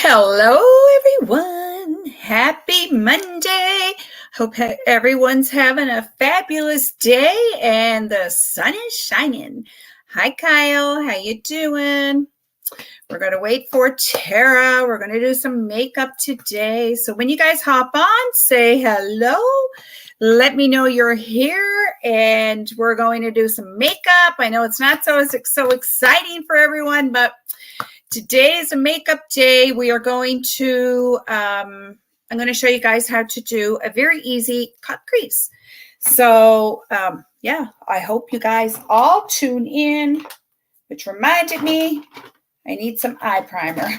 Hello, everyone. Happy Monday. Hope everyone's having a fabulous day and the sun is shining. Hi, Kyle. How you doing? We're going to wait for Tara. We're going to do some makeup today. So when you guys hop on, say hello. Let me know you're here, and we're going to do some makeup. I know it's not so exciting for everyone, but today is a makeup day. We are going to, I'm going to show you guys how to do a very easy cut crease. So yeah, I hope you guys all tune in, which reminded me, I need some eye primer.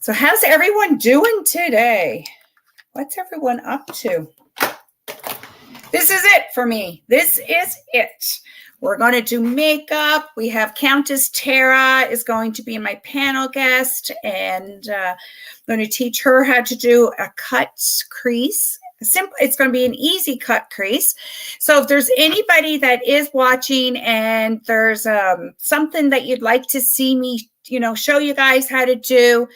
So how's everyone doing today? What's everyone up to? This is it for me. This is it. We're going to do makeup. We have Countess Tara is going to be my panel guest, and I'm going to teach her how to do a cut crease. It's going to be an easy cut crease. So if there's anybody that is watching and there's something that you'd like to see me, show you guys how to do,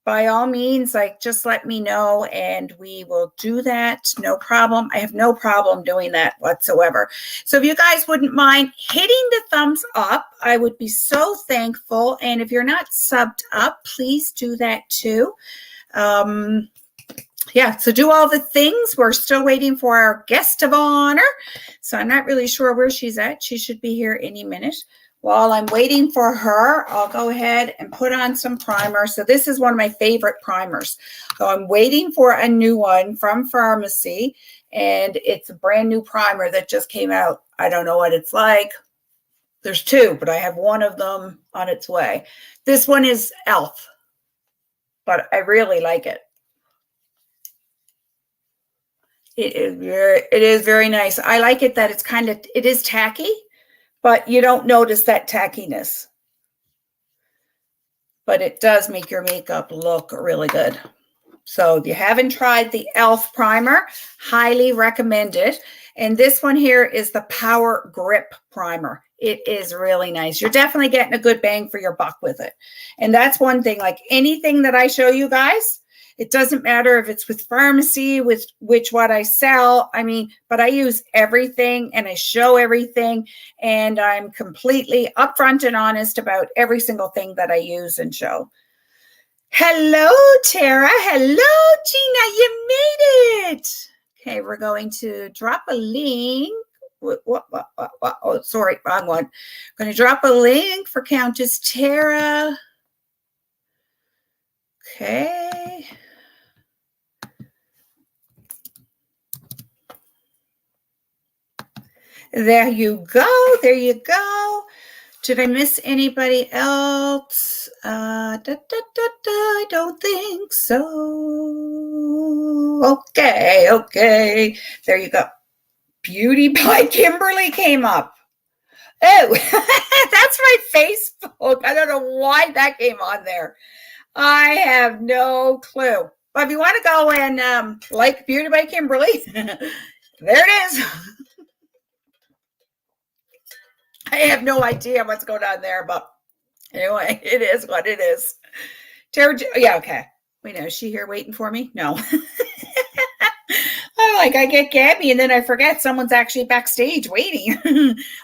by all means, just let me know and we will do that. No problem. I have no problem doing that whatsoever. So if you guys wouldn't mind hitting the thumbs up, I would be so thankful. And if you're not subbed up, please do that too. Yeah, so do all the things. We're still waiting for our guest of honor. So I'm not really sure where she's at. She should be here any minute. While I'm waiting for her, I'll go ahead and put on some primer. So this is one of my favorite primers. So I'm waiting for a new one from Farmasi, and it's a brand new primer that just came out. I don't know what it's like. There's two, but I have one of them on its way. This one is e.l.f., but I really like it. It is very nice. I like it that it is tacky, but you don't notice that tackiness. But it does make your makeup look really good. So if you haven't tried the e.l.f. primer, highly recommend it. And this one here is the Power Grip Primer. It is really nice. You're definitely getting a good bang for your buck with it. And that's one thing, like anything that I show you guys, it doesn't matter if it's with Farmasi, with what I sell. But I use everything and I show everything, and I'm completely upfront and honest about every single thing that I use and show. Hello, Tara. Hello, Gina. You made it. Okay, we're going to drop a link. Oh, sorry, wrong one. I'm going to drop a link for Countess Tara. Okay. There you go. There you go. Did I miss anybody else? I don't think so. Okay. There you go. Beauty by Kimberly came up. Oh, that's my Facebook. I don't know why that came on there. I have no clue. But if you want to go and like Beauty by Kimberly, there it is. I have no idea what's going on there, but anyway, it is what it is. Tara, yeah, okay. Wait, is she here waiting for me? No. I get Gabby, and then I forget someone's actually backstage waiting.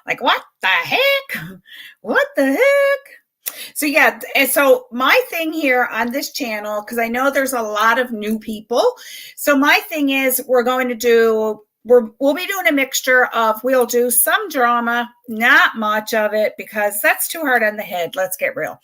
Like, what the heck? What the heck? So yeah, and so my thing here on this channel, because I know there's a lot of new people. So my thing is we'll be doing a mixture of, we'll do some drama, not much of it because that's too hard on the head. Let's get real.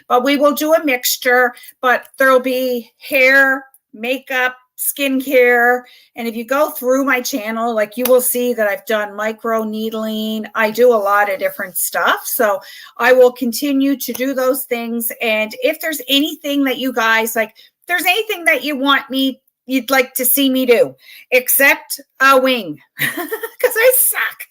But we will do a mixture, but there'll be hair, makeup, skincare. And if you go through my channel, you will see that I've done micro needling. I do a lot of different stuff. So I will continue to do those things. And if there's anything that you guys there's anything that you'd like to see me do, except a wing, because I suck.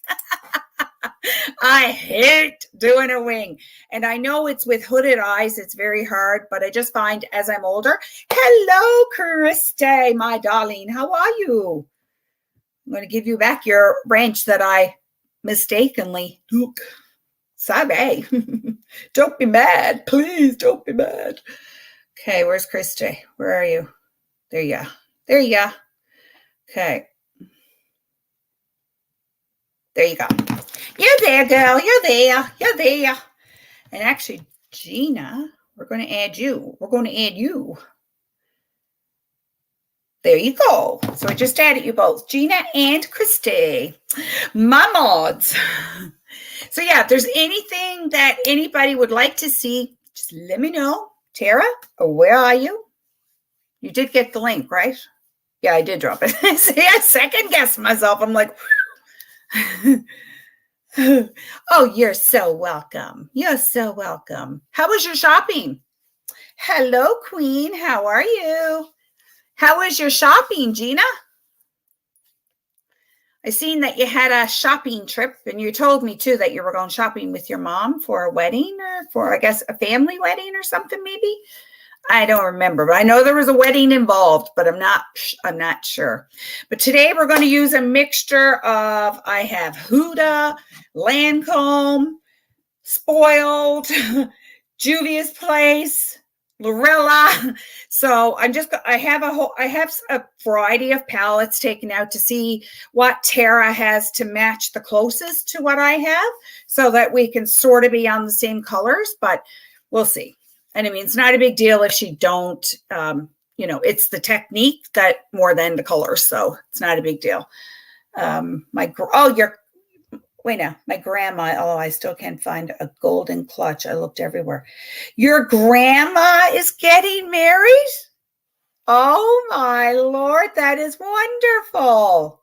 I hate doing a wing. And I know it's with hooded eyes. It's very hard, but I just find as I'm older. Hello, Christy, my darling. How are you? I'm going to give you back your wrench that I mistakenly took. Sorry. Don't be mad. Please don't be mad. Okay, where's Christy? Where are you? There you are. There you are. Okay. There you go. You're there, girl. You're there. You're there. And actually, Gina, we're going to add you. We're going to add you. There you go. So I just added you both, Gina and Christy. My mods. So yeah, if there's anything that anybody would like to see, just let me know. Tara, where are you? You did get the link, right? Yeah, I did drop it. See, I second guessed myself. I'm like, oh, you're so welcome. You're so welcome. How was your shopping? Hello, Queen. How are you? How was your shopping, Gina? I seen that you had a shopping trip, and you told me too that you were going shopping with your mom for a wedding, or for, I guess, a family wedding or something, maybe. I don't remember, but I know there was a wedding involved, but I'm not sure. But today we're going to use a mixture of, I have Huda, Lancome, Spoiled, Juvia's Place, Lorella. So I have a variety of palettes taken out to see what Tara has to match the closest to what I have, so that we can sort of be on the same colors, but we'll see. And I mean, it's not a big deal if she don't, it's the technique that more than the colors. So it's not a big deal. My grandma, I still can't find a golden clutch. I looked everywhere. Your grandma is getting married? Oh my Lord, that is wonderful.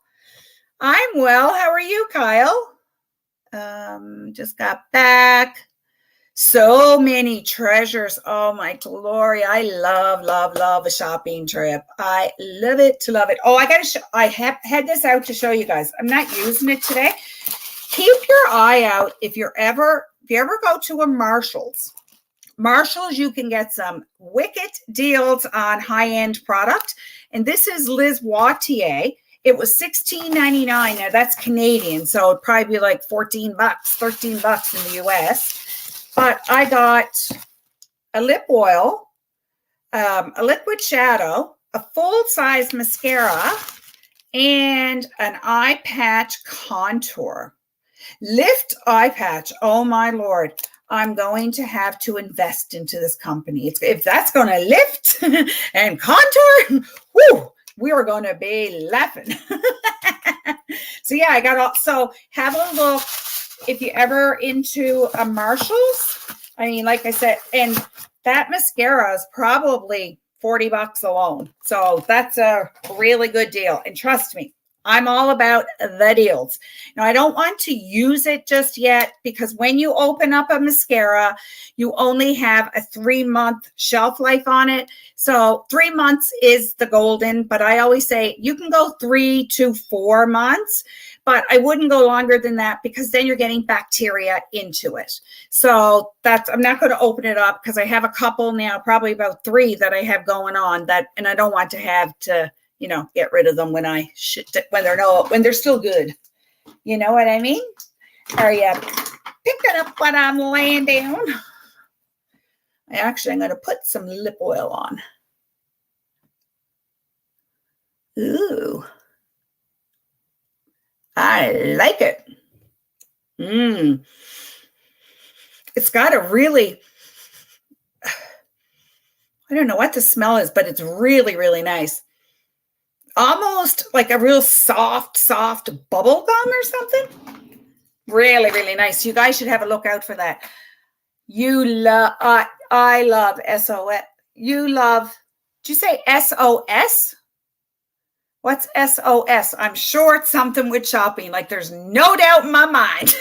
I'm well. How are you, Kyle? Just got back. So many treasures. Oh my glory. I love a shopping trip. I love it to love it. Oh, I have had this out to show you guys. I'm not using it today. Keep your eye out if you ever go to a Marshall's, you can get some wicked deals on high-end product. And this is Liz Wattier. It was $16.99. Now that's Canadian, so it'd probably be like $14, $13 in the US. But I got a lip oil, a liquid shadow, a full-size mascara, and an eye patch contour. Lift eye patch. Oh, my Lord. I'm going to have to invest into this company. If that's going to lift and contour, whoo, we are going to be laughing. So, yeah, I got all. So have a look. If you ever into a Marshall's, I mean, like I said, and that mascara is probably $40 alone. So that's a really good deal. And trust me, I'm all about the deals. Now, I don't want to use it just yet, because when you open up a mascara, you only have a 3-month shelf life on it. So 3 months is the golden, but I always say you can go 3 to 4 months. But I wouldn't go longer than that, because then you're getting bacteria into it. So I'm not going to open it up, because I have a couple now, probably about 3 that I have going on and I don't want to have to, get rid of them when they're still good. You know what I mean? Are you picking up what I'm laying down? I'm going to put some lip oil on. Ooh. I like it. It's got a really, I don't know what the smell is, but it's really, really nice. Almost like a real soft bubble gum or something. Really, really nice. You guys should have a look out for that. I love SOS. Did you say SOS? What's SOS? I'm sure it's something with shopping. Like, there's no doubt in my mind.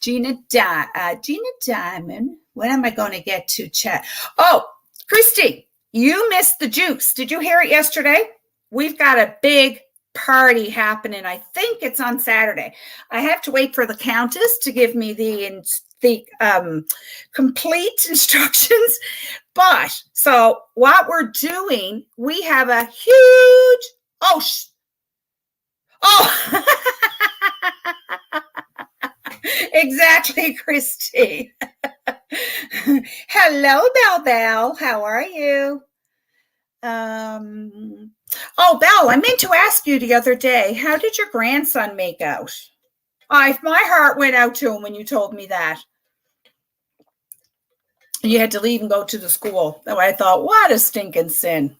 Gina Diamond. When am I going to get to chat? Oh, Christy, you missed the juice. Did you hear it yesterday? We've got a big party happening. I think it's on Saturday. I have to wait for the countess to give me the complete instructions. But so what we're doing, we have a huge, exactly, Christy. Hello, Belle Belle. How are you? Oh, Belle, I meant to ask you the other day, how did your grandson make out? My heart went out to him when you told me that. You had to leave and go to the school. So I thought, what a stinking sin.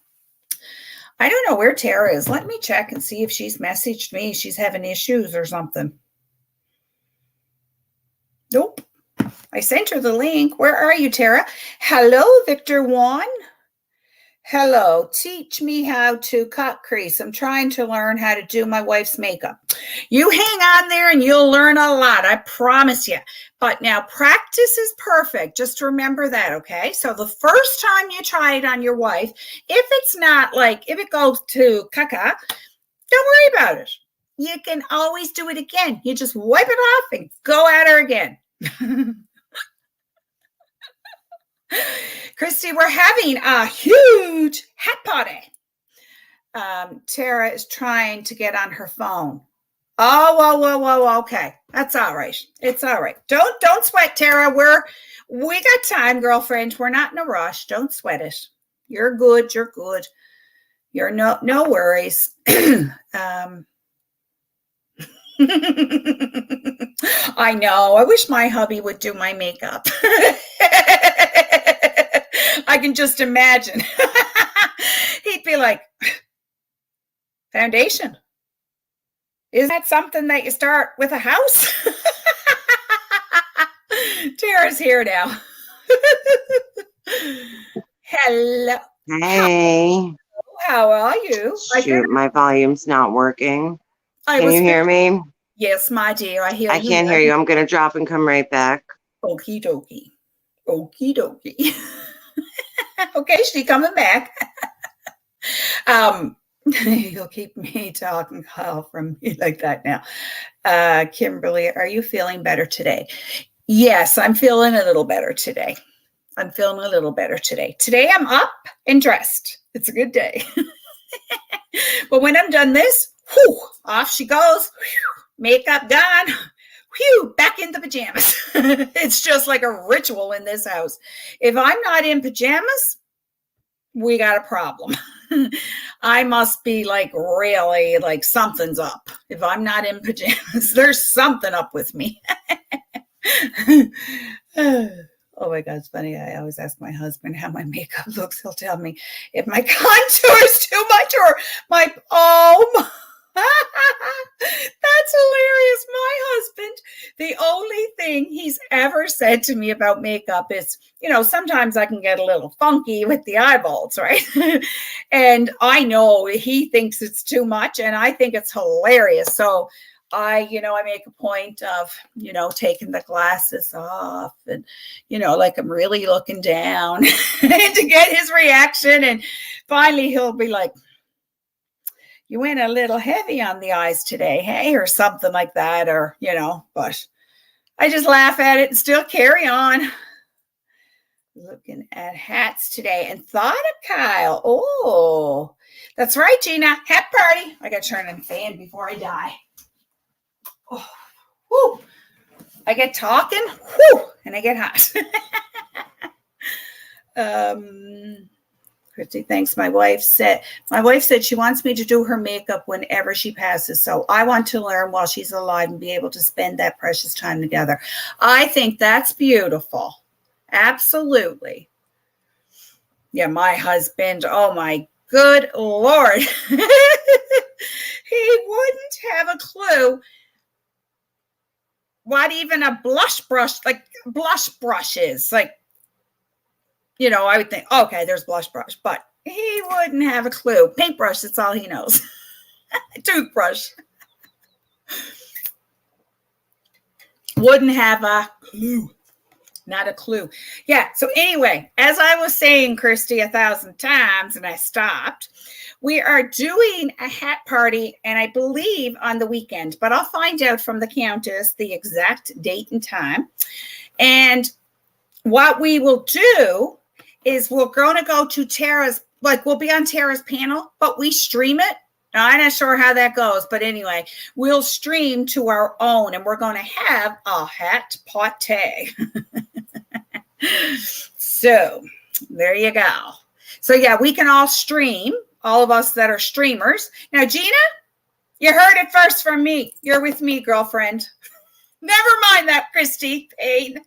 I don't know where Tara is. Let me check and see if she's messaged me. She's having issues or something. Nope. I sent her the link. Where are you, Tara? Hello, Victor Juan. Hello, teach me how to cut crease. I'm trying to learn how to do my wife's makeup. You hang on there and you'll learn a lot, I promise you. But now practice is perfect. Just remember that, okay? So the first time you try it on your wife, if it's not like, if it goes to caca, don't worry about it. You can always do it again. You just wipe it off and go at her again. Christy, we're having a huge hat party. Tara is trying to get on her phone. Oh, okay. That's all right. It's all right. Don't sweat, Tara. We got time, girlfriend. We're not in a rush. Don't sweat it. You're good. You're good. You're no worries. I know. I wish my hubby would do my makeup. I can just imagine. He'd be like, foundation. Is that something that you start with a house? Tara's here now. Hello. Hey. How are you? Shoot, my volume's not working. Can you hear me? Yes, my dear. I hear you. I can't hear you. I'm going to drop and come right back. Okie dokie. Okie dokie. Okay, she's coming back. You'll keep me talking, Kyle, from me like that now. Kimberly, are you feeling better today? Yes, I'm feeling a little better today. Today I'm up and dressed. It's a good day. But when I'm done this, whew, off she goes. Whew, makeup done. Whew, back in the pajamas. It's just like a ritual in this house. If I'm not in pajamas, we got a problem. I must be like really like something's up. If I'm not in pajamas, there's something up with me. Oh my God, it's funny. I always ask my husband how my makeup looks. He'll tell me if my contour is too much or my, that's hilarious. My husband, the only thing he's ever said to me about makeup is, sometimes I can get a little funky with the eyeballs, right? And I know he thinks it's too much and I think it's hilarious. So I make a point of, taking the glasses off and, like I'm really looking down to get his reaction. And finally he'll be like, you went a little heavy on the eyes today, hey, or something like that, or, but I just laugh at it and still carry on. Looking at hats today and thought of Kyle. Oh, that's right, Gina. Hat party. I got to turn on the fan before I die. Oh, whoo. I get talking, whoo, and I get hot. Christy, thanks. My wife said she wants me to do her makeup whenever she passes. So I want to learn while she's alive and be able to spend that precious time together. I think that's beautiful. Absolutely. Yeah, my husband, oh my good Lord. He wouldn't have a clue what even a blush brush is. Like, I would think, okay, there's blush brush, but he wouldn't have a clue. Paintbrush, that's all he knows. Toothbrush. Wouldn't have a clue. Not a clue. Yeah, so anyway, as I was saying, Kirsty, 1,000 times, and I stopped, we are doing a hat party, and I believe on the weekend, but I'll find out from the Countess the exact date and time. And what we will do is we're going to go to Tara's, we'll be on Tara's panel, but we stream it. Now, I'm not sure how that goes, but anyway, we'll stream to our own, and we're going to have a hat party. So there you go. So yeah, we can all stream, all of us that are streamers. Now, Gina, you heard it first from me. You're with me, girlfriend. Never mind that, Christy Payne.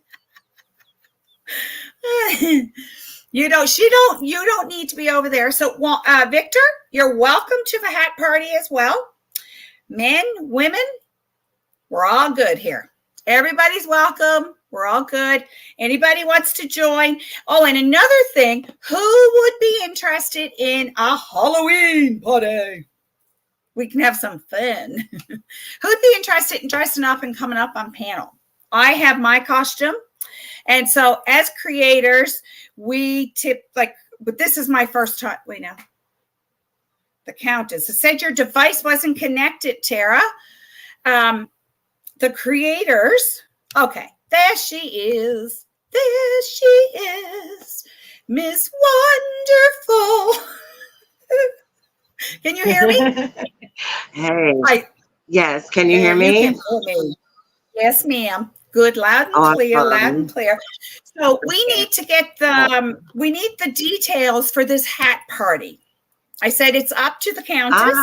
You don't need to be over there. So, Victor, you're welcome to the hat party as well. Men, women, we're all good here. Everybody's welcome. We're all good. Anybody wants to join? Oh, and another thing, who would be interested in a Halloween party? We can have some fun. Who'd be interested in dressing up and coming up on panel? I have my costume. And so as creators, we tip but this is my first time. Wait now. The countess. It said your device wasn't connected, Tara. The creators. Okay. There she is. There she is. Miss Wonderful. Can you hear me? Hey. Yes. Can you hear me? You can hear me. Yes, ma'am. Good, loud and clear, loud and clear. So we need to get we need the details for this hat party. I said it's up to the countess.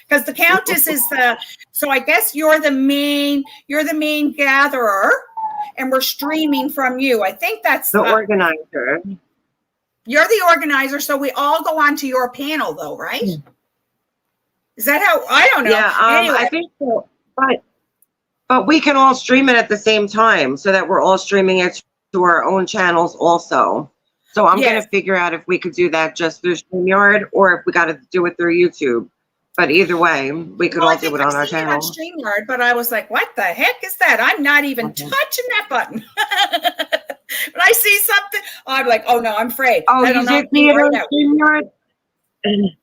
Because the countess is so I guess you're the main gatherer, and we're streaming from you. I think that's the organizer. You're the organizer, so we all go onto your panel, though, right? Is that how? I don't know. Yeah, anyway. I think so. But we can all stream it at the same time, so that we're all streaming it to our own channels also. So I'm going to figure out if we could do that just through StreamYard or if we got to do it through YouTube. But either way, we could all do it on our channel. On StreamYard, but I was like, what the heck is that? I'm not even touching that button. When I see something, I'm like, oh no, I'm afraid. Oh, you did see it on StreamYard?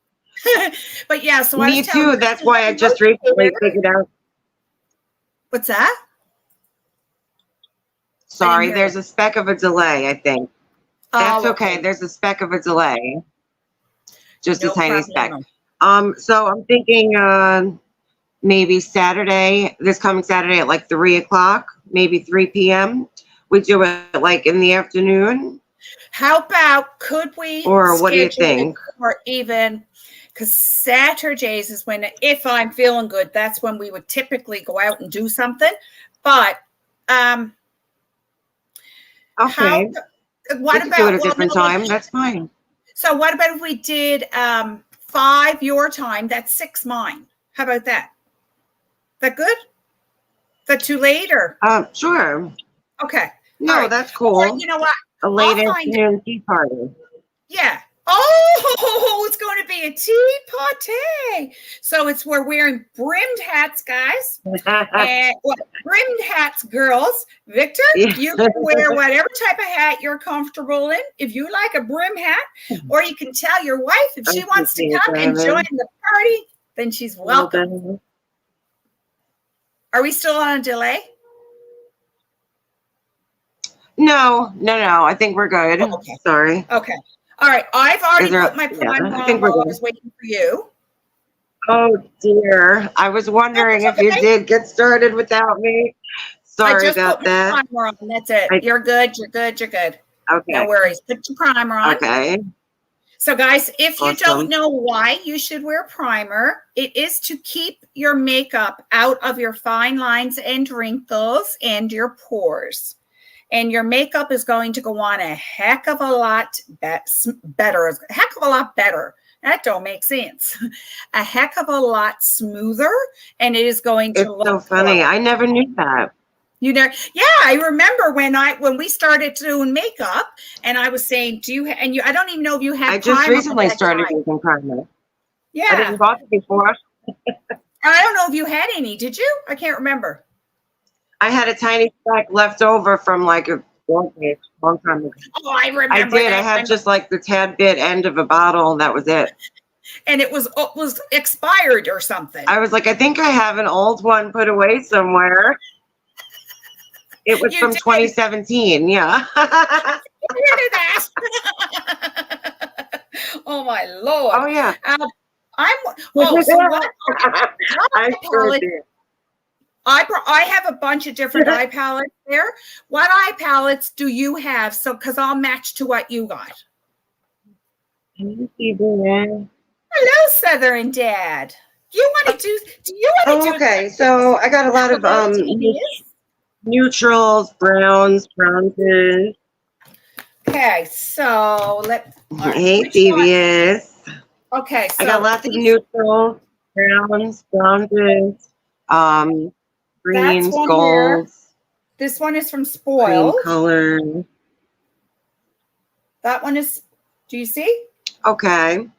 But yeah, so me too. That's why I just recently figured out. What's that? Sorry, there's a speck of a delay, I think. That's okay. There's a speck of a delay. Just a tiny speck. So I'm thinking maybe Saturday, this coming Saturday at like 3 o'clock, maybe 3 p.m. We do it like in the afternoon. How about, could we? Or what do you think? Or even, because Saturdays is when, if I'm feeling good, that's when we would typically go out and do something. But okay. What about do it at a different time? That's fine. So what about if we did 5 your time? That's 6 mine. How about that? That good? That too late or? Sure. Okay. No, right. That's cool. Or, you know what? A late afternoon tea party. Yeah. Oh, it's going to be a tea party. So we're wearing brimmed hats, guys. And brimmed hats, girls. Victor, you can wear whatever type of hat you're comfortable in. If you like a brim hat, or you can tell your wife if she wants to come and join the party, then she's welcome. Are we still on a delay? No. I think we're good. Okay. Sorry. Okay. All right. I've already put my primer on while I was waiting for you. Oh, dear. I was wondering if you did get started without me. Sorry about that. I just put my primer on. That's it. You're good. You're good. You're good. Okay. No worries. Put your primer on. Okay. So, guys, if you don't know why you should wear primer, it is to keep your makeup out of your fine lines and wrinkles and your pores. And your makeup is going to go on a heck of a lot better. A heck of a lot better. That don't make sense. A heck of a lot smoother, and it is going to look. It's so funny. I never knew that. You know, yeah, I remember when we started doing makeup, and I was saying, I don't even know if you had. I just recently started using primer. Yeah, I didn't bought it before. I don't know if you had any. Did you? I can't remember. I had a tiny speck left over from like a long time ago. Oh, I remember. I did. I had just like the tad bit end of a bottle, and that was it. And it was expired or something. I was like, I think I have an old one put away somewhere. It was from 2017. Yeah. That. Oh my Lord. Oh yeah. I sure did. I have a bunch of different eye palettes there. What eye palettes do you have? So, because I'll match to what you got. Hello, Southern Dad. Do you want to do? Okay, so I got a lot of neutrals, browns, bronzes. Okay, so Hey, Devious. Okay, so I got lots of neutrals, browns, bronzes, greens, golds. This one is from Spoiled. Cream color. That one is, do you see? Okay.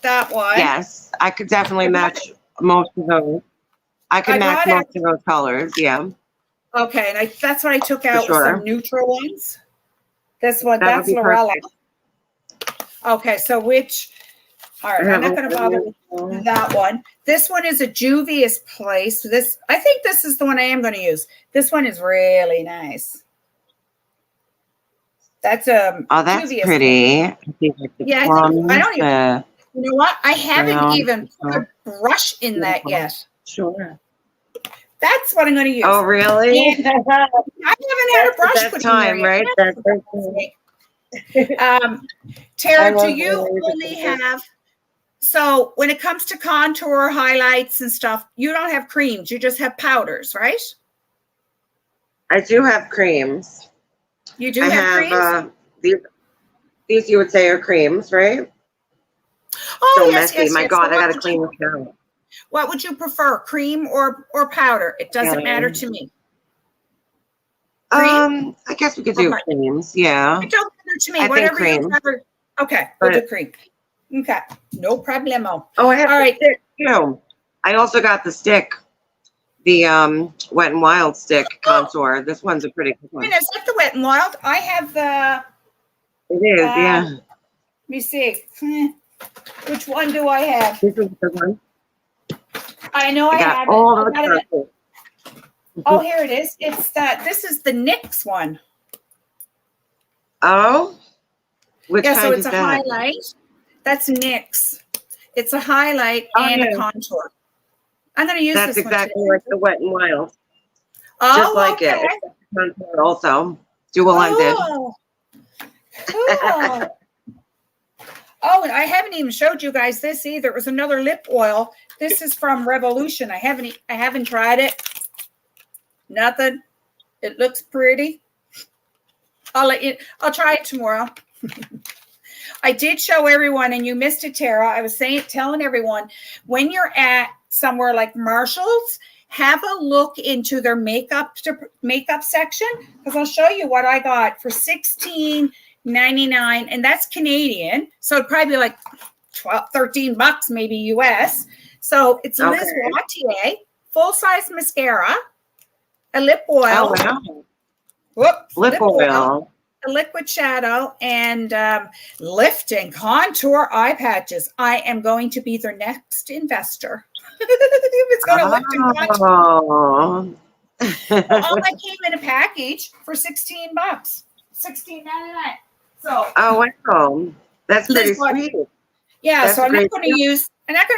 That one. Yes, I could definitely match most of those. I could match most of those colors, yeah. Okay, and that's what I took out with some neutral ones. This one, that's Lorella. Okay, so which, all right, I'm not going to bother with that one. This one is a Juvia's Place. I think this is the one I am going to use. This one is really nice. That's a that's Juvia's pretty. Yeah, I don't even. You know what? I haven't even put a brush in that yet. Sure. That's what I'm going to use. Oh, really? I haven't had a brush put in there yet. Right? Tara, do you only have, so when it comes to contour, highlights and stuff, you don't have creams. You just have powders, right? I do have creams. You do have creams? These you would say are creams, right? Oh, so yes, messy. My God, I got to clean this out. What would you prefer, cream or powder? It doesn't matter to me. Cream? I guess we could do creams. Yeah. It don't matter to me. Whatever you prefer. Okay, we'll do cream. Okay, no problemo. Oh, I have the stick too. I also got the stick, the Wet n Wild stick contour. This one's a pretty good one. Is that the Wet n Wild? I have the. It is, yeah. Let me see. Which one do I have? This is a good one. I know I have it. Oh, here it is. It's that. This is the NYX one. Oh, which kind so it's is a highlight. That's NYX. It's a highlight and a contour. I'm going to use this one. That's exactly like the Wet n Wild. Oh, just like it. It's contour also dual ended. Cool. Oh, and I haven't even showed you guys this either. It was another lip oil. This is from Revolution. I haven't tried it. Nothing. It looks pretty. I'll try it tomorrow. I did show everyone, and you missed it, Tara. I was telling everyone, when you're at somewhere like Marshall's, have a look into their makeup section, because I'll show you what I got for $16.99, and that's Canadian. So it'd probably be like $13 maybe US. So it's Liz Wattier, full-size mascara, a lip oil. Oh, wow. Lip oil. A liquid shadow, and lifting contour eye patches. I am going to be their next investor. It's going to lift and contour. All that came in a package for $16. $16.99. So. Oh, wow. That's pretty sweet. Yeah, that's so I'm not going to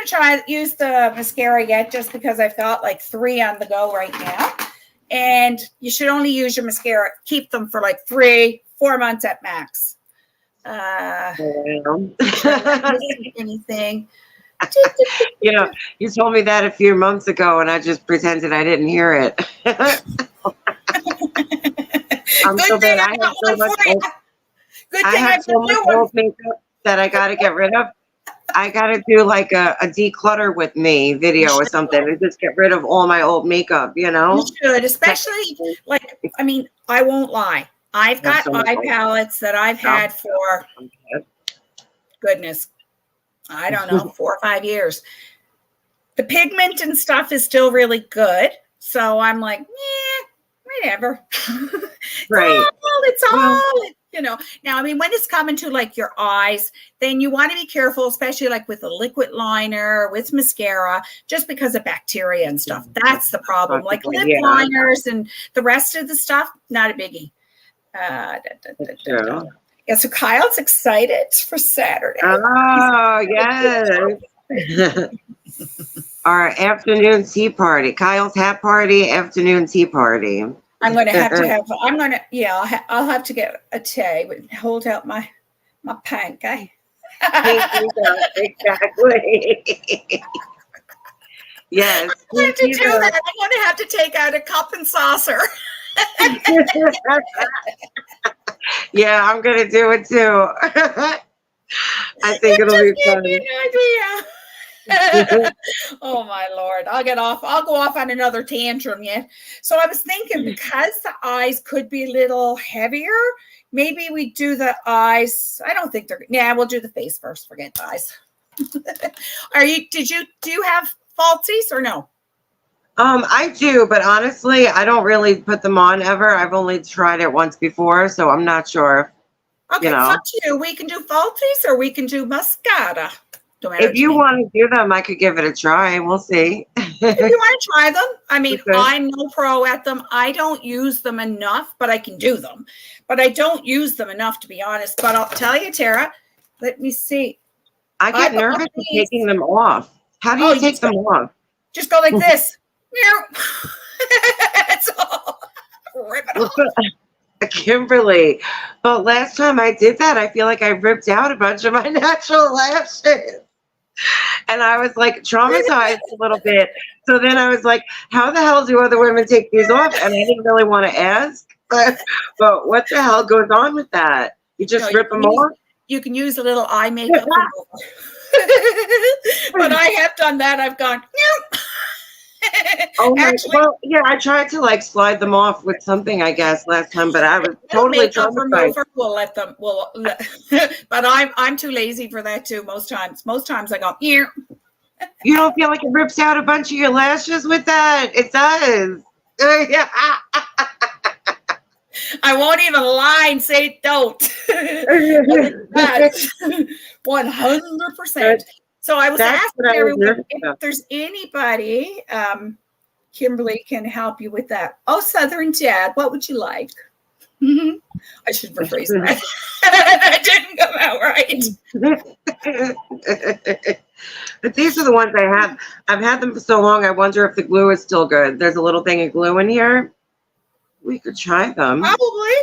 try use the mascara yet, just because I've got like 3 on the go right now. And you should only use your mascara. Keep them for like 3-4 months at max. Anything. You told me that a few months ago, and I just pretended I didn't hear it. I'm so bad. I have so much old makeup that I got to get rid of. I got to do like a declutter with me video or something and just get rid of all my old makeup, You should, especially I won't lie. I've got eye palettes that I've had for goodness, I don't know, 4 or 5 years. The pigment and stuff is still really good. So I'm like, whatever. Right. It's all Now, when it's coming to like your eyes, then you want to be careful, especially like with a liquid liner, with mascara, just because of bacteria and stuff. That's the problem. Like lip liners and the rest of the stuff, not a biggie. Yeah, so Kyle's excited for Saturday. Oh, yes. Our afternoon tea party. Kyle's hat party, afternoon tea party. I'm going to have, I'm going to, yeah, I'll have to get a tea, but hold out my pink, eh? Exactly. Yes. I'm going to do that. I'm going to have to take out a cup and saucer. Yeah, I'm going to do it too. I think it'll be fun. Oh my Lord. I'll go off on another tantrum yet. So I was thinking, because the eyes could be a little heavier, maybe we do the eyes. I don't think they're, we'll do the face first. Forget the eyes. Do you have falsies or no? I do, but honestly, I don't really put them on ever. I've only tried it once before, so I'm not sure. Okay, fuck you. We can do falsies or we can do mascara. If you want to do them, I could give it a try. We'll see. If you want to try them, I mean, I'm no pro at them. I don't use them enough, but I can do them. But I don't use them enough, to be honest. But I'll tell you, Tara, let me see. I get nervous taking them off. How do you take them off? Just go like this. That's all. Rip it off. Kimberly, but last time I did that, I feel like I ripped out a bunch of my natural lashes. And I was like traumatized a little bit. So then I was like, how the hell do other women take these off? And I didn't really want to ask. But what the hell goes on with that? You just rip them off? You can use a little eye makeup. But I have done that. I've gone, yeah, I tried to like slide them off with something, I guess, last time, but I was totally traumatized. We'll let them. But I'm too lazy for that too. Most times I go here. You don't feel like it rips out a bunch of your lashes with that? It does. I won't even lie and say don't. 100%. So I was asking everyone if there's anybody, Kimberly can help you with that. Oh, Southern Dad, what would you like? I should rephrase that. That didn't come out right. But these are the ones I have. I've had them for so long, I wonder if the glue is still good. There's a little thing of glue in here. We could try them. Probably.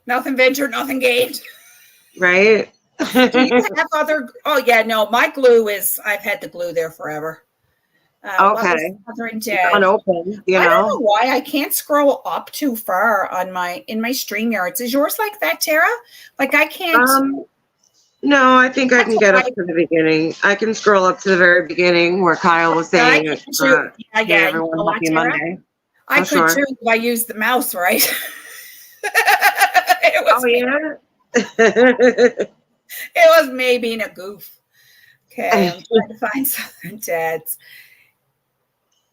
Nothing ventured, nothing gained. Right? Do you have other? Oh yeah, no. My glue is. I've had the glue there forever. Okay. Unopened. You know. I don't know why I can't scroll up too far on in my StreamYards. Is yours like that, Tara? Like I can't. No, I think I can get up to the beginning. I can scroll up to the very beginning where Kyle was saying, everyone happy Monday. I could too if I used the mouse right. It was me being a goof. Okay, I'm trying to find Southern Dads.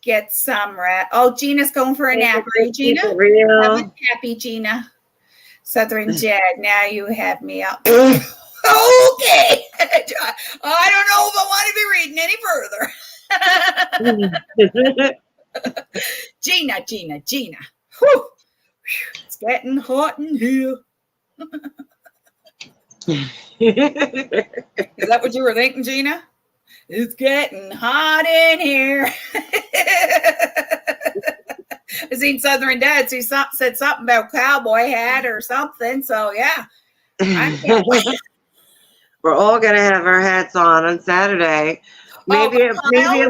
Get some rat. Oh, Gina's going for a nap. Are you, Gina? Happy, Gina. Southern Dad, now you have me up. Okay. I don't know if I want to be reading any further. Gina. Whew. It's getting hot in here. Is that what you were thinking, Gina? It's getting hot in here. I seen Southern Dad. He said something about cowboy hat or something. So yeah, I can't wait. We're all gonna have our hats on Saturday. Maybe a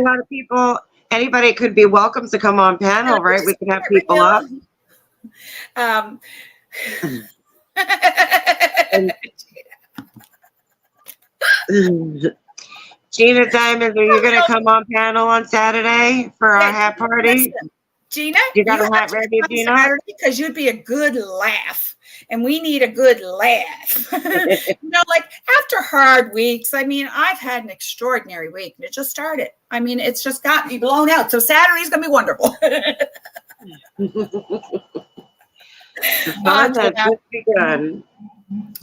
lot of people. Anybody could be welcome to come on panel, right? We can have people up. Gina Diamond, are you going to come on panel on Saturday for our hat party? Listen, Gina, you got a hat ready, Gina? Because you'd be a good laugh, and we need a good laugh. Like after hard weeks, I mean, I've had an extraordinary week, and it just started. I mean, it's just got me blown out. So Saturday's going to be wonderful. Begun.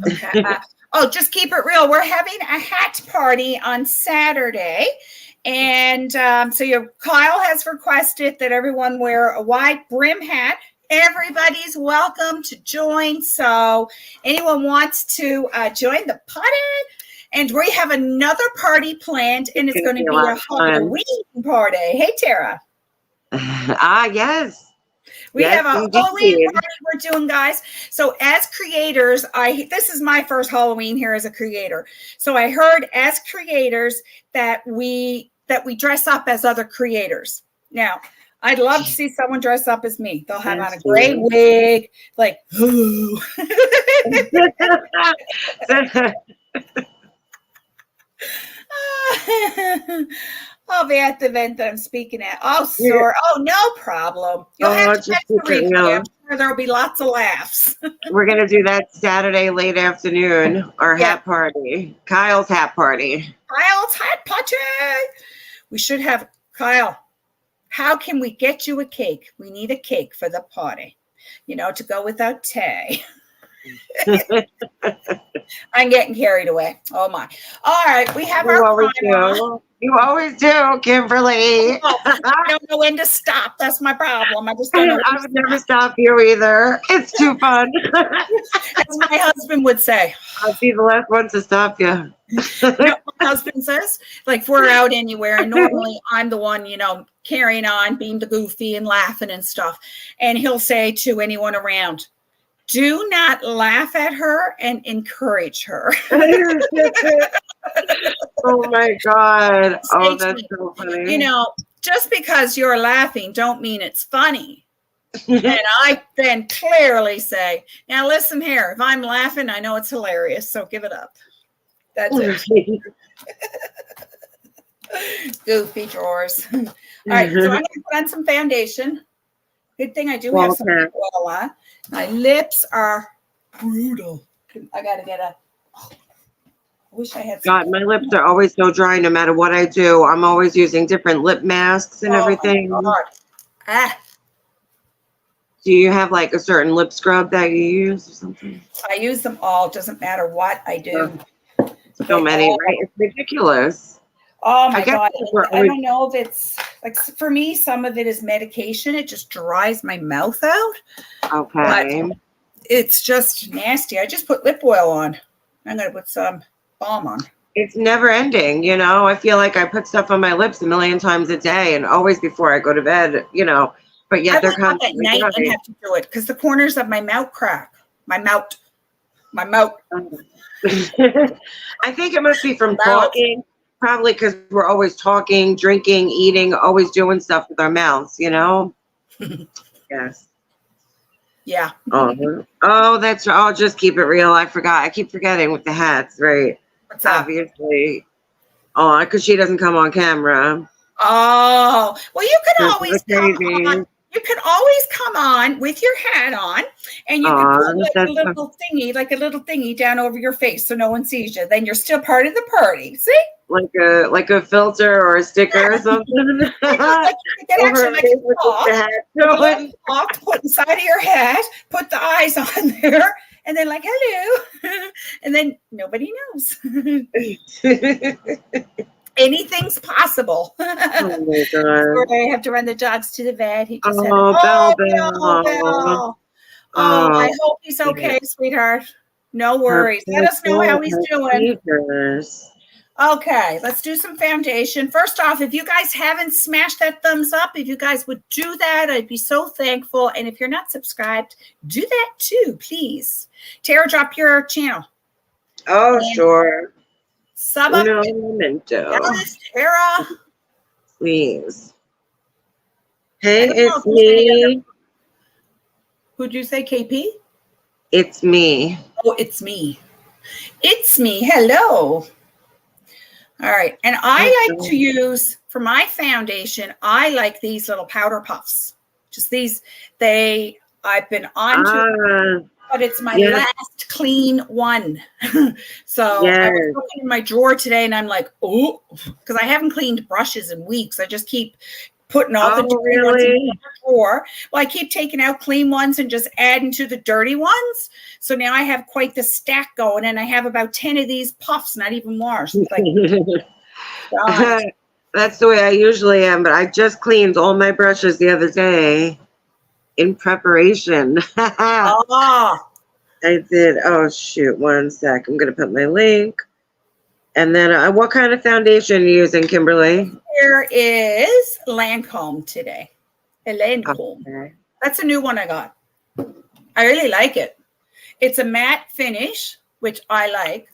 Okay. Just keep it real. We're having a hat party on Saturday. And so Kyle has requested that everyone wear a wide brim hat. Everybody's welcome to join. So anyone wants to join the party, And we have another party planned, and it's going to be a Halloween party. Hey, Tara. Yes. We have a Halloween party we're doing, guys. So as creators, this is my first Halloween here as a creator. So I heard as creators that we dress up as other creators. Now, I'd love to see someone dress up as me. They'll have on a gray wig, like, ooh. I'll be at the event that I'm speaking at. Oh, sir. Oh, no problem. You'll have to read. I'm sure there'll be lots of laughs. We're going to do that Saturday late afternoon, our hat party. Kyle's hat party. Kyle's hat party. We should have, Kyle, how can we get you a cake? We need a cake for the party, to go without Tay. I'm getting carried away. Oh, my. All right. We have our primer. You always do, Kimberly. I don't know when to stop. That's my problem. I just don't know. I would never stop you either. It's too fun. As my husband would say. I'll be the last one to stop you. My husband says, like, if we're out anywhere, and normally I'm the one, carrying on, being the goofy and laughing and stuff. And he'll say to anyone around, do not laugh at her and encourage her. Oh my God. Oh, that's so funny. Just because you're laughing don't mean it's funny. And I then clearly say, now listen here, if I'm laughing, I know it's hilarious, so give it up. That's it. Goofy drawers. All right, so I'm going to put on some foundation. Good thing I do have some oil on. My lips are brutal. I got to get a... I wish I had some. God, my lips are always so dry no matter what I do. I'm always using different lip masks and everything. My God. Do you have like a certain lip scrub that you use or something? I use them all. Doesn't matter what I do. So many, right? It's ridiculous. Oh my God. I don't know if it's like, for me, some of it is medication. It just dries my mouth out. Okay. But it's just nasty. I just put lip oil on. I'm going to put some balm on. It's never ending. I feel like I put stuff on my lips a million times a day and always before I go to bed, but yet they're coming at night and have to do it because the corners of my mouth crack. My mouth. I think it must be from talking. Probably because we're always talking, drinking, eating, always doing stuff with our mouths, Yes. Yeah. Oh, that's right. I'll just keep it real. I forgot. I keep forgetting with the hats, right? What's that? Obviously. Oh, because she doesn't come on camera. Oh, well, you could always come on. You can always come on with your hat on, and you can put like a little thingy down over your face so no one sees you. Then you're still part of the party. See? Like a filter or a sticker or something. Like you get actually like a cloth, put inside of your hat, put the eyes on there, and then like hello, and then nobody knows. Anything's possible. Oh my God. I have to run the dogs to the vet. He just had Bell. I hope he's okay, sweetheart. No worries. Let us know how he's doing. Okay, let's do some foundation. First off, if you guys haven't smashed that thumbs up, if you guys would do that, I'd be so thankful. And if you're not subscribed, do that too, please. Tara, drop your channel. Oh, and sure. Sub up. Yes, Tara. Please. Hey, it's me. Who'd you say, KP? It's me. Oh, it's me. It's me. Hello. All right. And I like to use, for my foundation, I like these little powder puffs. Just these. I've been on to, but it's my last clean one. So I was looking in my drawer today and I'm like, oh, because I haven't cleaned brushes in weeks. I just keep putting all the dirty ones in the drawer. Well, I keep taking out clean ones and just adding to the dirty ones. So now I have quite the stack going, and I have about 10 of these puffs, not even washed. Like, that's the way I usually am, but I just cleaned all my brushes the other day in preparation. I did. Oh, shoot. One sec. I'm going to put my link. And then what kind of foundation are you using, Kimberly? Here is Lancome today. A Lancome. Okay. That's a new one I got. I really like it. It's a matte finish, which I like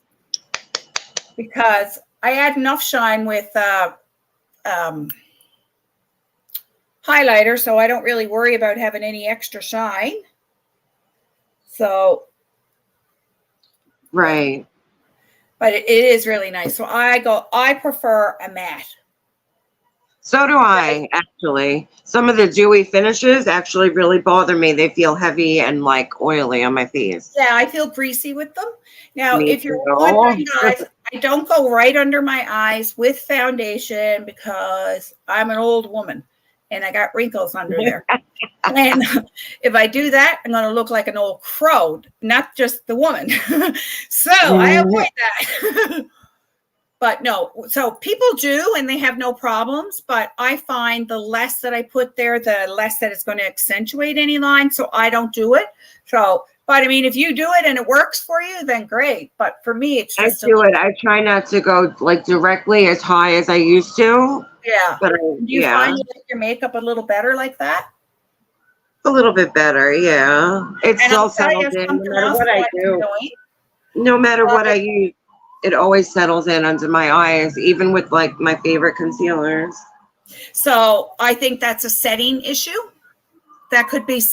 because I add enough shine with highlighter, so I don't really worry about having any extra shine. So, right. But it is really nice. So I prefer a matte. So do I, actually. Some of the dewy finishes actually really bother me. They feel heavy and like oily on my face. Yeah, I feel greasy with them. Now, Me if you're too. wondering, guys, I don't go right under my eyes with foundation because I'm an old woman and I got wrinkles under there. And if I do that, I'm going to look like an old crow, not just the woman. So I avoid that. But no, so people do, and they have no problems. But I find the less that I put there, the less that it's going to accentuate any line. So I don't do it. So, but I mean, if you do it and it works for you, then great. But for me, it's just I do it. I try not to go like directly as high as I used to. Yeah. But do you find you like your makeup a little better like that? A little bit better, yeah. It's still settled in no matter what I do. No matter what I use. It always settles in under my eyes, even with like my favorite concealers. So I think that's a setting issue. That could be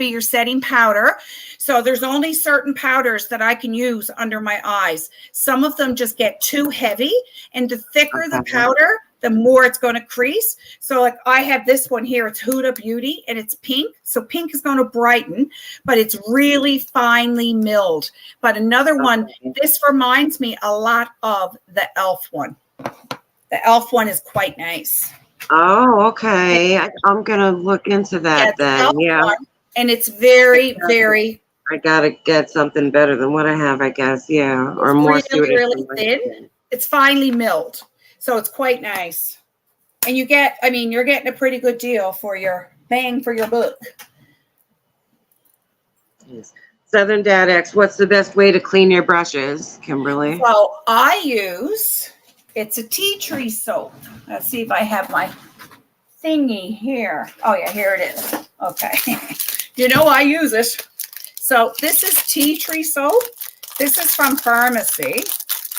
your setting powder. So there's only certain powders that I can use under my eyes. Some of them just get too heavy, and the thicker the powder, the more it's going to crease. So like I have this one here, it's Huda Beauty, and it's pink. So pink is going to brighten, but it's really finely milled. But another one, this reminds me a lot of the e.l.f. one. The e.l.f. one is quite nice. Oh, okay. I'm going to look into that then. Yeah. One, and it's very, very. I got to get something better than what I have, I guess. Yeah. Or more really, really thin. It's finely milled. So it's quite nice. And you're getting a pretty good deal for your bang for your buck. Yes. Southern Dad X, what's the best way to clean your brushes, Kimberly? Well, it's a tea tree soap. Let's see if I have my thingy here. Oh yeah, here it is. Okay. I use it. So this is tea tree soap. This is from Farmasi.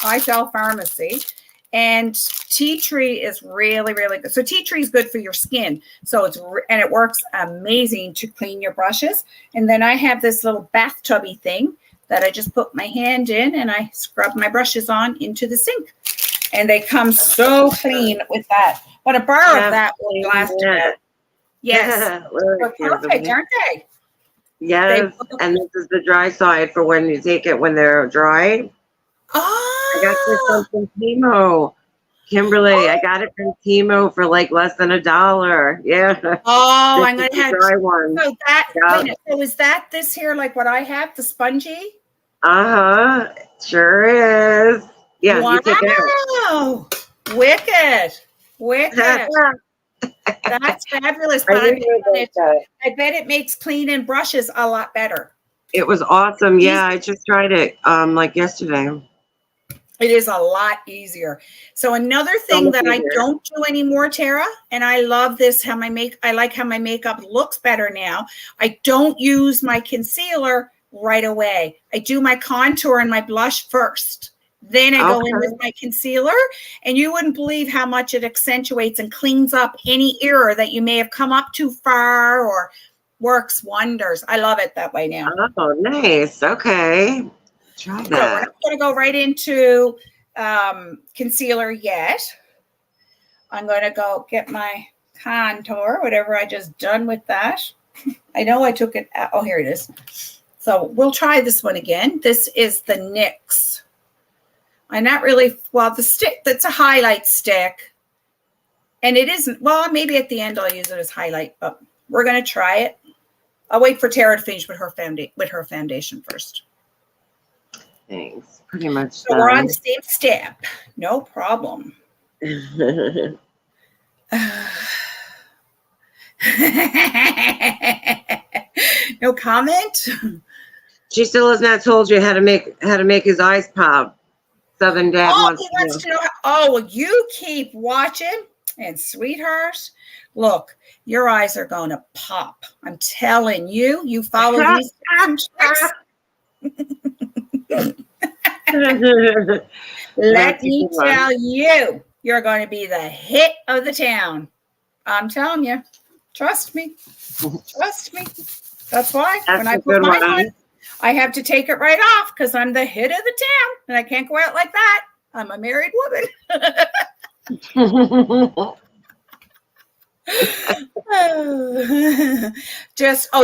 I sell Farmasi. And tea tree is really, really good. So tea tree is good for your skin. So it works amazing to clean your brushes. And then I have this little bathtubby thing that I just put my hand in and I scrub my brushes on into the sink. And they come so clean with that. But a bar of that will last a bit. Yes. They're perfect, aren't they? Yes. And this is the dry side for when you take it when they're dry. Oh. I got this from Timo. Kimberly, I got it from Timo for like less than $1. Yeah. Oh, I'm going to have dry one. So is that this here like what I have, the spongy? Uh-huh. Sure is. Yeah. Wow. You take it out. Wicked. That's fabulous. But I bet it makes cleaning brushes a lot better. It was awesome. Yeah, I just tried it like yesterday. It is a lot easier. So another thing that I don't do anymore, Tara, and I love this, I like how my makeup looks better now. I don't use my concealer right away. I do my contour and my blush first. Then I go in with my concealer, and you wouldn't believe how much it accentuates and cleans up any error that you may have come up too far or works wonders. I love it that way now. Oh, nice. Okay. Try that. So we're not going to go right into concealer yet. I'm going to go get my contour, whatever I just done with that. I know I took it out. Oh, here it is. So we'll try this one again. This is the NYX. I'm not really, the stick, that's a highlight stick. And it isn't, maybe at the end I'll use it as highlight, but we're going to try it. I'll wait for Tara to finish with her foundation first. Thanks. Pretty much. So we're on the same step. No problem. No comment? She still has not told you how to make his eyes pop. Southern Dad Oh, wants he wants to know well, you keep watching. And sweetheart, look, your eyes are going to pop. I'm telling you, you follow these tips and tricks. Let me tell you, you're going to be the hit of the town. I'm telling you. Trust me. Trust me. That's why when I put mine on, I have to take it right off because I'm the hit of the town and I can't go out like that. I'm a married woman.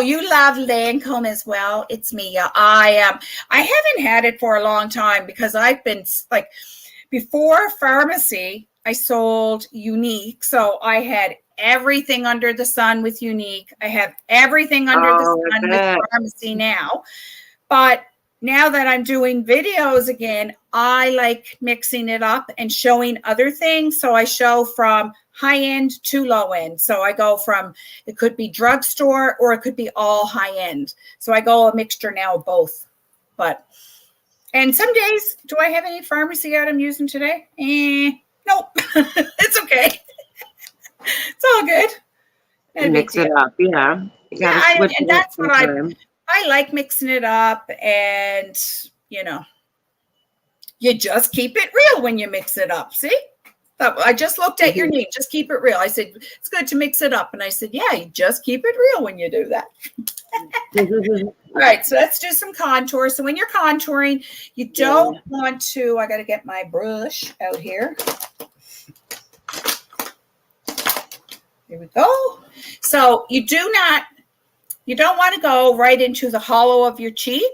You love Lancome as well. It's me. I haven't had it for a long time because I've been like before Farmasi, I sold Unique. So I had everything under the sun with Unique. I have everything under the sun with Farmasi now. But now that I'm doing videos again, I like mixing it up and showing other things. So I show from high end to low end. So I go from, it could be drugstore or it could be all high end. So I go a mixture now of both. And some days, do I have any Farmasi out I'm using today? Nope. It's okay. It's all good. Mix it up, yeah. And that's what I like mixing it up, and you just keep it real when you mix it up. See? I just looked at your name. Just keep it real. I said, it's good to mix it up. And I said, yeah, you just keep it real when you do that. All right, so let's do some contour. So when you're contouring, you don't want to, I got to get my brush out here. Here we go. So you don't want to go right into the hollow of your cheek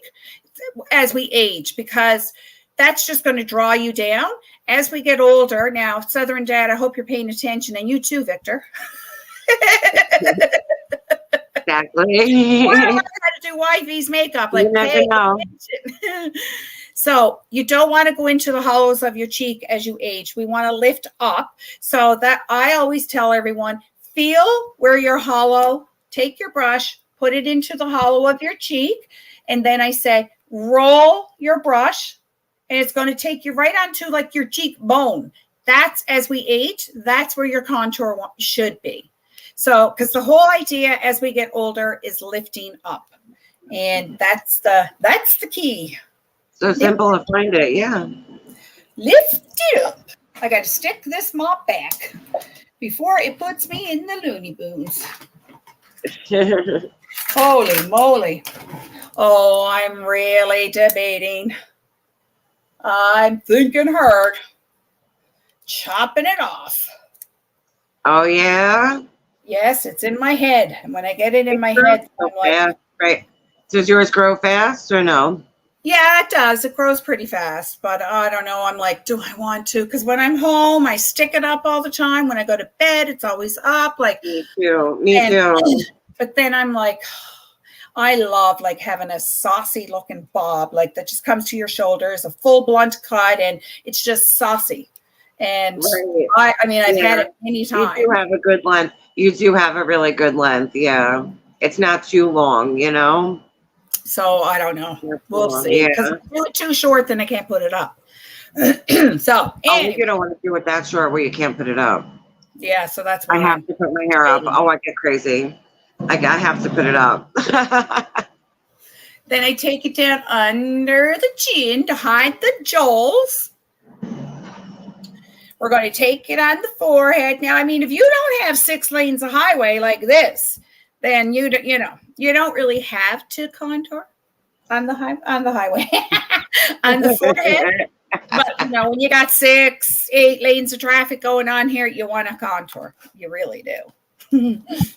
as we age, because that's just going to draw you down. As we get older, now, Southern Dad, I hope you're paying attention, and you too, Victor. Exactly. Well, I learned how to do YV's makeup. Like, you never know. So you don't want to go into the hollows of your cheek as you age. We want to lift up. So that I always tell everyone, feel where you're hollow, take your brush, put it into the hollow of your cheek, and then I say, roll your brush, and it's going to take you right onto like your cheekbone. That's as we age, that's where your contour should be. So, because the whole idea as we get older is lifting up, and that's the key. So simple to find it, yeah. Lift it up. I got to stick this mop back before it puts me in the loony boons. Holy moly. Oh, I'm really debating. I'm thinking hard. Chopping it off. Oh, yeah? Yes, it's in my head. And when I get it in my head, I'm like, right. Does yours grow fast or no? Yeah, it does. It grows pretty fast. But I don't know. I'm like, do I want to? Because when I'm home, I stick it up all the time. When I go to bed, it's always up. Like Me too. But then I'm like, I love like having a saucy looking bob, like that just comes to your shoulders, a full blunt cut, and it's just saucy. And right. I've had it many times. You do have a good length. You do have a really good length. Yeah. It's not too long, So I don't know. We'll see. Because if I do it too short, then I can't put it up. So anyway. You don't want to do it that short where you can't put it up. Yeah, so that's why I have to put my hair up. Oh, I get crazy. I have to put it up. Then I take it down under the chin to hide the jewels. We're going to take it on the forehead. Now, if you don't have 6 lanes of highway like this, then you don't really have to contour on the highway on the forehead. But when you got 6, 8 lanes of traffic going on here, you want to contour. You really do.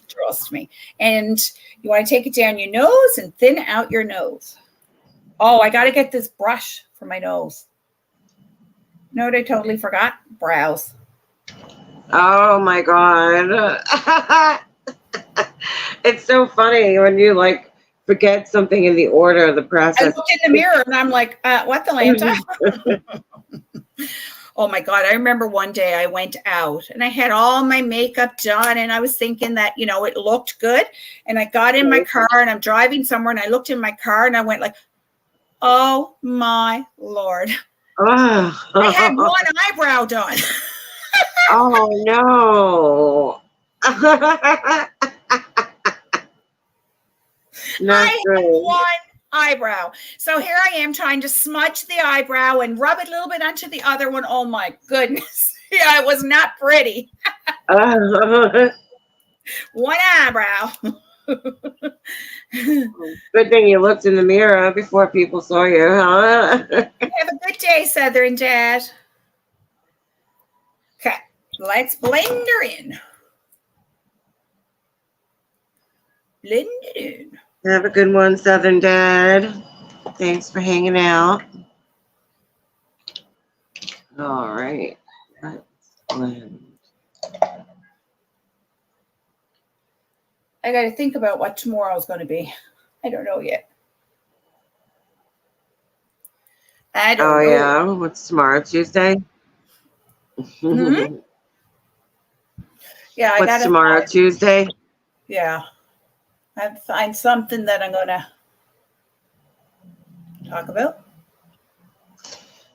Trust me. And you want to take it down your nose and thin out your nose. Oh, I got to get this brush for my nose. You know what I totally forgot? Brows. Oh my God. It's so funny when you forget something in the order of the process. I look in the mirror and I'm like, what the lanta? Oh my God. I remember one day I went out and I had all my makeup done and I was thinking that, it looked good. And I got in my car and I'm driving somewhere and I looked in my car and I went like, oh my Lord. I had Oh, one eyebrow done. oh no. Not I had good. one eyebrow. So here I am trying to smudge the eyebrow and rub it a little bit onto the other one. Oh my goodness. Yeah, it was not pretty. One eyebrow. Good thing you looked in the mirror before people saw you, huh? Have a good day, Southern Jazz. Okay, let's blend her in. Blend it in. Have a good one, Southern Dad. Thanks for hanging out. All right. Let's blend. I got to think about what tomorrow's going to be. I don't know yet. I don't know. Yeah. What's tomorrow? Tuesday? Mm-hmm. Yeah, I got What's tomorrow? Tuesday? Yeah. I'd find something that I'm going to talk about.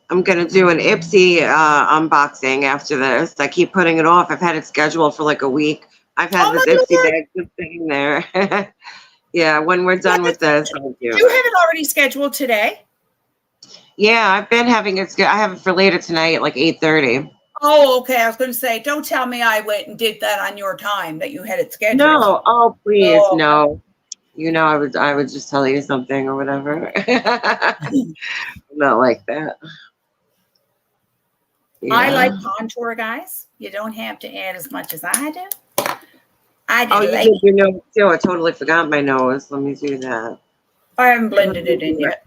I'm going to do an Ipsy unboxing after this. I keep putting it off. I've had it scheduled for like a week. I've had this Ipsy bag just sitting there. Yeah, when we're done with this, I'll do it. You have it already scheduled today? Yeah, I've been having it. I have it for later tonight at like 8:30. Oh, okay. I was going to say, don't tell me I went and did that on your time that you had it scheduled. No, oh please, no. You know, I would just tell you something or whatever. Not like that. Yeah. I like contour, guys. You don't have to add as much as I do. You did your nose too. I totally forgot my nose. Let me do that. I haven't blended it in yet.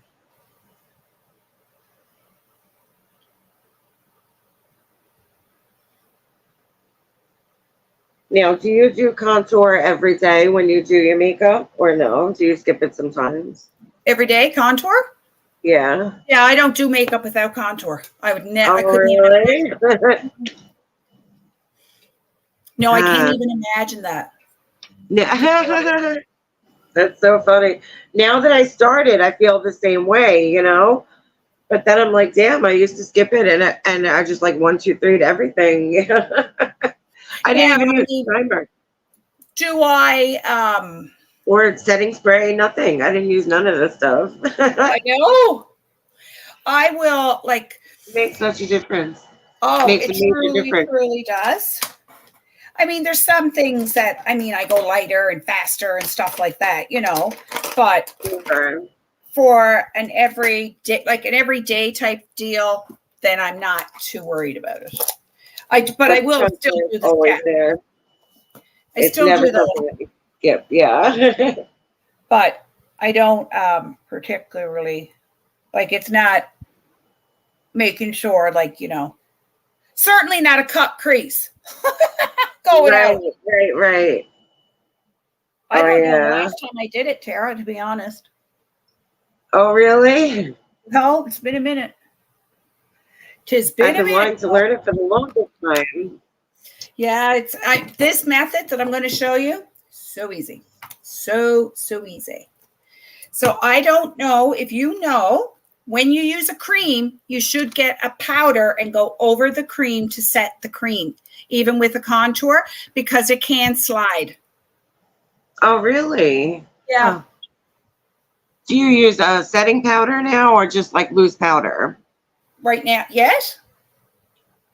Now, do you do contour every day when you do your makeup or no? Do you skip it sometimes? Every day contour? Yeah. Yeah, I don't do makeup without contour. I would never. I couldn't really? even. No, I can't even imagine that. Yeah. That's so funny. Now that I started, I feel the same way, you know. But then I'm like, damn, I used to skip it, and I just like 1, 2, 3 to everything. I didn't even use primer. Do I or setting spray? Nothing. I didn't use none of this stuff. I know. I will like. It makes such a difference. Oh, it truly does. I mean, there's some things that I go lighter and faster and stuff like that, you know. But for an everyday type deal, then I'm not too worried about it. But I will still do the step. There. I still do the skip, yeah. But I don't particularly like. It's not making sure, like, you know, certainly not a cut crease. Going out. Right. I don't know the last time I did it, Tara, to be honest. Oh, really? No, it's been a minute. I've been wanting to learn it for the longest time. Yeah, it's this method that I'm going to show you. So easy. So easy. So I don't know if you know, when you use a cream, you should get a powder and go over the cream to set the cream, even with a contour, because it can slide. Oh, really? Yeah. Huh. Do you use a setting powder now or just like loose powder? Right now, yes.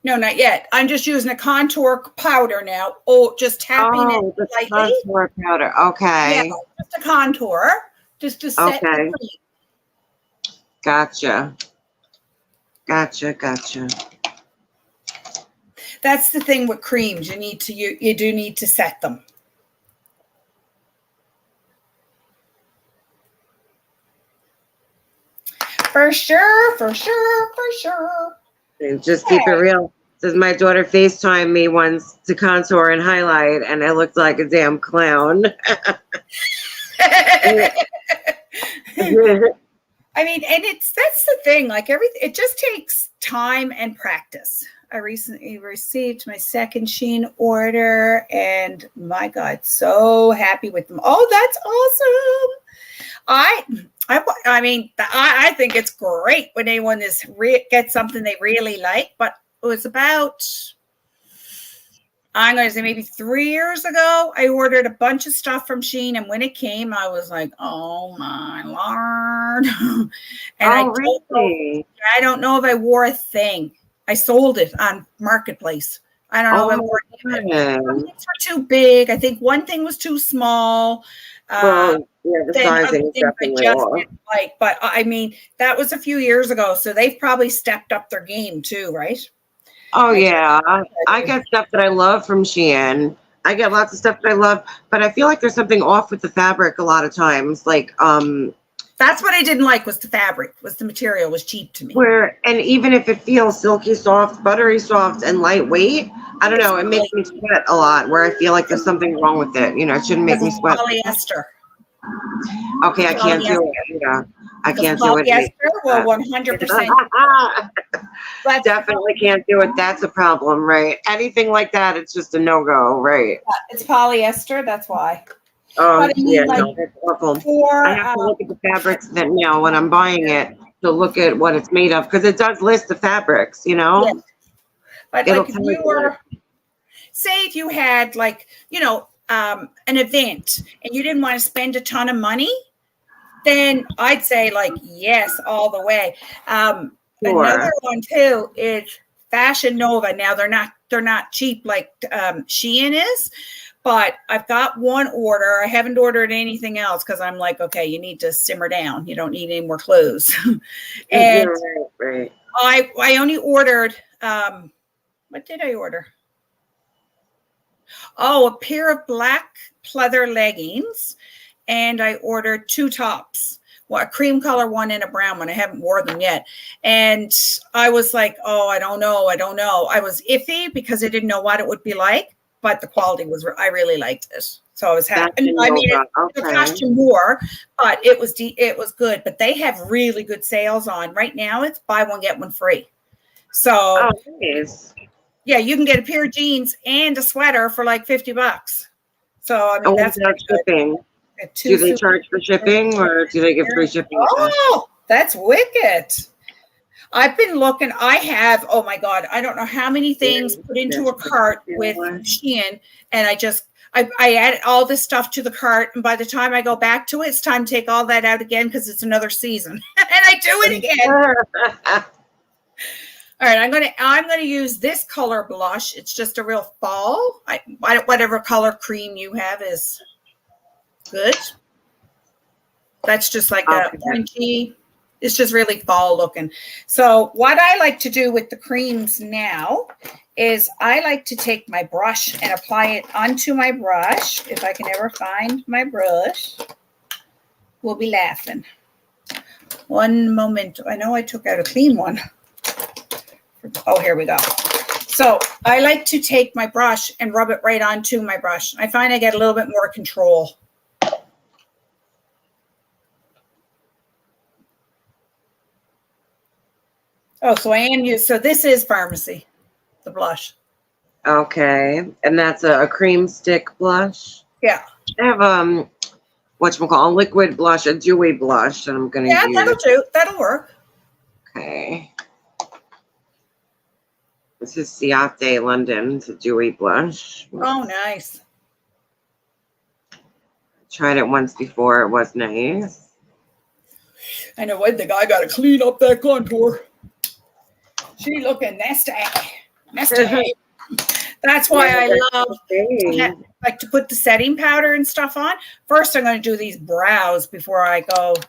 No, not yet. I'm just using a contour powder now. Oh, just tapping it lightly. Contour powder. Okay. Yeah, just a contour, just to set the cream. Gotcha. That's the thing with creams. You do need to set them. For sure. And just keep it real. Says my daughter FaceTimed me once to contour and highlight, and I looked like a damn clown. I mean, and that's the thing. Like everything, it just takes time and practice. I recently received my second Shein order, and my God, so happy with them. Oh, that's awesome! I mean, I think it's great when anyone gets something they really like, but it was about, I'm going to say maybe 3 years ago, I ordered a bunch of stuff from Shein, and when it came, I was like, oh my Lord. And Really? I don't know if I wore a thing. I sold it on Marketplace. I don't know if I wore it. Some things were too big. I think one thing was too small. Well, yeah, the sizing is definitely off. But I mean, that was a few years ago, so they've probably stepped up their game too, right? Oh, yeah. I get stuff that I love from Shein. I get lots of stuff that I love, but I feel like there's something off with the fabric a lot of times. Like, that's what I didn't like, was the fabric, was the material was cheap to me. And even if it feels silky soft, buttery soft, and lightweight, I don't know, it makes me sweat a lot, where I feel like there's something wrong with it. You know, it shouldn't make me sweat. Polyester. Okay, I can't do it. Yeah, I can't do it. Polyester, well, 100%. Definitely can't do it. That's a problem, right? Anything like that, it's just a no-go, right? Yeah, it's polyester, that's why. Oh, I mean, yeah, no, that's awful. I have to look at the fabrics then, you know, when I'm buying it, to look at what it's made of, because it does list the fabrics, you know? Yes. But like, if you were, say if you had, like, you know, an event and you didn't want to spend a ton of money, then I'd say, like, yes, all the way. Another one too is Fashion Nova. Now they're not cheap like Shein is, but I've got one order. I haven't ordered anything else because I'm like, okay, you need to simmer down. You don't need any more clothes. And right. I only ordered, what did I order? Oh, a pair of black pleather leggings, and I ordered 2 tops. Well, a cream color one and a brown one. I haven't worn them yet. And I was like, oh, I don't know. I was iffy because I didn't know what it would be like, but the quality was, I really liked it. So I was happy. I mean, it cost you more, but it was good. But they have really good sales on. Right now, it's buy one, get one free. So, nice. Yeah, you can get a pair of jeans and a sweater for like $50. So, I mean, that's shipping. Do they charge for shipping, or do they give free shipping? Oh, that's wicked. I've been looking. I have, oh my God, I don't know how many things put into a cart with Shein, and I added all this stuff to the cart, and by the time I go back to it, it's time to take all that out again because it's another season, and I do it again. All right, I'm gonna use this color blush. It's just a real fall. Whatever color cream you have is good. That's just like a orangey. It's just really fall looking. So what I like to do with the creams now is I like to take my brush and apply it onto my brush. If I can ever find my brush, we'll be laughing. One moment. I know I took out a clean one. Oh, here we go. So I like to take my brush and rub it right onto my brush. I find I get a little bit more control. Oh, so this is Farmasi, the blush. Okay, and that's a cream stick blush. Yeah. I have a liquid blush, a dewy blush, and I'm gonna use. Yeah, that'll do. That'll work. Okay. This is Ciate London. It's a dewy blush. Oh, nice. Tried it once before. It was nice. I know one thing. I gotta clean up that contour. She looking nasty. Nasty. That's why I love like to put the setting powder and stuff on. First, I'm going to do these brows before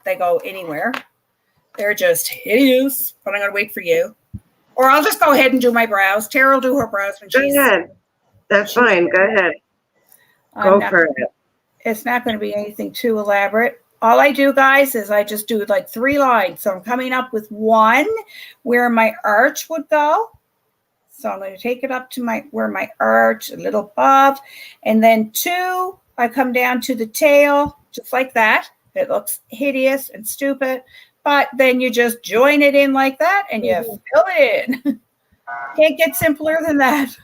they go anywhere. They're just hideous, but I'm going to wait for you. Or I'll just go ahead and do my brows. Tara will do her brows when she's... Go ahead. That's fine. Go ahead. Go for it. It's not going to be anything too elaborate. All I do, guys, is I just do like 3 lines. So I'm coming up with 1 where my arch would go. So I'm going to take it up to where my arch, a little above. And then 2, I come down to the tail, just like that. It looks hideous and stupid. But then you just join it in like that and you fill it in. Can't get simpler than that.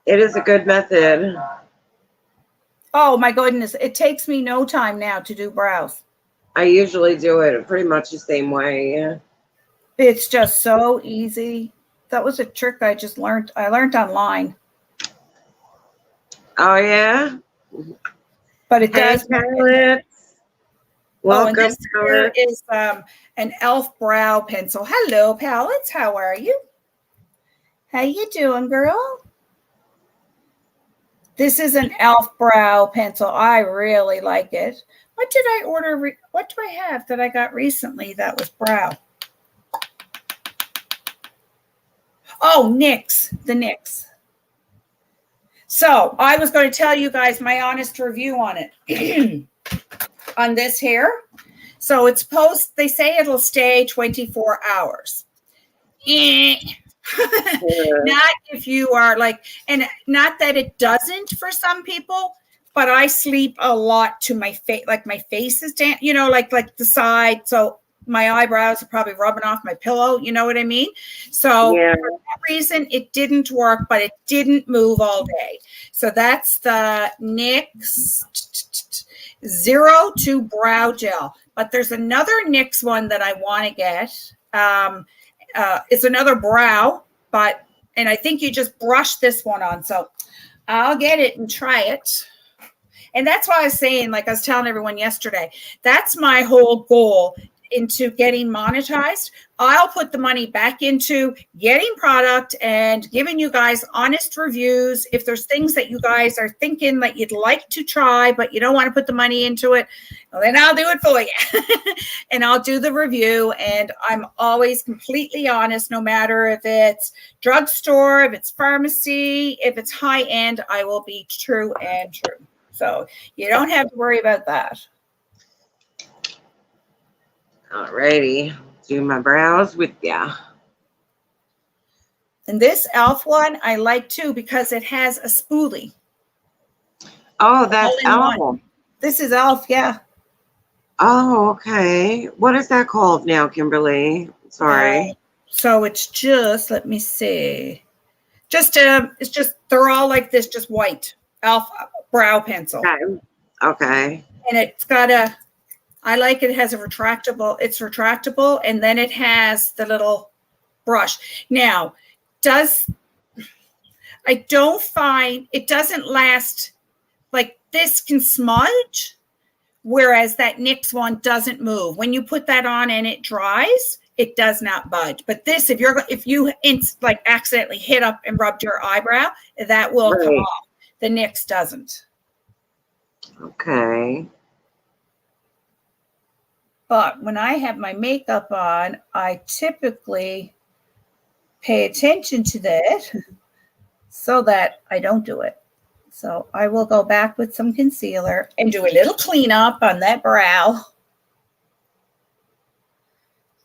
It is a good method. Oh, my goodness. It takes me no time now to do brows. I usually do it pretty much the same way. Yeah. It's just so easy. That was a trick I just learned. I learned online. Oh yeah. But it does. Palettes. Welcome, and this here is an e.l.f. brow pencil. Hello, palettes. How are you? How you doing, girl? This is an e.l.f. brow pencil. I really like it. What did I order? What do I have that I got recently that was brow? Oh, NYX. The NYX. So I was going to tell you guys my honest review on it. On this hair. So it's they say it'll stay 24 hours. Not if you are like, and not that it doesn't for some people, but I sleep a lot to my face, like my face is down, you know, like the side. So my eyebrows are probably rubbing off my pillow, you know what I mean? So for that reason, it didn't work, but it didn't move all day. So that's the NYX 02 brow gel. But there's another NYX one that I want to get. It's another brow, and I think you just brush this one on. So I'll get it and try it. And that's why I was saying, like I was telling everyone yesterday, that's my whole goal into getting monetized. I'll put the money back into getting product and giving you guys honest reviews. If there's things that you guys are thinking that you'd like to try, but you don't want to put the money into it, well, then I'll do it for you. And I'll do the review. And I'm always completely honest, no matter if it's drugstore, if it's pharmacy, if it's high end, I will be true and true. So you don't have to worry about that. Alrighty, do my brows with ya. And this e.l.f. one I like too because it has a spoolie. Oh, that's e.l.f. This is e.l.f., yeah. Oh, okay. What is that called now, Kimberly? Sorry. So it's just, let me see. It's just, they're all like this, just white. e.l.f. brow pencil. Okay. And it's got I like it has a retractable, it's retractable, and then it has the little brush. Now, I don't find, it doesn't last, like this can smudge, whereas that NYX one doesn't move. When you put that on and it dries, it does not budge. But this, if you like accidentally hit up and rubbed your eyebrow, that will come off. The NYX doesn't. Okay. But when I have my makeup on, I typically pay attention to that so that I don't do it. So I will go back with some concealer and do a little cleanup on that brow.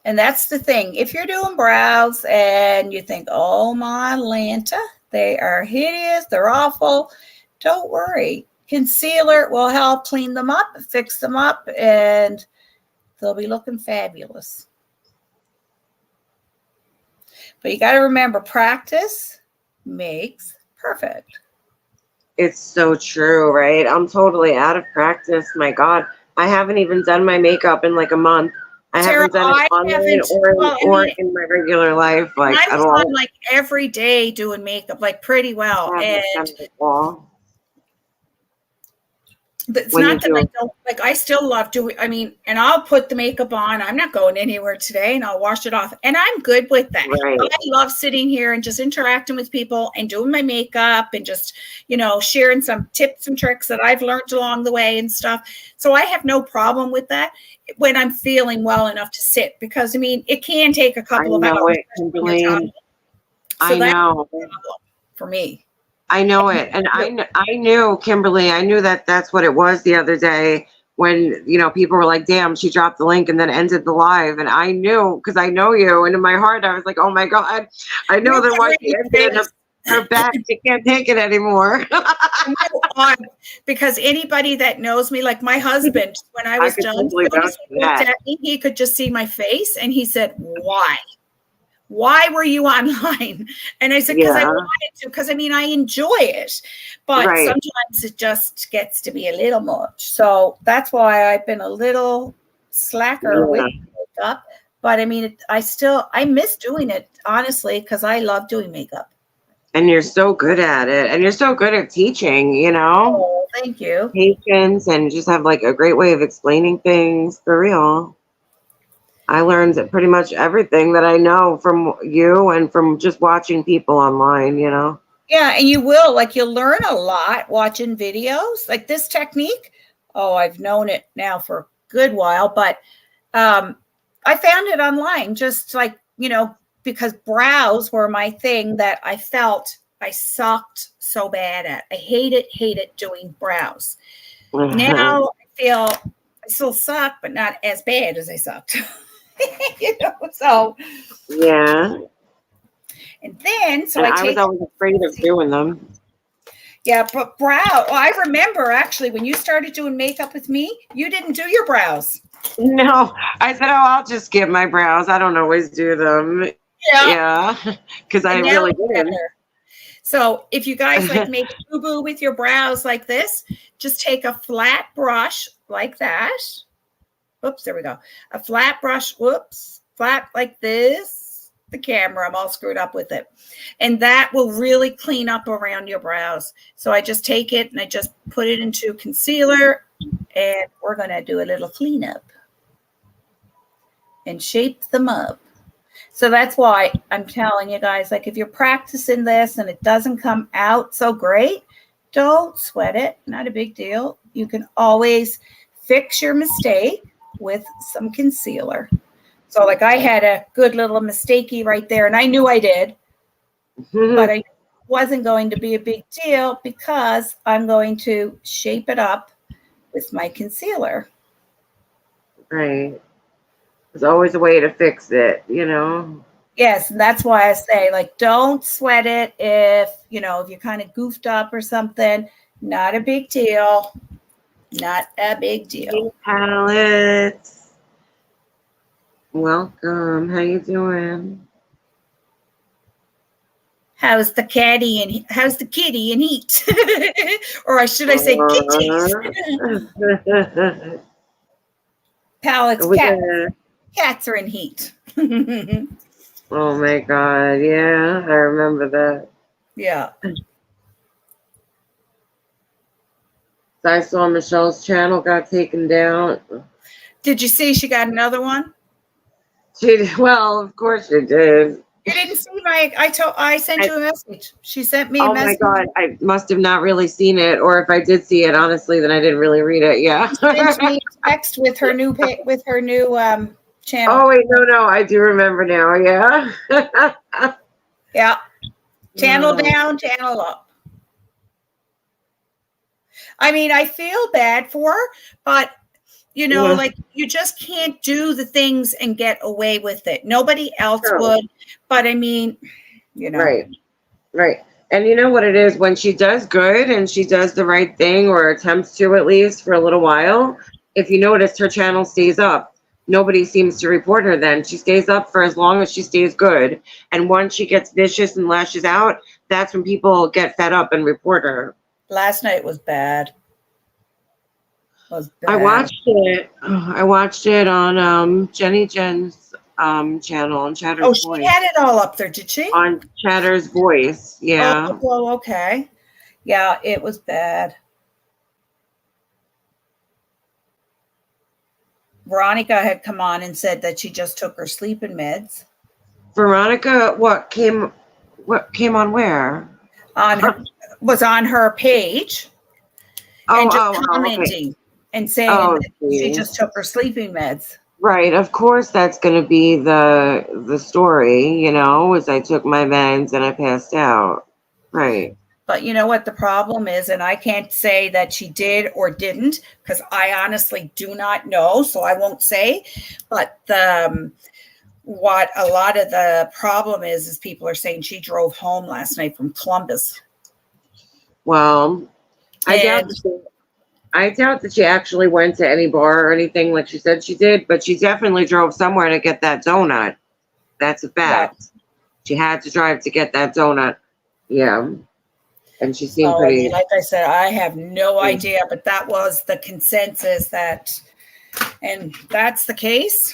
And that's the thing. If you're doing brows and you think, oh my Lanta, they are hideous, they're awful, don't worry. Concealer will help clean them up, fix them up, and they'll be looking fabulous. But you got to remember, practice makes perfect. It's so true, right? I'm totally out of practice. My God, I haven't even done my makeup in like a month. I haven't done it online or in my regular life, like at all. I'm like every day doing makeup, like pretty well. But it's not that I don't, like, I still love doing, I mean, and I'll put the makeup on. I'm not going anywhere today, and I'll wash it off. And I'm good with that. Right. I love sitting here and just interacting with people and doing my makeup and just, you know, sharing some tips and tricks that I've learned along the way and stuff. So I have no problem with that when I'm feeling well enough to sit, because I mean, it can take a couple of hours. I know. For me. I know it. And I knew, Kimberly, I knew that that's what it was the other day when, you know, people were like, damn, she dropped the link and then ended the live. And I knew, because I know you. And in my heart, I was like, oh my God, I know that once she ended her back, she can't take it anymore. Because anybody that knows me, like my husband, when I was done, he could just see my face and he said, why were you online? And I said, because I wanted to, because I mean, I enjoy it, but sometimes it just gets to be a little much. So that's why I've been a little slacker with makeup. But I mean, I miss doing it, honestly, because I love doing makeup. And you're so good at it. And you're so good at teaching, you know? Oh, thank you. Patience, and just have like a great way of explaining things, for real. I learned pretty much everything that I know from you and from just watching people online, you know? Yeah, and you'll learn a lot watching videos. Like this technique, I've known it now for a good while, but I found it online just like, because brows were my thing that I felt I sucked so bad at. I hated doing brows. Now I feel I still suck, but not as bad as I sucked. So yeah. And then, I was always afraid of doing them. Yeah, but I remember actually when you started doing makeup with me, you didn't do your brows. No, I said, I'll just skip my brows. I don't always do them. Yeah, because I really didn't. So if you guys like make boo-boo with your brows like this, just take a flat brush like that. Oops, there we go. A flat brush, flat like this. The camera, I'm all screwed up with it. And that will really clean up around your brows. So I just take it and I just put it into concealer, and we're going to do a little cleanup and shape them up. So that's why I'm telling you guys, like if you're practicing this and it doesn't come out so great, don't sweat it. Not a big deal. You can always fix your mistake with some concealer. So like I had a good little mistakey right there, and I knew I did, but I wasn't going to be a big deal because I'm going to shape it up with my concealer. Right. There's always a way to fix it, you know? Yes, and that's why I say, like, don't sweat it if you're kind of goofed up or something. Not a big deal. Not a big deal. Palettes. Welcome. How you doing? How's the kitty in heat? Or should I say kitties? Palettes, cats are in heat. Oh my God. Yeah, I remember that. Yeah. I saw Michelle's channel got taken down. Did you see she got another one? She did. Well, of course she did. You didn't see I sent you a message. She sent me a message. Oh my God. I must have not really seen it, or if I did see it, honestly, then I didn't really read it. Yeah. She sent me a text with her new channel. Oh wait, no, I do remember now. Yeah. Yeah. Channel down, channel up. I mean, I feel bad for her, but like you just can't do the things and get away with it. Nobody else would, but I mean, Right. And you know what it is, when she does good and she does the right thing, or attempts to at least for a little while, if you notice, her channel stays up. Nobody seems to report her then. She stays up for as long as she stays good. And once she gets vicious and lashes out, that's when people get fed up and report her. Last night was bad. I watched it on Jenny Jen's channel on Chatter's Voice. Oh, she had it all up there, did she? On Chatter's Voice, yeah. Oh, okay. Yeah, it was bad. Veronica had come on and said that she just took her sleeping meds. Veronica, what came on where? Was on her page. And just commenting. Okay. And saying that she just took her sleeping meds. Right. Of course, that's going to be the story, is I took my meds and I passed out. Right. But you know what the problem is, and I can't say that she did or didn't, because I honestly do not know, so I won't say. But what a lot of the problem is people are saying she drove home last night from Columbus. Well, I doubt that she actually went to any bar or anything like she said she did, but she definitely drove somewhere to get that donut. That's a fact. Yeah. She had to drive to get that donut. Yeah. And she seemed pretty... Like I said, I have no idea, but that was the consensus that... and that's the case,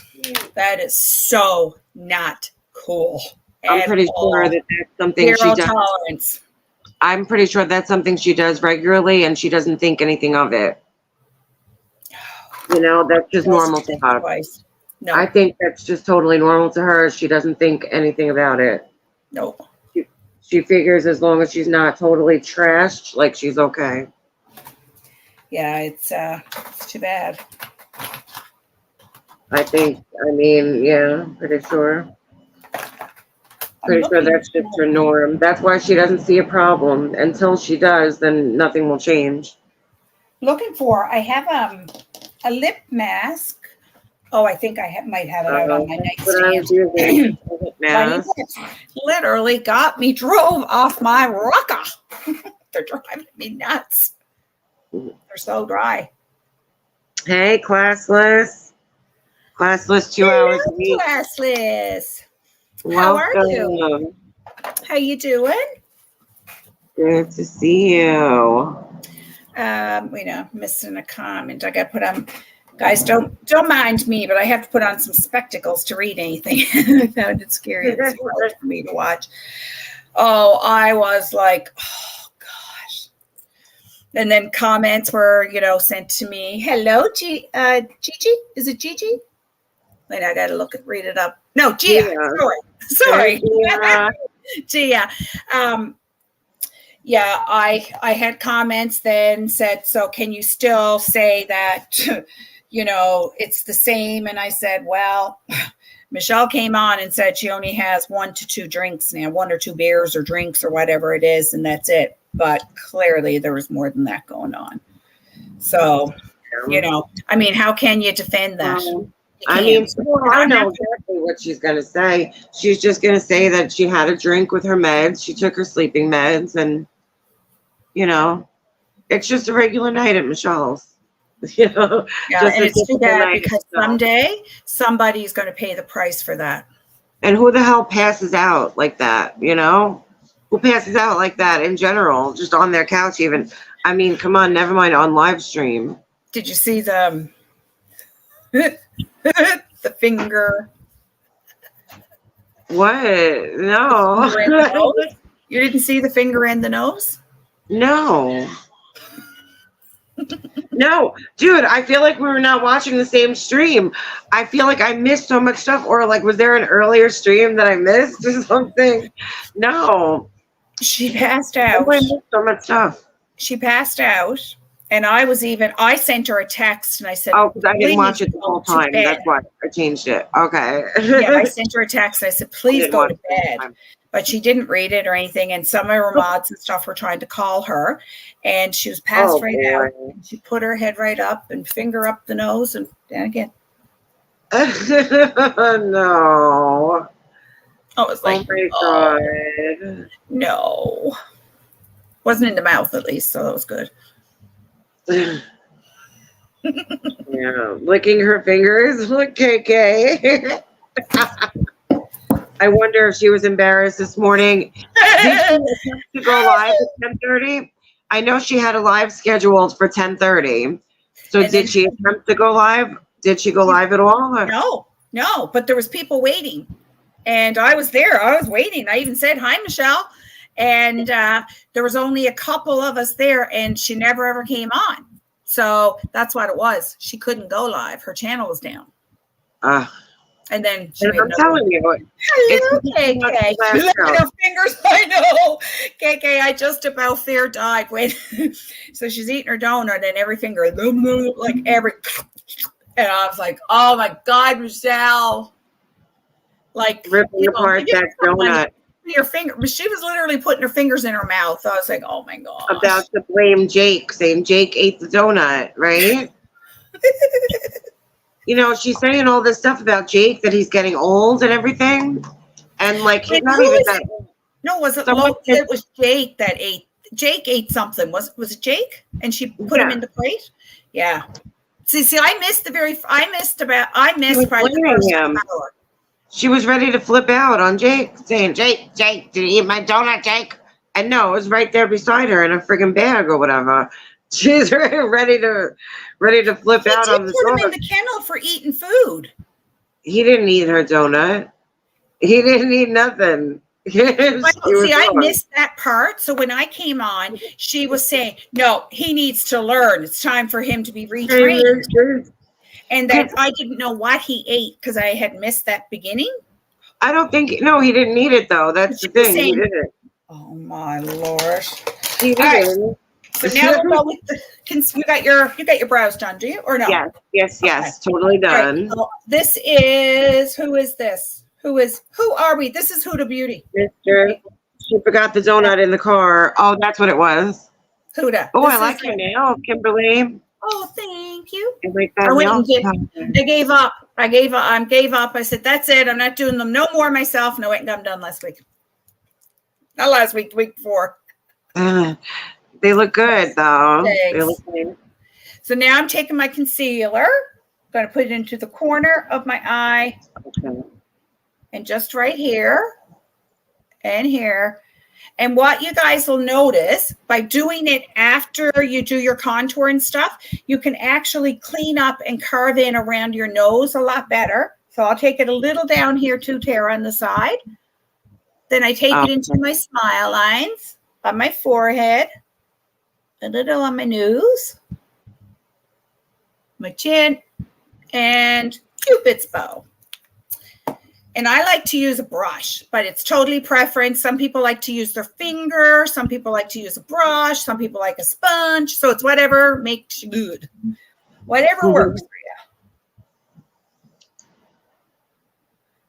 that is so not cool. I'm pretty sure that that's something Zero she does. tolerance. I'm pretty sure that's something she does regularly, and she doesn't think anything of it. You know, that's just normal to her. No. I think that's just totally normal to her. She doesn't think anything about it. No. She figures as long as she's not totally trashed, like she's okay. Yeah, it's too bad. Yeah, pretty sure. Pretty sure that's just her norm. That's why she doesn't see a problem. Until she does, then nothing will change. I have a lip mask. Oh, I think I might have it out on my nightstand. Literally drove off my rocker. They're driving me nuts. They're so dry. Hey, classless. Classless 2 hours a week. Classless. Welcome. How are you? How you doing? Good to see you. Missing a comment. I got to put on. Guys, don't mind me, but I have to put on some spectacles to read anything. I found it scary. It's hard for me to watch. Oh, I was like, oh gosh. And then comments were, sent to me. Hello, Gigi. Is it Gigi? Wait, I got to read it up. No, Gia. Sorry. Gia. Yeah, I had comments then said, so can you still say that, it's the same? And I said, well, Michelle came on and said she only has 1 to 2 drinks now, 1 or 2 beers or drinks or whatever it is, and that's it. But clearly there was more than that going on. So, how can you defend that? I know exactly what she's going to say. She's just going to say that she had a drink with her meds. She took her sleeping meds, and, it's just a regular night at Michelle's. Yeah, and it's too bad because someday somebody's going to pay the price for that. And who the hell passes out like that, Who passes out like that in general, just on their couch even? I mean, come on, never mind on live stream. Did you see the the finger? What? No. You didn't see the finger in the nose? No. No, dude, I feel like we were not watching the same stream. I feel like I missed so much stuff, or like, was there an earlier stream that I missed or something? No. She passed out. I missed so much stuff. She passed out, and I sent her a text and I said, oh, because I didn't watch it the whole time. That's why I changed it. Okay. Yeah, I sent her a text and I said, please go to bed. But she didn't read it or anything. And some of her mods and stuff were trying to call her. And she was passed out. And she put her head right up and finger up the nose and down again. No. I was like, oh my God. No. Wasn't in the mouth at least, so that was good. Yeah, licking her fingers. Look, KK. I wonder if she was embarrassed this morning. Did she go live at 10:30? I know she had a live scheduled for 10:30. So did she attempt to go live? Did she go live at all? Or? No, but there was people waiting. And I was there. I was waiting. I even said, hi, Michelle. And there was only a couple of us there, and she never, ever came on. So that's what it was. She couldn't go live. Her channel was down. And then I'm telling you. Hello, KK. Look at her fingers. I know. KK, I just about fear died. Wait. So she's eating her donut, and every finger, like every. And I was like, oh my God, Michelle. Like, ripping apart that donut. Your finger. She was literally putting her fingers in her mouth. I was like, oh my God. About to blame Jake, saying Jake ate the donut, right? She's saying all this stuff about Jake, that he's getting old and everything. And like, he's not even that old. No, it was Jake that ate. Jake ate something. Was it Jake? And she put him in the plate? Yeah. See, I missed probably the first hour. She was ready to flip out on Jake, saying, Jake, did you eat my donut, Jake? And no, it was right there beside her in a friggin' bag or whatever. She's ready to flip out did on the put him in dog. the kennel for eating food. He didn't eat her donut. He didn't eat nothing. I missed that part. So when I came on, she was saying, no, he needs to learn. It's time for him to be retrained. And that I didn't know what he ate because I had missed that beginning. I don't think, no, he didn't eat it though. That's the thing. He didn't. Oh my Lord. He didn't. Right. So now we'll go with you got your brows done, do you? Or no? Yes. Okay. Totally done. Right. So this is, who is this? Who are we? This is Huda Beauty. Mr. She forgot the donut in the car. Oh, that's what it was. Huda. Oh, I like your nail, Kimberly. Oh, thank you. I gave up. I gave up. I said, that's it. I'm not doing them no more myself. No, I went and got them done last week. Not last week, the week before. They look good, though. They look good. So now I'm taking my concealer. I'm going to put it into the corner of my eye. Okay. And just right here and here. And what you guys will notice by doing it after you do your contour and stuff, you can actually clean up and carve in around your nose a lot better. So I'll take it a little down here too, Tara, on the side. Then I take it into my smile lines on my forehead, a little on my nose, my chin, and Cupid's bow. And I like to use a brush, but it's totally preference. Some people like to use their finger. Some people like to use a brush. Some people like a sponge. So it's whatever makes you good. Whatever works for you.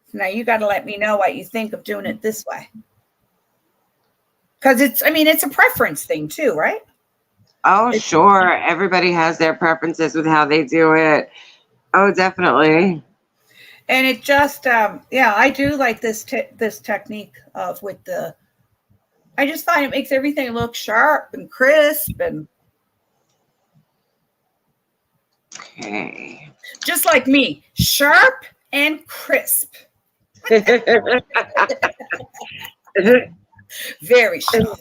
So now you got to let me know what you think of doing it this way. Because it's a preference thing too, right? Oh, sure. Everybody has their preferences with how they do it. Oh, definitely. And it just, I do like this technique of with the, I just find it makes everything look sharp and crisp and. Okay. Just like me, sharp and crisp. Very sharp.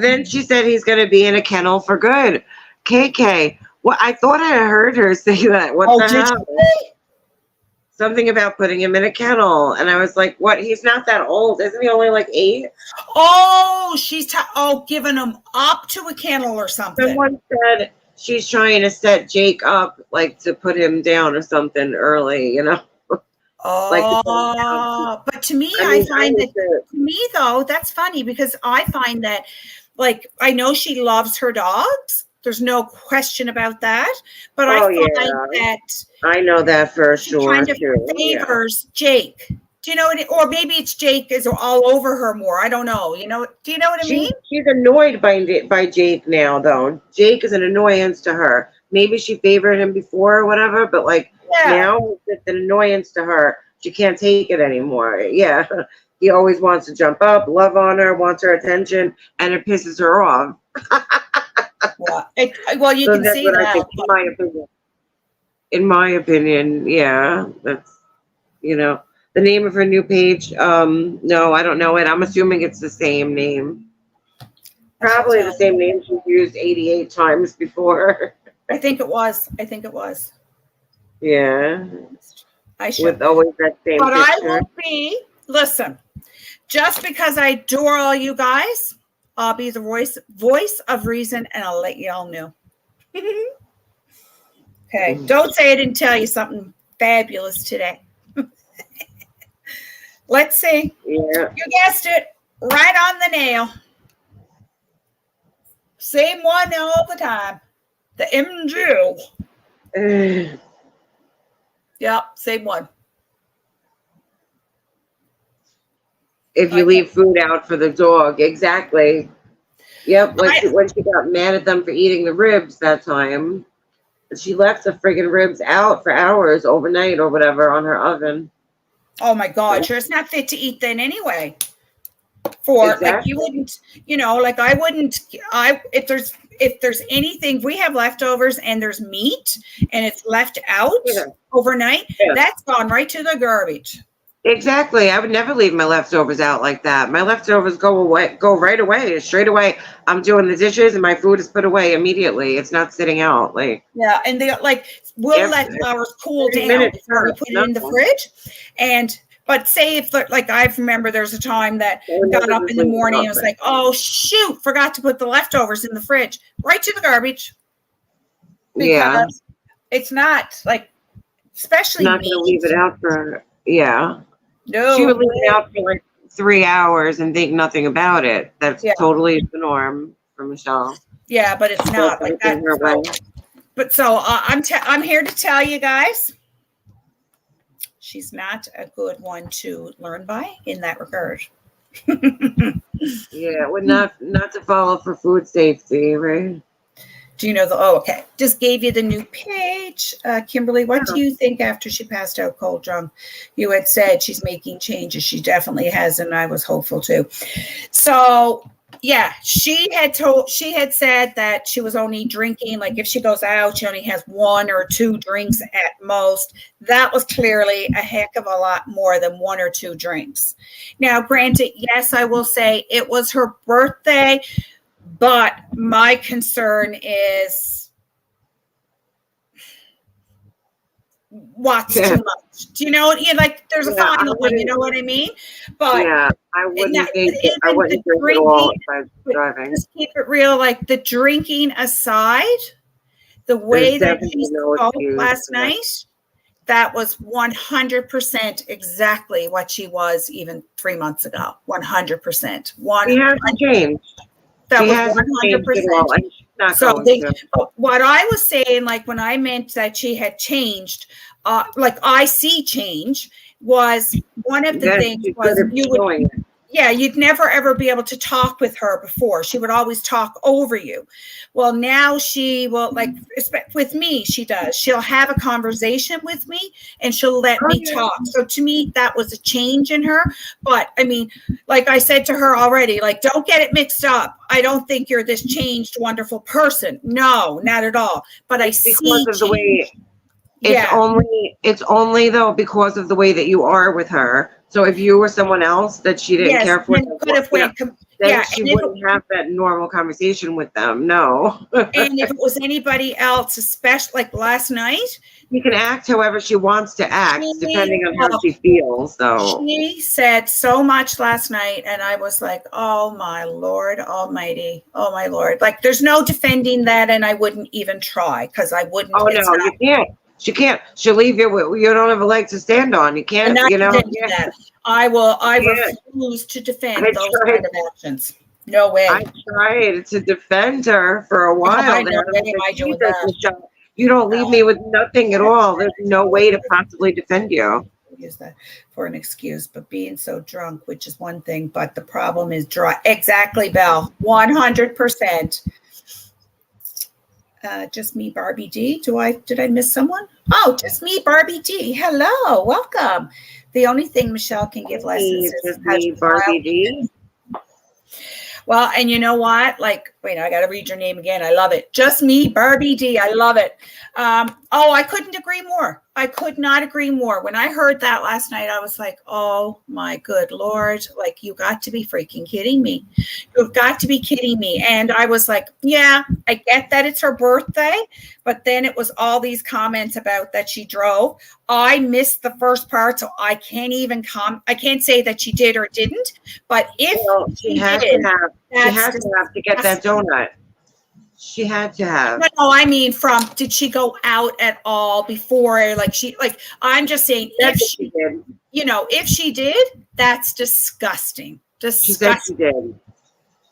Then she said he's going to be in a kennel for good. KK. Well, I thought I heard her say that. What the hell? Something about putting him in a kennel. And I was like, what? He's not that old. Isn't he only like 8? Oh, she's giving him up to a kennel or something. Someone said she's trying to set Jake up, like to put him down or something early, you know? But to me, I find that, to me though, that's funny because I find that, like, I know she loves her dogs. There's no question about that. But I find that I know that for sure. Kind of favors Jake. Do you know what? Or maybe it's Jake is all over her more. I don't know. You know? Do you know what I mean? She's annoyed by Jake now, though. Jake is an annoyance to her. Maybe she favored him before or whatever, but now it's an annoyance to her. She can't take it anymore. Yeah, he always wants to jump up, love on her, wants her attention, and it pisses her off. Well, you can see that. In my opinion, yeah, that's, the name of her new page. No, I don't know it. I'm assuming it's the same name. Probably the same name she's used 88 times before. I think it was. Yeah. I should. With always that same But picture. I will be, listen, just because I adore all you guys, I'll be the voice of reason, and I'll let you all know. Okay, don't say I didn't tell you something fabulous today. Let's see. Yeah. You guessed it, right on the nail. Same one all the time. The MG. Yep, same one. If you leave food out for the dog, exactly. Yep, when she got mad at them for eating the ribs that time, she left the friggin' ribs out for hours overnight or whatever on her oven. Oh my God, sure, it's not fit to eat then anyway. Like you wouldn't, I wouldn't. If there's anything we have leftovers and there's meat and it's left out overnight, that's gone right to the garbage. Exactly. I would never leave my leftovers out like that. My leftovers go right away, straight away. I'm doing the dishes and my food is put away immediately. It's not sitting out. Like, Yeah, and they like we'll let flowers cool 30 down minutes before we first, put it in the fridge. And but say if like I remember there's a time that got up in the morning and was like, oh shoot, forgot to put the leftovers in the fridge. Right to the garbage. Because it's not like, especially not gonna leave it out for no. She would leave it out for like 3 hours and think nothing about it. That's totally the norm for Michelle. Yeah, but it's not like that. But so I'm here to tell you guys, she's not a good one to learn by in that regard. Yeah, well, not to follow for food safety, right? Do you know okay. Just gave you the new page. Kimberly, what do you think after she passed out cold drunk? You had said she's making changes. She definitely has, and I was hopeful too. So yeah, she had said that she was only drinking, like if she goes out, she only has 1 or 2 drinks at most. That was clearly a heck of a lot more than 1 or 2 drinks. Now, granted, yes, I will say it was her birthday. But my concern is what's too much. Do you know? Like there's a fine line. You know what I mean? But I wouldn't think I wouldn't drink at all if I was driving. Just keep it real. Like the drinking aside, the way that she spoke last night, that was 100% exactly what she was even 3 months ago. 100%. She hasn't changed. That was 100%. So what I was saying, like when I meant that she had changed, like I see change, was one of the things was you'd never ever be able to talk with her before. She would always talk over you. Well, now she will, like with me, she does. She'll have a conversation with me and she'll let me talk. So to me, that was a change in her. But I mean, like I said to her already, like, don't get it mixed up. I don't think you're this changed, wonderful person. No, not at all. But I see because of the way it's only though because of the way that you are with her. So if you were someone else that she didn't care for, then she wouldn't have that normal conversation with them. No. And if it was anybody else, especially like last night, she can act however she wants to act, depending on how she feels. So she said so much last night, and I was like, "Oh my Lord Almighty, oh my Lord!" Like, there's no defending that, and I wouldn't even try because I wouldn't. Oh no, you can't. She can't. She'll leave you. You don't have a leg to stand on. You can't. You know. I will. I refuse to defend those kind of actions. No way. I tried to defend her for a while. You don't leave me with nothing at all. There's no way to possibly defend you. Use that for an excuse, but being so drunk, which is one thing, but the problem is dry. Exactly, Belle. 100%. Just me, Barbie D. Did I miss someone? Oh, just me, Barbie D. Hello, welcome. The only thing Michelle can give lessons is me, Barbie D. Well, and you know what? Like, wait, I got to read your name again. I love it. Just me, Barbie D. I love it. I couldn't agree more. I could not agree more. When I heard that last night, I was like, oh my good Lord, like you got to be freaking kidding me. You've got to be kidding me. And I was like, yeah, I get that it's her birthday, but then it was all these comments about that she drove. I missed the first part, so I can't even I can't say that she did or didn't, but if she has to get that donut. She had to have. No, I mean, did she go out at all before? I'm just saying, if she did, if she did, that's disgusting. She said she did.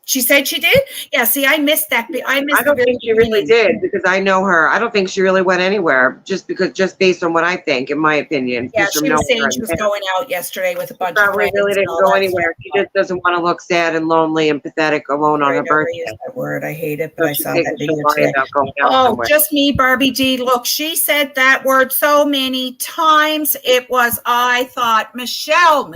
She said she did? Yeah, see, I missed that. I don't think she really did because I know her. I don't think she really went anywhere just based on what I think, in my opinion. Yeah, she was saying she was going out yesterday with a bunch of friends. She really didn't go anywhere. She just doesn't want to look sad and lonely and pathetic alone on her birthday. I use that word. I hate it, but I saw that video today. Oh, just me, Barbie D. Look, she said that word so many times. I thought, Michelle.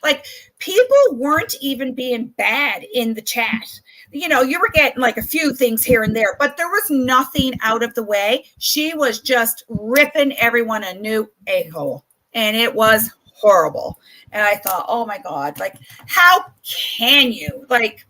Like, people weren't even being bad in the chat. You were getting like a few things here and there, but there was nothing out of the way. She was just ripping everyone a new a-hole, and it was horrible. And I thought, oh my God, like, how can you? Like,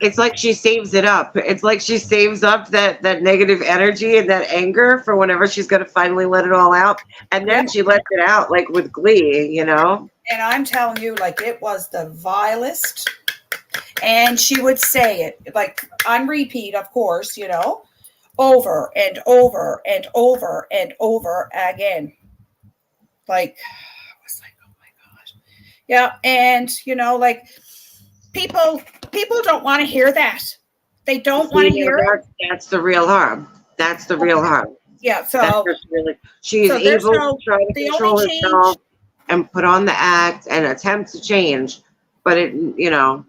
it's like she saves it up. It's like she saves up that negative energy and that anger for whenever she's going to finally let it all out. And then she lets it out like with glee, you know? And I'm telling you, like, it was the vilest. And she would say it like on repeat, of course, you know, over and over and over and over again. Like, I was like, oh my gosh. Yeah. And, you know, like, people don't want to hear that. They don't want to hear it. That's the real harm. That's the real harm. Yeah. So she's able to try to control herself and put on the act and attempt to change, but it, you know.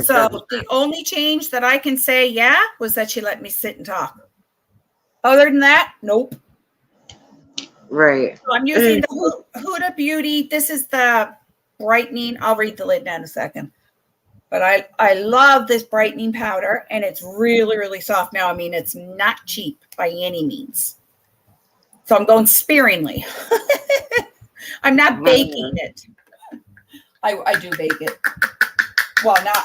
So the only change that I can say, was that she let me sit and talk. Other than that, nope. Right. So I'm using the Huda Beauty. This is the brightening. I'll read the lid now in a second. But I love this brightening powder, and it's really, really soft. Now, I mean, it's not cheap by any means. So I'm going sparingly. I'm not baking it. I do bake it. Well, not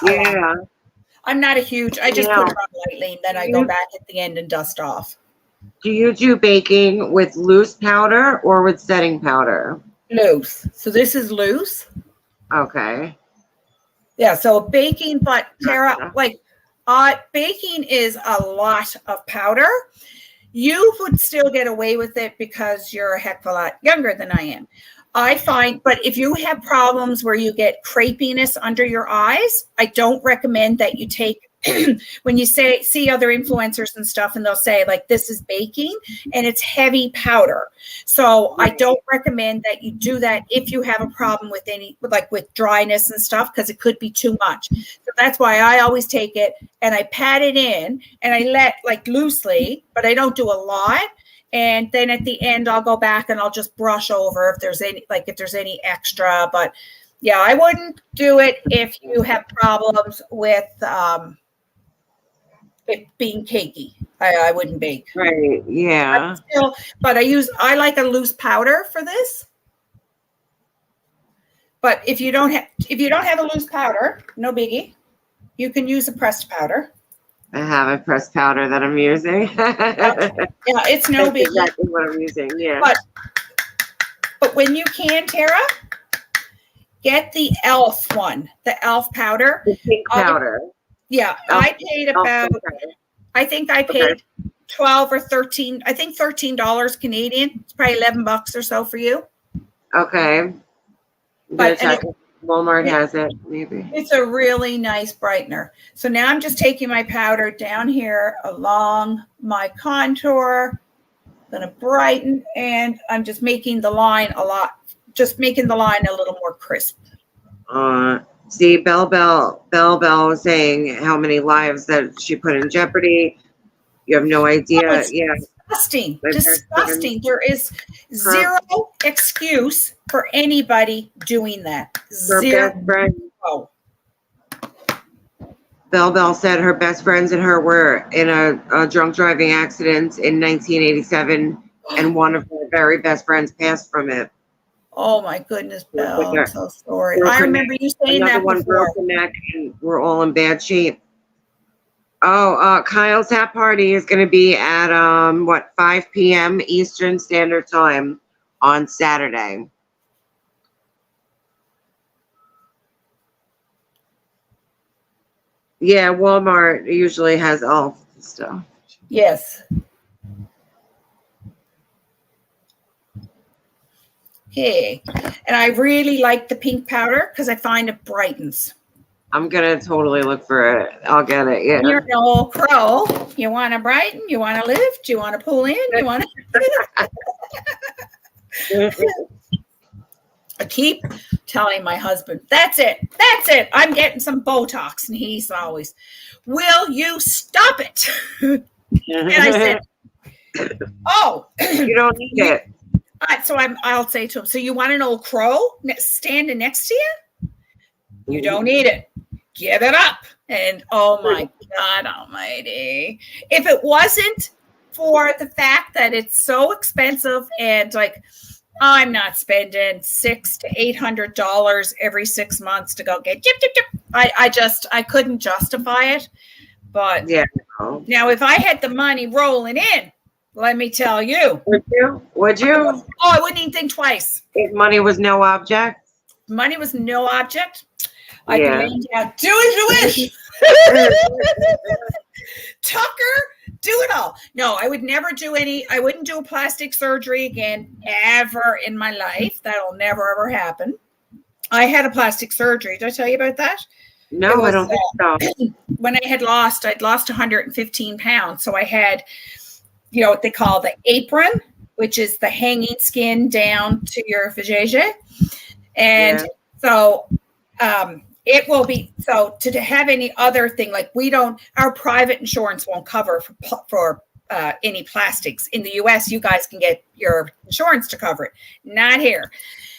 I'm not a huge, I just put it on lightly, and then I go back at the end and dust off. Do you do baking with loose powder or with setting powder? Loose. So this is loose. Okay. Yeah, so baking, but Tara, like, baking is a lot of powder. You would still get away with it because you're a heck of a lot younger than I am. I find, but if you have problems where you get crepiness under your eyes, I don't recommend that you take, when you see other influencers and stuff, and they'll say like, this is baking and it's heavy powder. So I don't recommend that you do that if you have a problem with with dryness and stuff, because it could be too much. So that's why I always take it and I pat it in and I let like loosely, but I don't do a lot. And then at the end, I'll go back and I'll just brush over if there's any extra. But yeah, I wouldn't do it if you have problems with it being cakey. I wouldn't bake. Right. Yeah. But I like a loose powder for this. But if you don't have a loose powder, no biggie. You can use a pressed powder. I have a pressed powder that I'm using. Yeah, it's no biggie. Exactly what I'm using. Yeah. But when you can, Tara, get the e.l.f. one, the e.l.f. powder. The pink powder. I paid about. I think I paid $12 or $13. I think $13 Canadian. It's probably $11 or so for you. Okay. But Walmart has it, maybe. It's a really nice brightener. So now I'm just taking my powder down here along my contour. I'm going to brighten, and I'm just making the line a little more crisp. See, Bell was saying how many lives that she put in jeopardy. You have no idea. Disgusting. There is zero excuse for anybody doing that. Zero. Bell said her best friends and her were in a drunk driving accident in 1987, and one of her very best friends passed from it. Oh my goodness, Belle, I'm so sorry. I remember you saying that before. Broke the neck, and we're all in bad shape. Oh, Kyle's hat party is going to be at 5 p.m. Eastern Standard Time on Saturday. Yeah, Walmart usually has all stuff. Yes. Okay, and I really like the pink powder because I find it brightens. I'm gonna totally look for it. I'll get it. Yeah. You're an old crow. You want to brighten? You want to lift? You want to pull in? You want to? I keep telling my husband, "That's it. That's it. I'm getting some Botox," and he's always, "Will you stop it?" And I said, "Oh, you don't need it." So I'll say to him, "So you want an old crow standing next to you? You don't need it. Give it up." And oh my God almighty. If it wasn't for the fact that it's so expensive and like I'm not spending $600 to $800 every 6 months to go get chip, chip, chip. I couldn't justify it. But yeah. Now, if I had the money rolling in, let me tell you. Would you? Would you? I wouldn't even think twice. If money was no object? Money was no object. I'd be laying down, do as you wish. Tucker, do it all. No, I would never do I wouldn't do a plastic surgery again, ever in my life. That'll never, ever happen. I had a plastic surgery. Did I tell you about that? No, I don't think so. When I'd lost 115 pounds. So I had, what they call the apron, which is the hanging skin down to your vajayjay. And so it will be, so to have any other thing, like our private insurance won't cover for any plastics. In the US, you guys can get your insurance to cover it. Not here.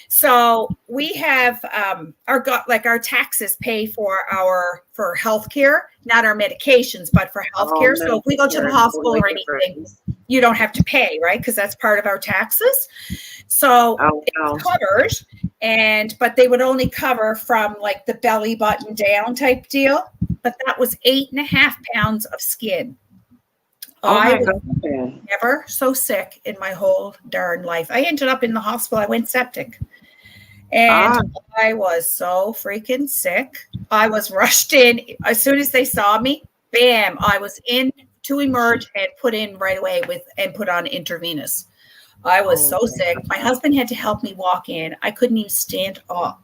So we have our taxes pay for healthcare, not our medications, but for healthcare. So if we go to the hospital or anything, you don't have to pay, right? Because that's part of our taxes. So it's covered, but they would only cover from like the belly button down type deal. But that was 8.5 pounds of skin. I was never so sick in my whole darn life. I ended up in the hospital. I went septic. And I was so freaking sick. I was rushed in. As soon as they saw me, bam, I was in to emerge and put in right away and put on intravenous. I was so sick. My husband had to help me walk in. I couldn't even stand up.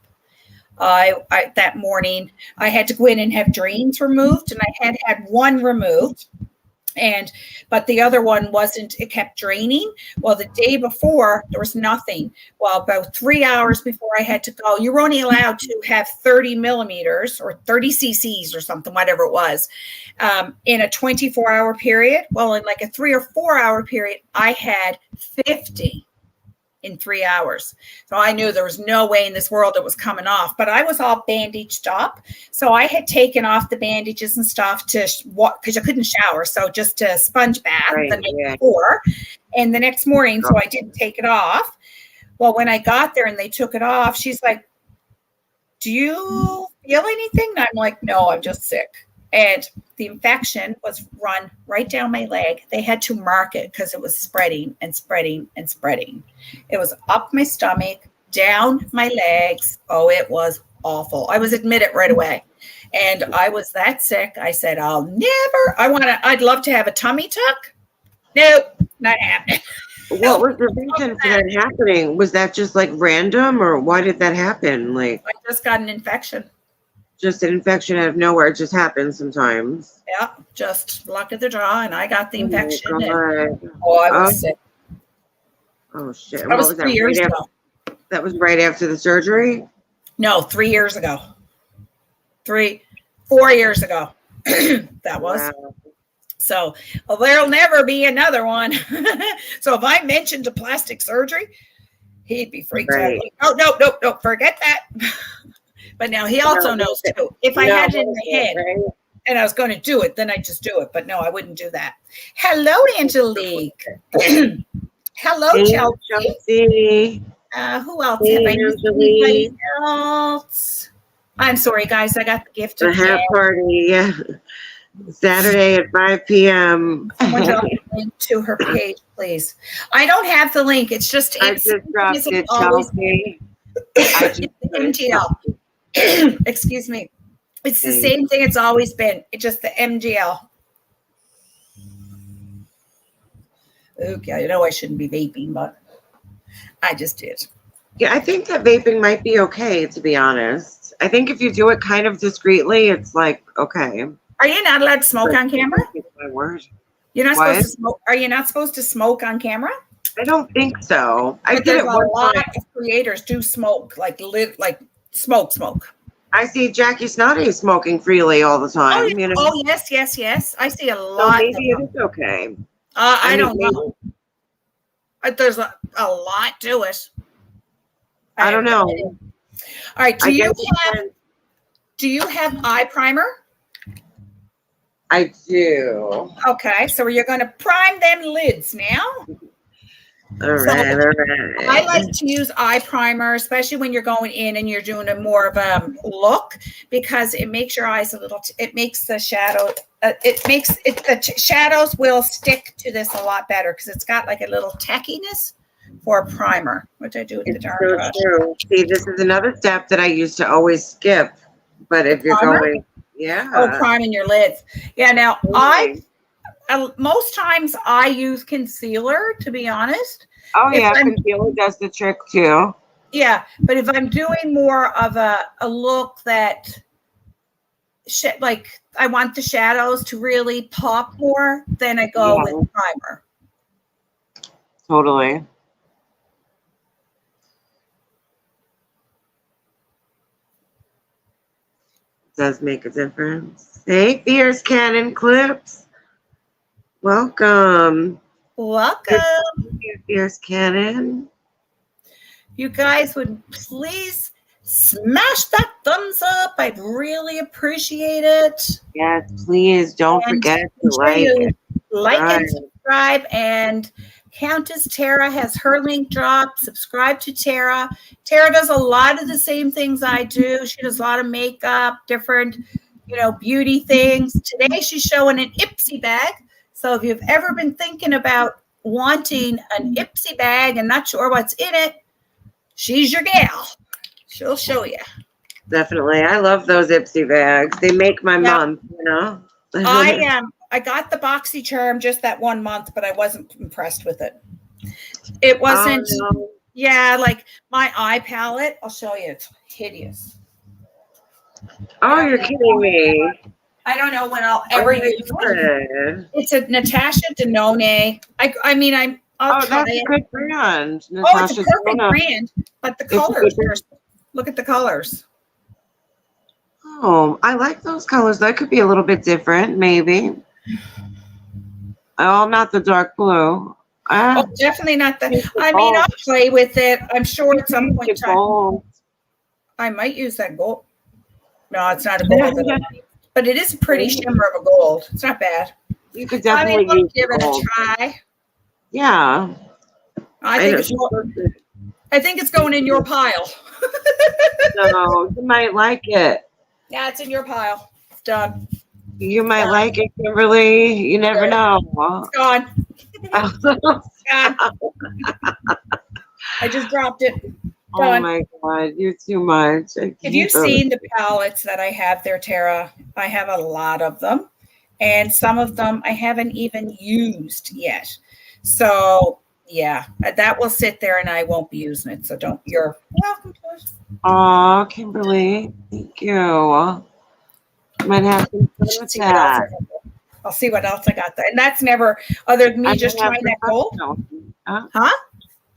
That morning, I had to go in and have drains removed, and I had one removed. But the other one wasn't, it kept draining. Well, the day before, there was nothing. Well, about 3 hours before I had to go, you were only allowed to have 30 millimeters or 30 cc's or something, whatever it was, in a 24-hour period. Well, in like a 3 or 4 hour period, I had 50 in 3 hours. So I knew there was no way in this world it was coming off, but I was all bandaged up. So I had taken off the bandages and stuff to walk because I couldn't shower. So just to sponge bath the night before and the next morning. So I didn't take it off. Well, when I got there and they took it off, she's like, do you feel anything? And I'm like, no, I'm just sick. And the infection was run right down my leg. They had to mark it because it was spreading and spreading and spreading. It was up my stomach, down my legs. Oh, it was awful. I was admitted right away. And I was that sick. I said, I'd love to have a tummy tuck. Nope, not happening. What was the reason for that happening? Was that just like random, or why did that happen? Like, I just got an infection. Just an infection out of nowhere. It just happens sometimes. Yeah, just luck of the draw, and I got the infection. I was sick. Oh shit! That was 3 years ago. That was right after the surgery? No, 3 years ago. 4 years ago. That was. Wow. So there'll never be another one. So if I mentioned a plastic surgery, he'd be freaked out. Like, oh, no, forget that. But now he also knows too. If I had it in my head and I was going to do it, then I'd just do it. But no, I wouldn't do that. Hello, Angelique. Hello, Chelsea. Who else? Have I missed anybody else? I'm sorry, guys. I got the gift of the hat party. Yeah. Saturday at 5 p.m. Someone drop the link to her page, please. I don't have the link. It's just I just dropped it, Chelsea. MGL. Excuse me. It's the same thing it's always been. It's just the MGL. Okay, I know I shouldn't be vaping, but I just did. Yeah, I think that vaping might be okay, to be honest. I think if you do it kind of discreetly, it's like, okay. Are you not allowed to smoke on camera? My word. You're not supposed to smoke. Are you not supposed to smoke on camera? I don't think so. I did it one time. A lot of creators do smoke, like smoke. I see Jackie Snotty smoking freely all the time. Oh, you know? Oh yes. I see a lot. So maybe it is okay. I don't know. There's a lot to it. I don't know. All right. Do you have eye primer? I do. Okay, so you're going to prime them lids now. All right, all right. I like to use eye primer, especially when you're going in and you're doing a more of a look, because it makes your eyes a little, it makes the shadow, the shadows will stick to this a lot better because it's got like a little tackiness for a primer, which I do with the dark brush. True. See, this is another step that I used to always skip. But if you're going, priming your lids. Yeah, now most times I use concealer, to be honest. Oh, yeah, concealer does the trick too. Yeah, but if I'm doing more of a look that, like, I want the shadows to really pop more, then I go with primer. Totally. Does make a difference. Hey, Fierce Cannon Clips. Welcome. Fierce Cannon. You guys would please smash that thumbs up. I'd really appreciate it. Yes, please don't forget to like and subscribe. And Countess Tara has her link dropped. Subscribe to Tara. Tara does a lot of the same things I do. She does a lot of makeup, different, beauty things. Today she's showing an Ipsy bag. So if you've ever been thinking about wanting an Ipsy bag and not sure what's in it, she's your gal. She'll show you. Definitely. I love those Ipsy bags. They make my month, I got the BoxyCharm just that 1 month, but I wasn't impressed with it. It wasn't, like my eye palette. I'll show you. It's hideous. Oh, you're kidding me. I don't know when I'll ever use it. It's a Natasha Denone. I'll try that's it. A good brand. It's a perfect brand, but the colors. Look at the colors. Oh, I like those colors. That could be a little bit different, maybe. Oh, not the dark blue. Definitely not the. I'll play with it. I'm sure at some point in time. I might use that gold. No, it's not a gold. But it is a pretty shimmer of a gold. It's not bad. You could definitely give it a try. Yeah. I think it's going in your pile. No, you might like it. Yeah, it's in your pile. It's done. You might like it, Kimberly. You never know. It's gone. It's gone. I just dropped it. Done. Oh my God, you're too much. Have you seen the palettes that I have there, Tara? I have a lot of them. And some of them I haven't even used yet. So, yeah, that will sit there and I won't be using it. So you're welcome to it. Oh, Kimberly, thank you. I might have some fun with that. I'll see what else I got there. And that's never, other than me just trying that gold. Huh?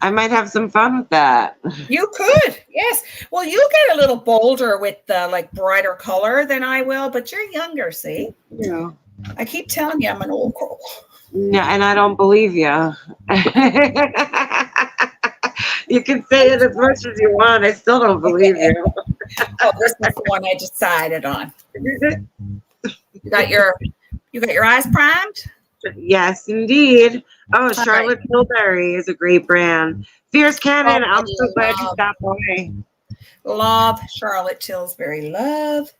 I might have some fun with that. You could, yes. Well, you get a little bolder with the brighter color than I will, but you're younger, see? Yeah. I keep telling you I'm an old girl. Yeah, and I don't believe you. You can say it as much as you want. I still don't believe you. This is the one I decided on. You got your eyes primed? Yes, indeed. Oh, Charlotte Tilbury is a great brand. Fierce Cannon, I'm so glad you stopped by. Love Charlotte Tilbury, love.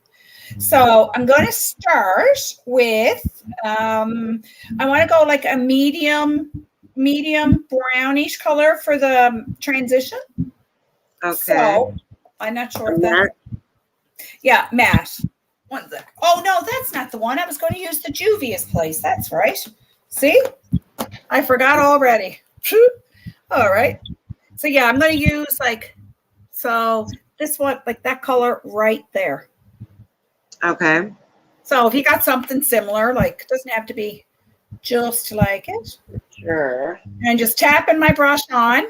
So I'm going to start with, I want to go like a medium brownish color for the transition. Okay. So I'm not sure if that. Yeah, matte. One sec. Oh no, that's not the one. I was going to use the Juvia's Place. That's right. See, I forgot already. All right. So yeah, I'm going to use this one, like that color right there. Okay. So if you got something similar, it doesn't have to be just like it. Sure. And just tapping my brush on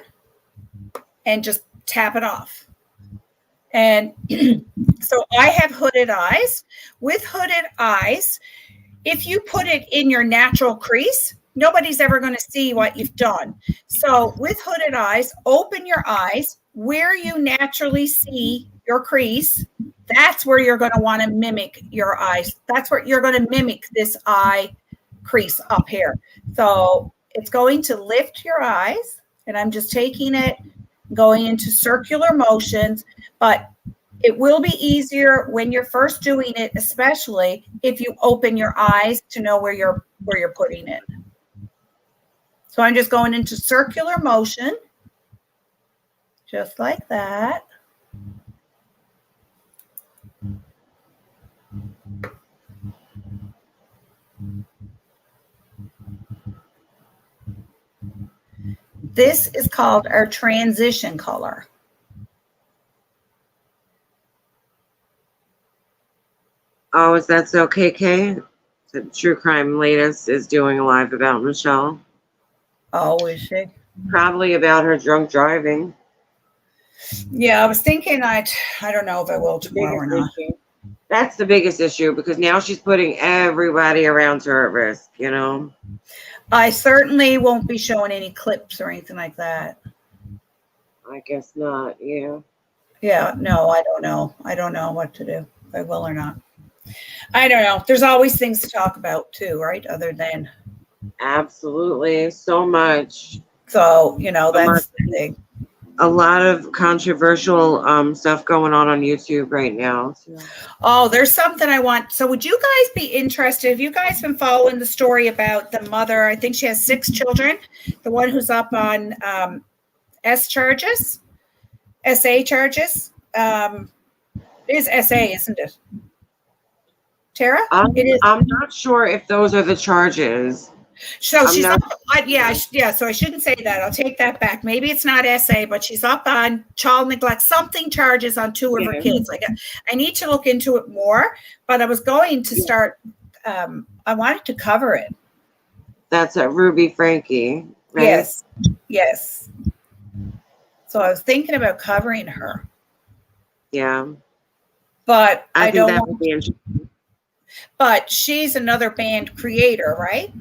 and just tap it off. And so I have hooded eyes. With hooded eyes, if you put it in your natural crease, nobody's ever going to see what you've done. So with hooded eyes, open your eyes where you naturally see your crease. That's where you're going to want to mimic your eyes. That's where you're going to mimic this eye crease up here. So it's going to lift your eyes And I'm just taking it, going into circular motions, but it will be easier when you're first doing it, especially if you open your eyes to know where you're putting it. So I'm just going into circular motion, just like that. This is called our transition color. Oh, is that so, KK? The True Crime latest is doing a live about Michelle. Oh, is she? Probably about her drunk driving. Yeah, I was thinking I don't know if I will tomorrow or not. That's the biggest issue because now she's putting everybody around her at risk, you know? I certainly won't be showing any clips or anything like that. I guess not, yeah. Yeah, no, I don't know. I don't know what to do, if I will or not. I don't know. There's always things to talk about too, right? Other than. Absolutely. So much. So, you know, that's the thing. A lot of controversial stuff going on YouTube right now. So. Oh, there's something I want. So would you guys be interested? Have you guys been following the story about the mother? I think she has 6 children. The one who's up on SA charges. It is SA, isn't it? Tara? It is. I'm not sure if those are the charges. So she's up, yeah. So I shouldn't say that. I'll take that back. Maybe it's not SA, but she's up on child neglect, something charges on 2 of her kids. Like I need to look into it more, but I was going to start. I wanted to cover it. That's a Ruby Frankie, right? Yes, yes. So I was thinking about covering her. Yeah, but I think don't. That would be interesting. But she's another band creator, right?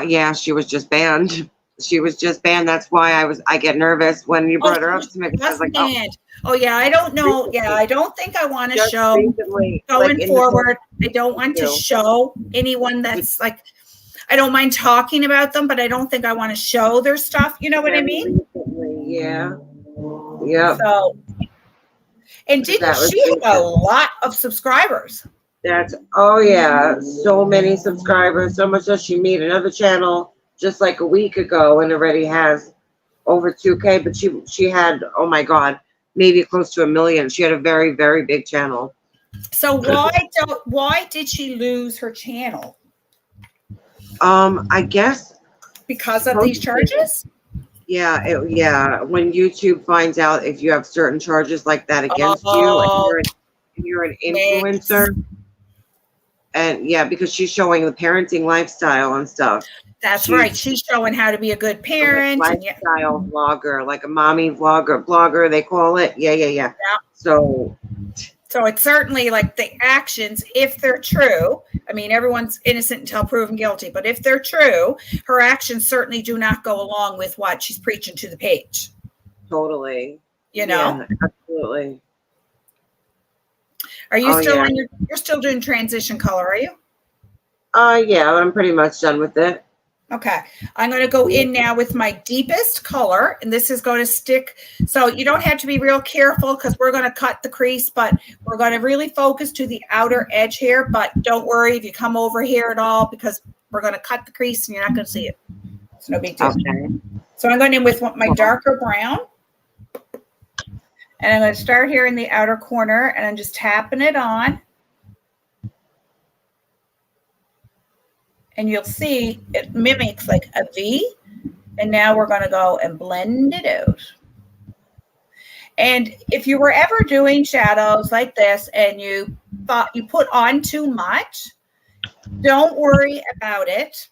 Yeah, she was just banned. She was just banned. That's why I get nervous when you brought her up to me. I was like, oh yeah, I don't know. Recently. Yeah, I don't think I want to show recently, going forward. I don't want to show anyone that's like. I don't mind talking about them, but I don't think I want to show their stuff. You know what I mean? Recently, yeah. Yeah. So, and didn't she have a lot of subscribers? Oh yeah, so many subscribers, so much that she made another channel just like a week ago and already has over 2K, but she had, oh my God, maybe close to 1 million. She had a very, very big channel. So why did she lose her channel? I guess because of these charges? Yeah, when YouTube finds out if you have certain charges like that against you and you're an influencer. And yeah, because she's showing the parenting lifestyle and stuff. That's right. She's showing how to be a good parent. Lifestyle vlogger, like a mommy blogger, they call it. Yeah. So it's certainly like the actions, if they're true. I mean, everyone's innocent until proven guilty, but if they're true, her actions certainly do not go along with what she's preaching to the page. Totally. You know? Yeah, absolutely. Are you still on you're still doing transition color, are you? Yeah, I'm pretty much done with it. Okay. I'm going to go in now with my deepest color, and this is going to stick. So you don't have to be real careful because we're going to cut the crease, but we're going to really focus to the outer edge here. But don't worry if you come over here at all because we're going to cut the crease and you're not going to see it. It's no big deal. Okay. So I'm going in with my darker brown. And I'm going to start here in the outer corner, and I'm just tapping it on. And you'll see it mimics like a V. And now we're going to go and blend it out. And if you were ever doing shadows like this and you thought you put on too much, don't worry about it.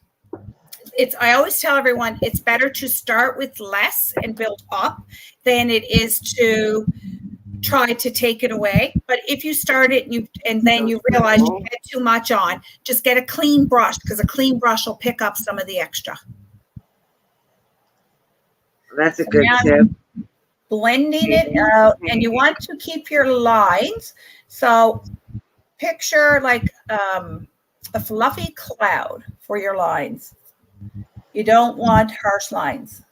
I always tell everyone it's better to start with less and build up than it is to try to take it away. But if you start it and then you realize you had too much on, just get a clean brush because a clean brush will pick up some of the extra. That's a good tip. Blending it out, and you want to keep your lines. So picture like a fluffy cloud for your lines. You don't want harsh lines.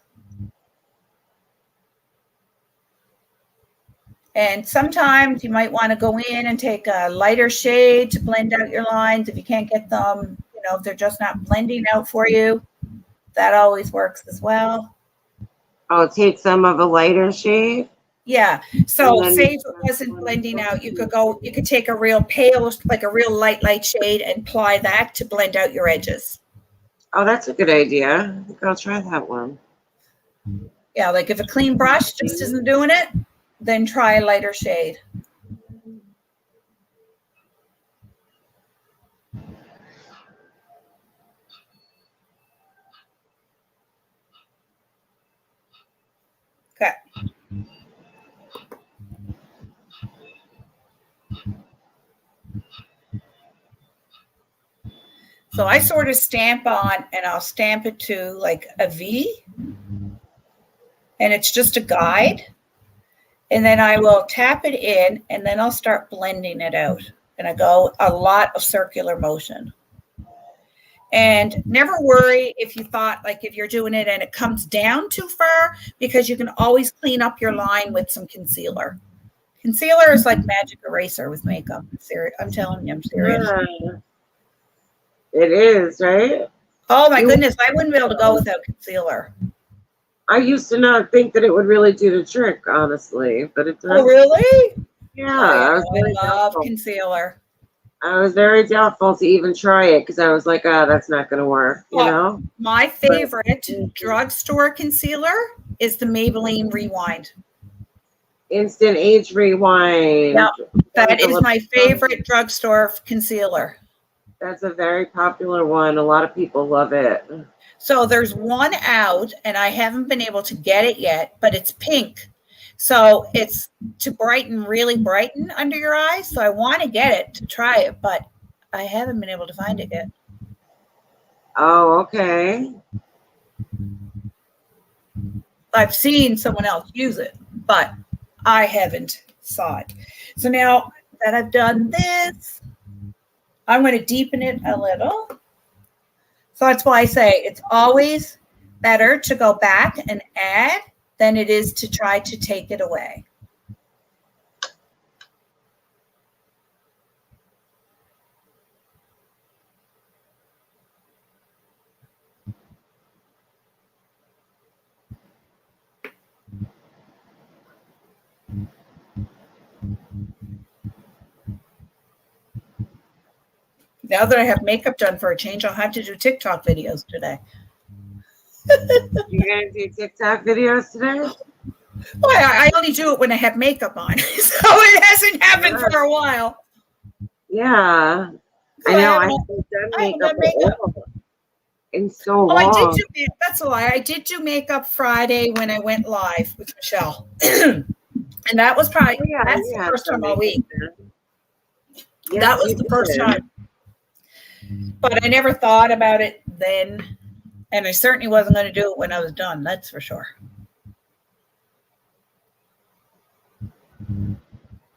And sometimes you might want to go in and take a lighter shade to blend out your lines if you can't get them, if they're just not blending out for you. That always works as well. Oh, take some of a lighter shade? Yeah. So say if it wasn't blending out, you could take a real pale, like a real light shade and apply that to blend out your edges. Oh, that's a good idea. I think I'll try that one. Yeah, like if a clean brush just isn't doing it, then try a lighter shade. Okay. So I sort of stamp on, and I'll stamp it to like a V, and it's just a guide. And then I will tap it in, and then I'll start blending it out. And I go a lot of circular motion. And never worry if you thought, like if you're doing it and it comes down too far, because you can always clean up your line with some concealer. Concealer is like magic eraser with makeup. I'm telling you, I'm serious. Yeah. It is, right? Oh my goodness, I wouldn't be able to go without concealer. I used to not think that it would really do the trick, honestly, but it does. Oh, really? Yeah. I love concealer. I was very doubtful to even try it because I was like, that's not going to work, you know? My favorite drugstore concealer is the Maybelline Rewind. Instant Age Rewind. Yeah, that is my favorite drugstore concealer. That's a very popular one. A lot of people love it. So there's one out, and I haven't been able to get it yet, but it's pink. So it's to really brighten under your eyes. So I want to get it to try it, but I haven't been able to find it yet. Oh, okay. I've seen someone else use it, but I haven't saw it. So now that I've done this, I'm going to deepen it a little. So that's why I say it's always better to go back and add than it is to try to take it away. Now that I have makeup done for a change, I'll have to do TikTok videos today. You're going to do TikTok videos today? Well, I only do it when I have makeup on, so it hasn't happened for a while. Yeah. I know. I haven't done makeup in so long. I did do, that's a lie. I did do makeup Friday when I went live with Michelle. And that was probably the first time all week. Yes, that was the first time. But I never thought about it then. And I certainly wasn't going to do it when I was done. That's for sure.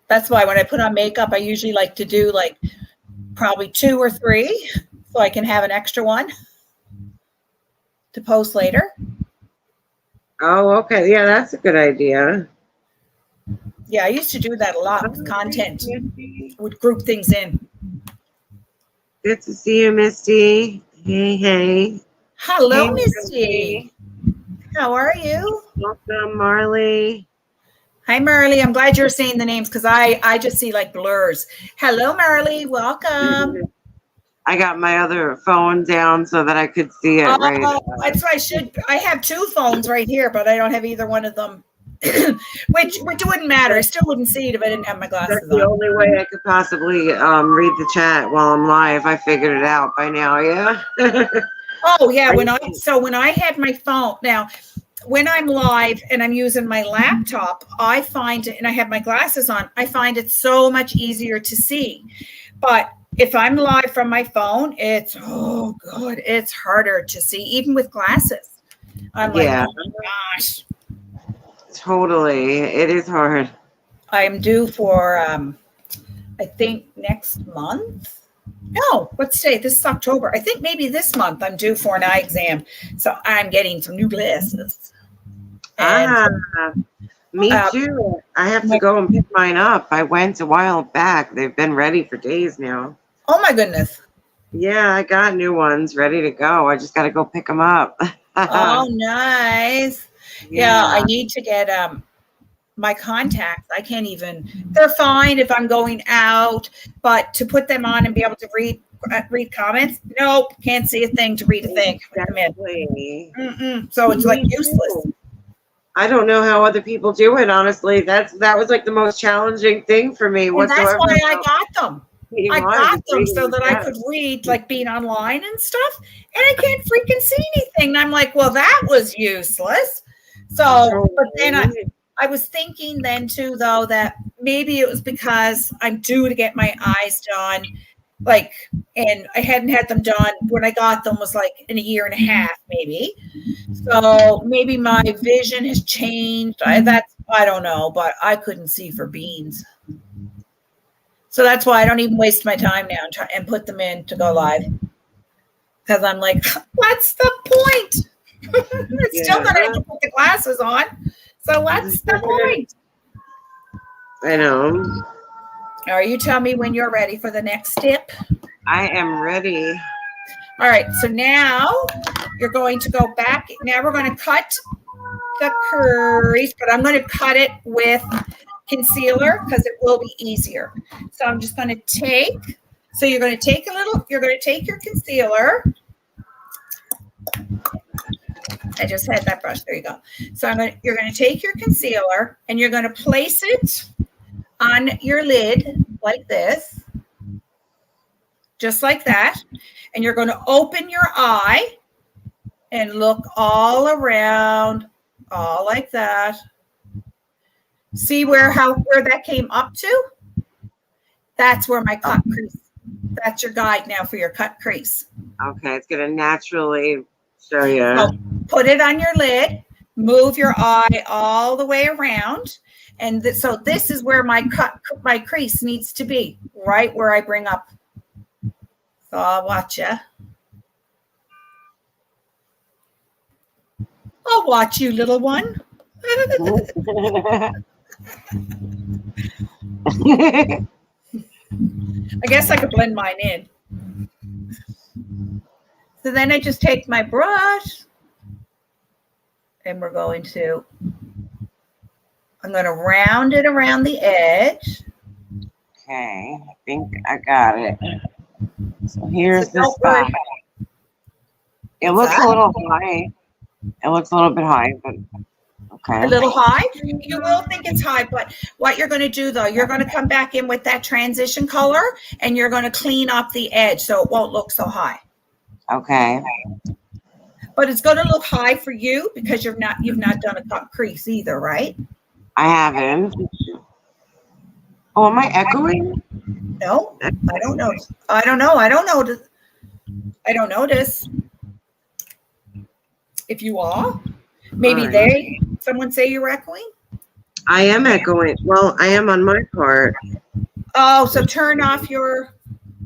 That's why when I put on makeup, I usually like to do like probably 2 or 3 so I can have an extra one to post later. Oh, okay. Yeah, that's a good idea. Yeah, I used to do that a lot with content. Would group things in. Good to see you, Misty. Hey. Hello, Misty. How are you? Welcome, Marley. Hi, Marley. I'm glad you're saying the names because I just see like blurs. Hello, Marley. Welcome. I got my other phone down so that I could see it right. That's why I have 2 phones right here, but I don't have either one of them. which wouldn't matter. I still wouldn't see it if I didn't have my glasses on. That's the only way I could possibly read the chat while I'm live. I figured it out by now, yeah. Oh yeah, when I had my phone, now when I'm live and I'm using my laptop, I find it, and I have my glasses on, I find it so much easier to see. But if I'm live from my phone, it's harder to see, even with glasses. I'm like, oh my gosh. Totally. It is hard. I'm due for I think next month. No, what's today? This is October. I think maybe this month I'm due for an eye exam. So I'm getting some new glasses. Me too. I have to go and pick mine up. I went a while back. They've been ready for days now. Oh my goodness. Yeah, I got new ones ready to go. I just got to go pick them up. Oh, nice. Yeah, I need to get my contacts. I can't even, they're fine if I'm going out, but to put them on and be able to read comments, nope, can't see a thing to read a thing. Exactly. So it's like useless. I don't know how other people do it, honestly. That was like the most challenging thing for me. And that's why I got them. I got them so that I could read, like being online and stuff, and I can't freaking see anything. And I'm like, well, that was useless. So, but then I was thinking then too, though, that maybe it was because I'm due to get my eyes done, like, and I hadn't had them done when I got them was like in a year and a half, maybe. So maybe my vision has changed. I don't know, but I couldn't see for beans. So that's why I don't even waste my time now and put them in to go live. Because I'm like, what's the point? It's still going to have to put the glasses on. So what's the point? I know. All right, you tell me when you're ready for the next step. I am ready. All right, so now you're going to go back. Now we're going to cut the crease, but I'm going to cut it with concealer because it will be easier. So I'm just going to take, so you're going to take your concealer. I just had that brush. There you go. So you're going to take your concealer and you're going to place it on your lid like this, just like that. And you're going to open your eye and look all around, all like that. See where that came up to? That's where my cut crease. That's your guide now for your cut crease. Okay, it's going to naturally show you. So put it on your lid, move your eye all the way around. And so this is where my crease needs to be, right where I bring up. So I'll watch you. I'll watch you, little one. I guess I could blend mine in. So then I just take my brush and I'm going to round it around the edge. Okay, I think I got it. So here's the spot. It looks a little high. It looks a little bit high, but okay. A little high? You will think it's high, but what you're going to do, though, you're going to come back in with that transition color, and you're going to clean up the edge so it won't look so high. Okay. But it's going to look high for you because you've not done a cut crease either, right? I haven't. Oh, am I echoing? No, I don't know. I don't know. I don't notice. If you are, maybe someone say you're echoing. I am echoing. Well, I am on my part. Oh, so turn off your,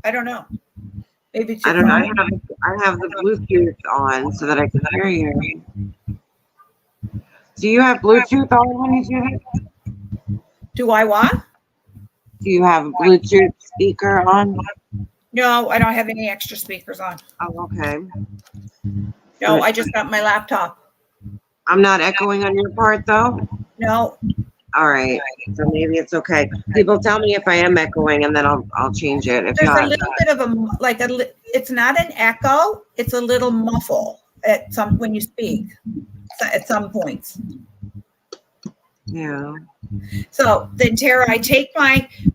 I don't know. Maybe it's I don't know. I have the Bluetooth on so that I can hear you. Do you have Bluetooth on when you do that? Do I what? Do you have a Bluetooth speaker on? No, I don't have any extra speakers on. Oh, okay. No, I just got my laptop. I'm not echoing on your part, though? No. All right. So maybe it's okay. People tell me if I am echoing, and then I'll change it. If There's not, a little bit of it's not an echo. It's a little muffle when you speak at some points. Yeah. So then, Tara, I take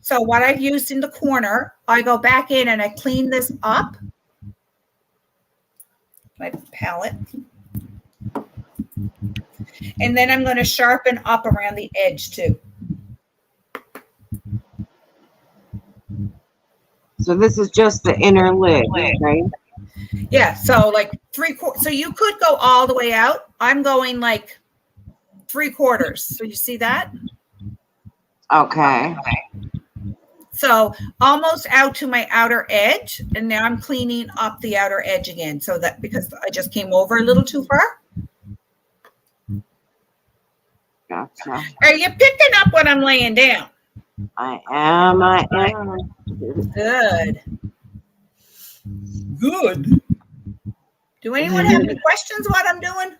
so what I've used in the corner, I go back in and I clean this up. My palette. And then I'm going to sharpen up around the edge too. So this is just the inner lid, right? Yeah. So like 3/4. So you could go all the way out. I'm going like 3/4. So you see that? Okay. So almost out to my outer edge. And now I'm cleaning up the outer edge again. So that because I just came over a little too far. Gotcha. Are you picking up what I'm laying down? I am. Good. Good. Do anyone have any questions what I'm doing?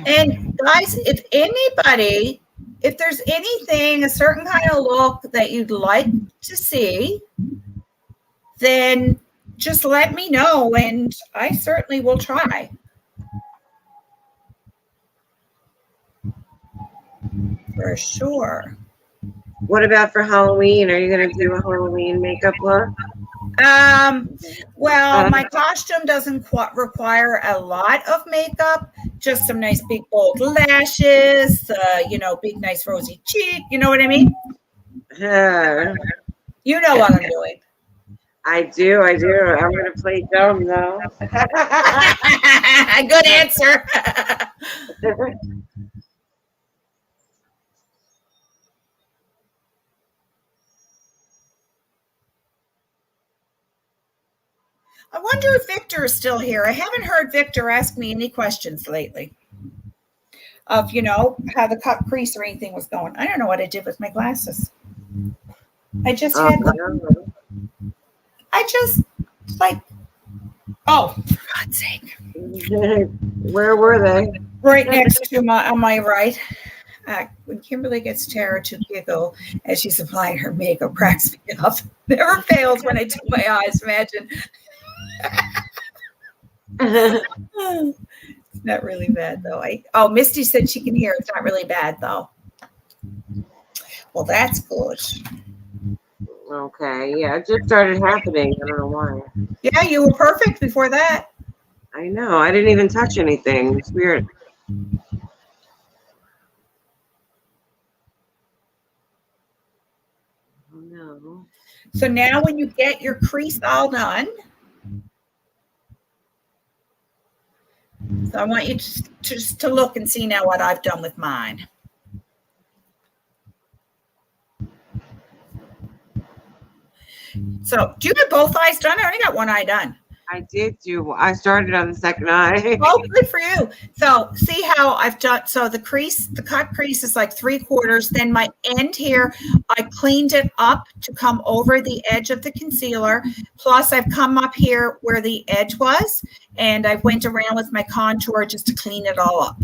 And guys, if there's anything, a certain kind of look that you'd like to see, then just let me know and I certainly will try. For sure. What about for Halloween? Are you going to do a Halloween makeup look? Well, my costume doesn't require a lot of makeup, just some nice big bold lashes, big nice rosy cheek. You know what I mean? You know what I'm doing. I do. I'm going to play dumb though. Good answer. I wonder if Victor is still here. I haven't heard Victor ask me any questions lately of, how the cut crease or anything was going. I don't know what I did with my glasses. I just had oh, for God's sake. Where were they? Right next to on my right. When Kimberly gets Tara to giggle as she's applying her makeup, cracks me up. Never fails when I do my eyes, imagine. It's not really bad though. Misty said she can hear. It's not really bad though. Well, that's good. Okay, yeah, it just started happening. I don't know why. Yeah, you were perfect before that. I know. I didn't even touch anything. It's weird. Oh no. So now when you get your crease all done, so I want you to look and see now what I've done with mine. So do you have both eyes done? I only got one eye done. I did do. I started on the second eye. Oh, good for you. So see how I've done. So the cut crease is like 3/4. Then my end here, I cleaned it up to come over the edge of the concealer. Plus I've come up here where the edge was and I went around with my contour just to clean it all up.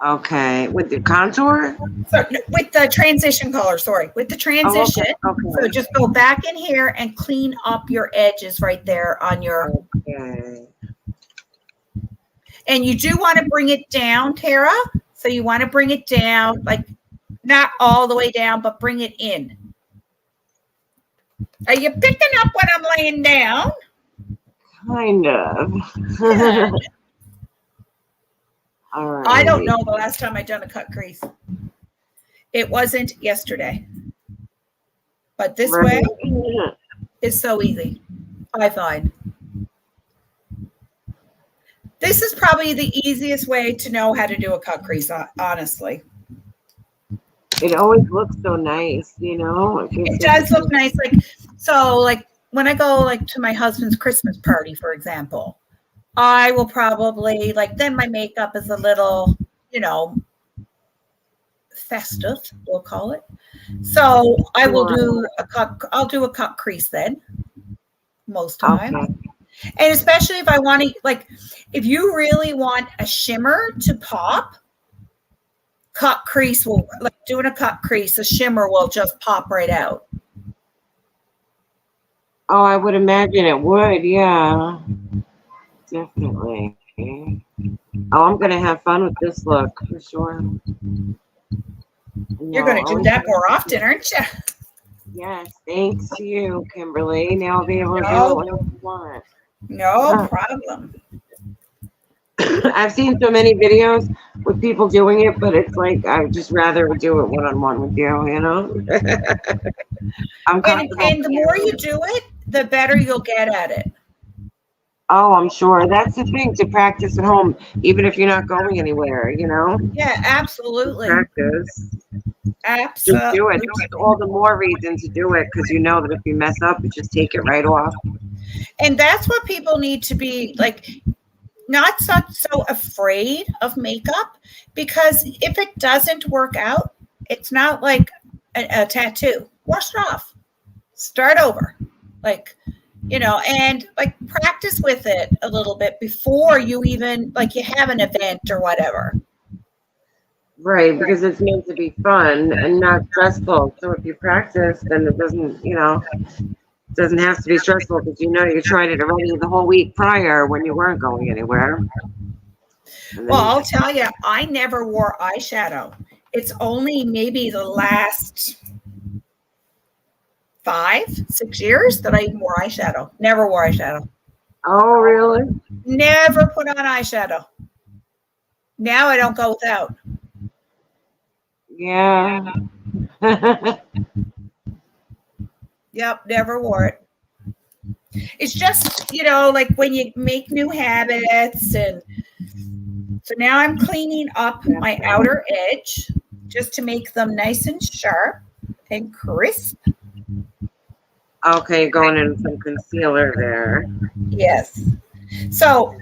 Okay, with the contour? So, with the transition color, with the transition. Oh, okay. So just go back in here and clean up your edges right there on your. Okay. And you do want to bring it down, Tara. So you want to bring it down, like not all the way down, but bring it in. Are you picking up what I'm laying down? Kind of. Yeah. All right. I don't know the last time I done a cut crease. It wasn't yesterday. But this way is so easy, I find. This is probably the easiest way to know how to do a cut crease, honestly. It always looks so nice, It does look nice. Like when I go to my husband's Christmas party, for example, I will probably then my makeup is a little, festive, we'll call it. So I will do I'll do a cut crease then most times. Okay. And especially if I want to, if you really want a shimmer to pop, cut crease will, doing a cut crease, a shimmer will just pop right out. Oh, I would imagine it would, yeah. Definitely. Oh, I'm going to have fun with this look for sure. You're going to do that more often, aren't you? Yes, thanks to you, Kimberly. Now I'll be able to do what you want. No problem. I've seen so many videos with people doing it, but it's I would just rather do it one-on-one with you, I'm comfortable. And the more you do it, the better you'll get at it. Oh, I'm sure. That's the thing, to practice at home, even if you're not going anywhere, Yeah, absolutely. Practice. Just do it. Absolutely. There's all the more reason to do it because you know that if you mess up, you just take it right off. And that's what people need to be like, not so afraid of makeup, because if it doesn't work out, it's not like a tattoo. Wash it off. Start over. Like, and like practice with it a little bit before you even like you have an event or whatever. Right, because it's meant to be fun and not stressful. So if you practice, then it doesn't, doesn't have to be stressful because you tried it already the whole week prior when you weren't going anywhere. Well, I'll tell you, I never wore eyeshadow. It's only maybe the last 5-6 years that I even wore eyeshadow. Never wore eyeshadow. Oh, really? Never put on eyeshadow. Now I don't go without. Yeah. Yep, never wore it. It's just, like when you make new habits. And so now I'm cleaning up my outer edge just to make them nice and sharp and crisp. Okay, going in some concealer there. Yes. So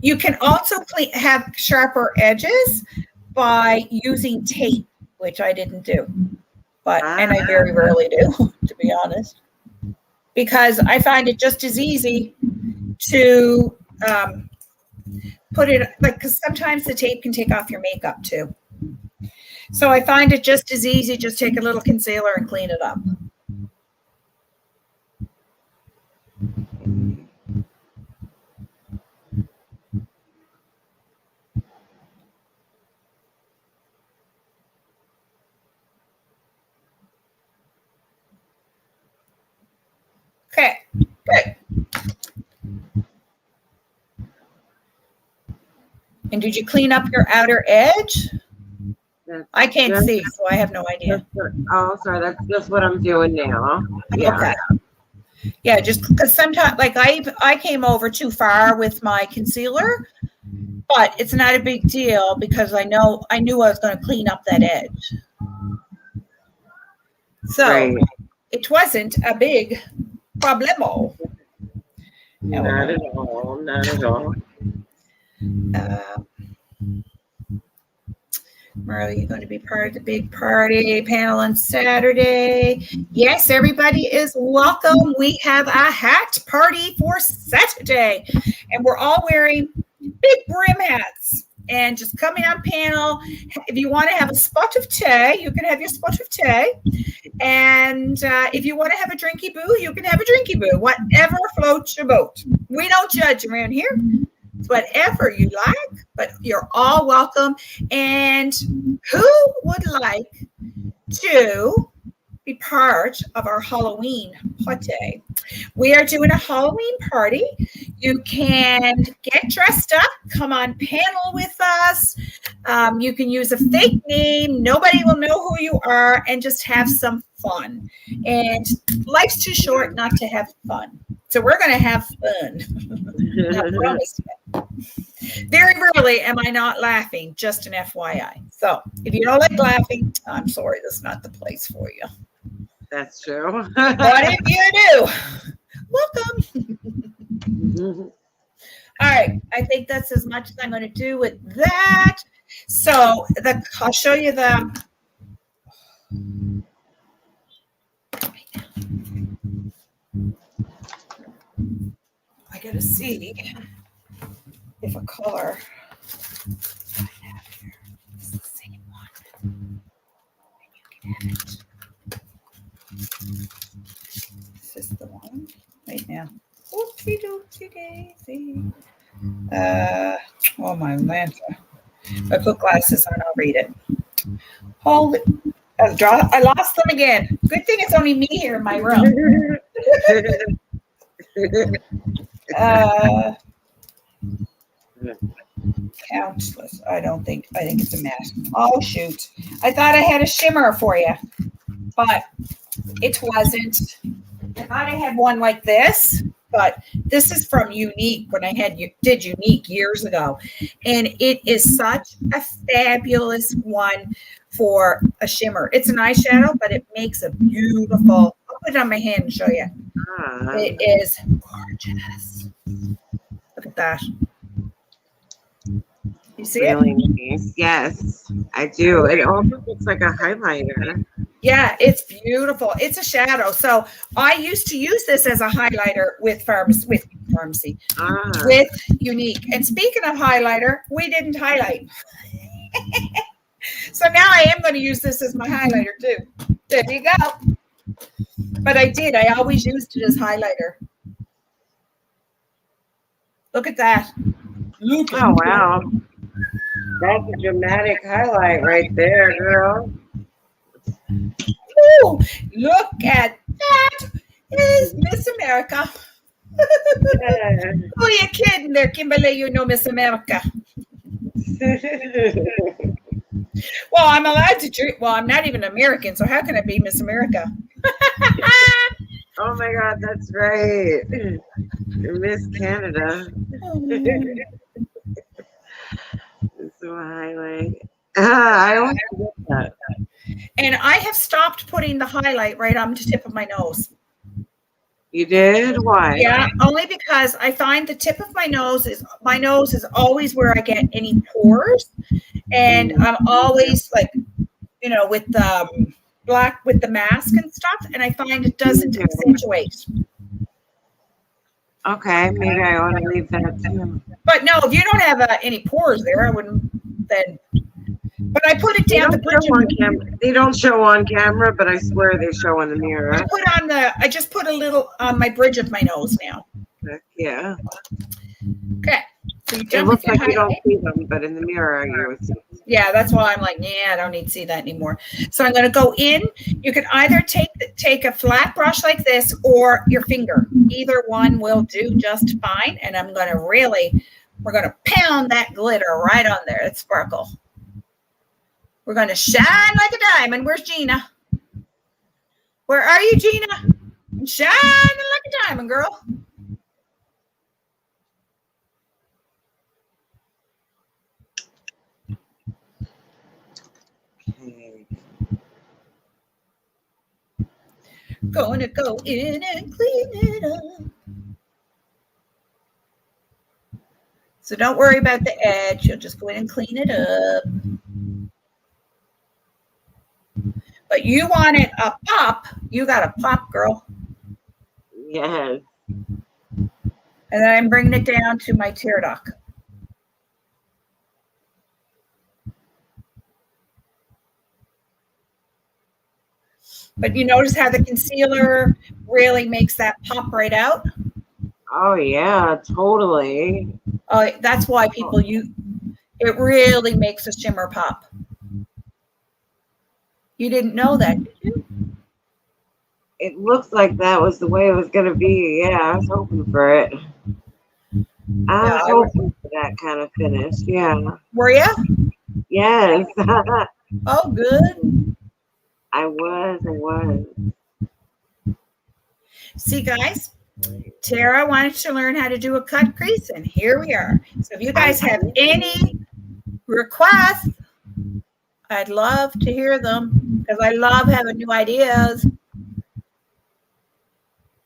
you can also have sharper edges by using tape, which I didn't do. And I very rarely do, to be honest, because I find it just as easy to put it because sometimes the tape can take off your makeup too. So I find it just as easy, just take a little concealer and clean it up. Okay, good. And did you clean up your outer edge? I can't see, so I have no idea. Sorry, that's just what I'm doing now. Yeah. Okay. Yeah, just because sometimes, like I came over too far with my concealer, but it's not a big deal because I knew I was going to clean up that edge. So right. It wasn't a big problemo. Not at all. Not at all. Are you going to be part of the big party panel on Saturday? Yes, everybody is welcome. We have a hat party for Saturday, and we're all wearing big brim hats and just coming on panel. If you want to have a spot of tea, you can have your spot of tea. And if you want to have a drinky boo, you can have a drinky boo. Whatever floats your boat. We don't judge around here. It's whatever you like, but you're all welcome. And who would like to be part of our Halloween party? We are doing a Halloween party. You can get dressed up, come on panel with us. You can use a fake name. Nobody will know who you are, and just have some fun. And life's too short not to have fun. So we're going to have fun. Very rarely am I not laughing, just an FYI. So if you don't like laughing, I'm sorry, that's not the place for you. That's true. But if you do, welcome. All right, I think that's as much as I'm going to do with that. So I'll show you the. I got to see if a color I have here is the same one. And you can have it. This is the one right now. Oopsie doopsie daisy. Oh my lanta. If I put glasses on, I'll read it. Hold it. I lost them again. Good thing it's only me here in my room. Countless. I think it's a mess. Oh shoot. I thought I had a shimmer for you, but it wasn't. I thought I had one like this, but this is from Unique when I did Unique years ago. And it is such a fabulous one for a shimmer. It's an eyeshadow, but it makes a beautiful. I'll put it on my hand and show you. It is gorgeous. Look at that. You see really it? Nice. Yes, I do. It almost looks like a highlighter. Yeah, it's beautiful. It's a shadow. So I used to use this as a highlighter with Farmasi, with Unique. And speaking of highlighter, we didn't highlight. So now I am going to use this as my highlighter too. There you go. But I did. I always used it as highlighter. Look at that. Look at wow. That's a dramatic highlight right there, girl. Ooh, look at that. Is Miss America. Who are you kidding there, Kimberly? You know Miss America. Well, I'm allowed to drink. Well, I'm not even American, so how can I be Miss America? Oh my God, that's right. You're Miss Canada. So highlight. I always forget that. And I have stopped putting the highlight right on the tip of my nose. You did? Why? Yeah, only because I find the tip of my nose is always where I get any pores, and I'm always like, you know, with the black with the mask and stuff, and I find it doesn't accentuate. Okay, maybe I ought to leave that too. But no, if you don't have any pores there, I wouldn't then. But I put it down the bridge on camera. They don't show on camera, but I swear they show in the mirror. I just put a little on my bridge of my nose now. Yeah. Okay. So it looks like you don't see them, but in the mirror you see them. Yeah, that's why I'm like, yeah, I don't need to see that anymore. So I'm going to go in. You can either take a flat brush like this or your finger. Either one will do just fine. And I'm going to we're going to pound that glitter right on there. That sparkle. We're going to shine like a diamond. Where's Gina? Where are you, Gina? I'm shining like a diamond, girl. Okay. Gonna go in and clean it up. So don't worry about the edge. You'll just go in and clean it up. But you want it a pop. You got a pop, girl. Yes. And then I'm bringing it down to my tear duct. But you notice how the concealer really makes that pop right out? Oh, yeah, totally. Oh, that's why people use it. Really makes a shimmer pop. You didn't know that, did you? It looks like that was the way it was going to be. Yeah, I was hoping for it. I was hoping for that kind of finish. Yeah. Were you? Yes. Oh, good. I was. See, guys, Tara wanted to learn how to do a cut crease, and here we are. So if you guys have any requests, I'd love to hear them because I love having new ideas.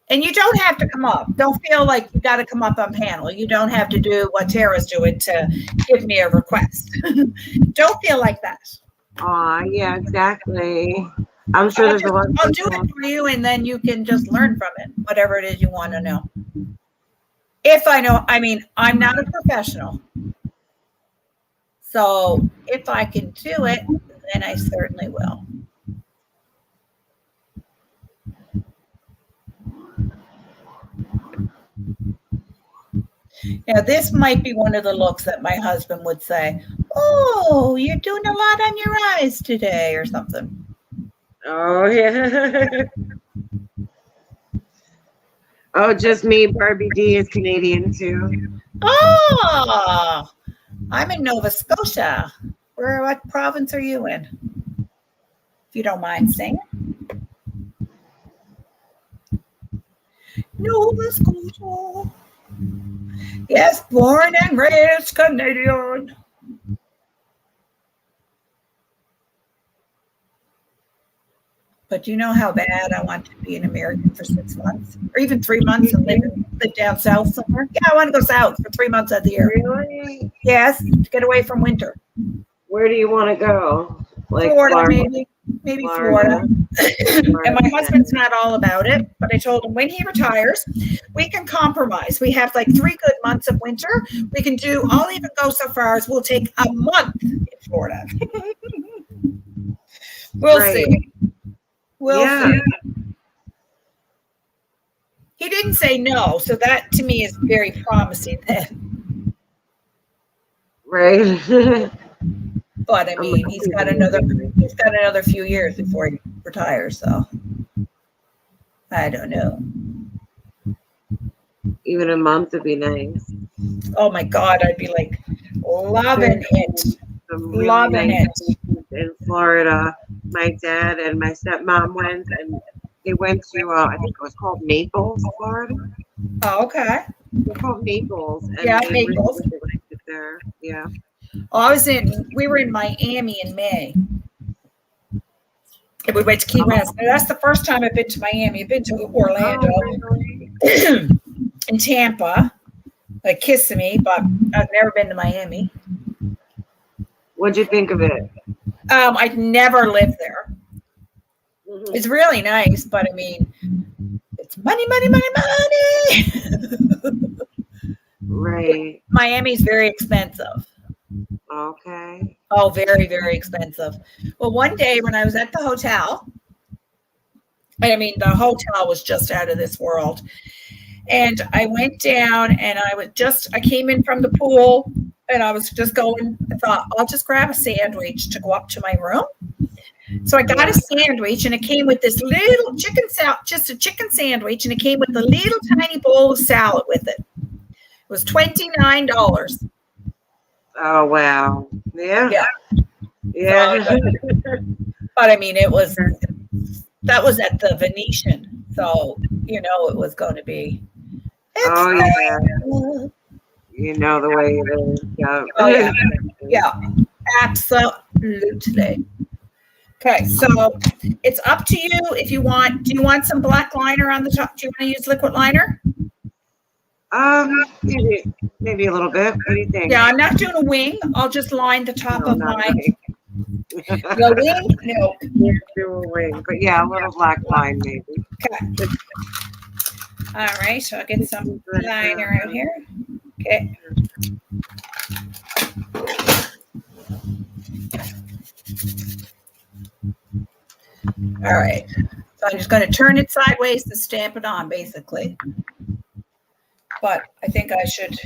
And you don't have to come up. Don't feel like you got to come up on panel. You don't have to do what Tara's doing to give me a request. Don't feel like that. Yeah, exactly. I'm sure there's a lot. I'll do it for you, and then you can just learn from it, whatever it is you want to know. If I know, I mean, I'm not a professional. So if I can do it, then I certainly will. Now, this might be one of the looks that my husband would say, oh, you're doing a lot on your eyes today or something. Oh, yeah. Oh, just me. Barbie D is Canadian, too. Oh, I'm in Nova Scotia. What province are you in? If you don't mind saying. Nova Scotia. Yes, born and raised Canadian. But you know how bad I want to be an American for 6 months or even 3 months and live down south somewhere. Yeah, I want to go south for 3 months of the year. Really? Yes, to get away from winter. Where do you want to go? Like Florida, maybe Florida. And my husband's not all about it, but I told him when he retires, we can compromise. We have like 3 good months of winter. We can do, I'll even go so far as we'll take a month in Florida. We'll see. We'll see. He didn't say no, so that to me is very promising then. Right. But I mean, he's got another few years before he retires, so I don't know. Even a month would be nice. Oh my God, I'd be like loving it. Loving it. In Florida, my dad and my stepmom went, and they went to, I think it was called Naples, Florida. Oh, okay. It's called Naples. And yeah, Naples. Really there. Yeah. Oh, we were in Miami in May. And we went to Key West. Now, that's the first time I've been to Miami. I've been to Orlando and Tampa, like Kissimmee, but I've never been to Miami. What'd you think of it? I'd never lived there. Mm-hmm. It's really nice, but I mean, it's money. Right. Miami's very expensive. Okay. Oh, very, very expensive. Well, one day when I was at the hotel, I mean, the hotel was just out of this world. And I went down and I came in from the pool and I was just going, I thought, I'll just grab a sandwich to go up to my room. So I got a sandwich and it came with this little just a chicken sandwich, and it came with a little tiny bowl of salad with it. It was $29. Oh, wow. Yeah. But I mean, that was at the Venetian. So, you know, it was going to be. You know the way it is. Yeah. Oh, yeah. Yeah, absolutely. Okay, so it's up to you if you want. Do you want some black liner on the top? Do you want to use liquid liner? Maybe a little bit. What do you think? Yeah, I'm not doing a wing. I'll just line the top of my. The wing? No. Do a wing, but yeah, a little black line maybe. Okay. All right, so I'll get some liner out here. Okay. All right. So I'm just going to turn it sideways to stamp it on, basically. But I think I should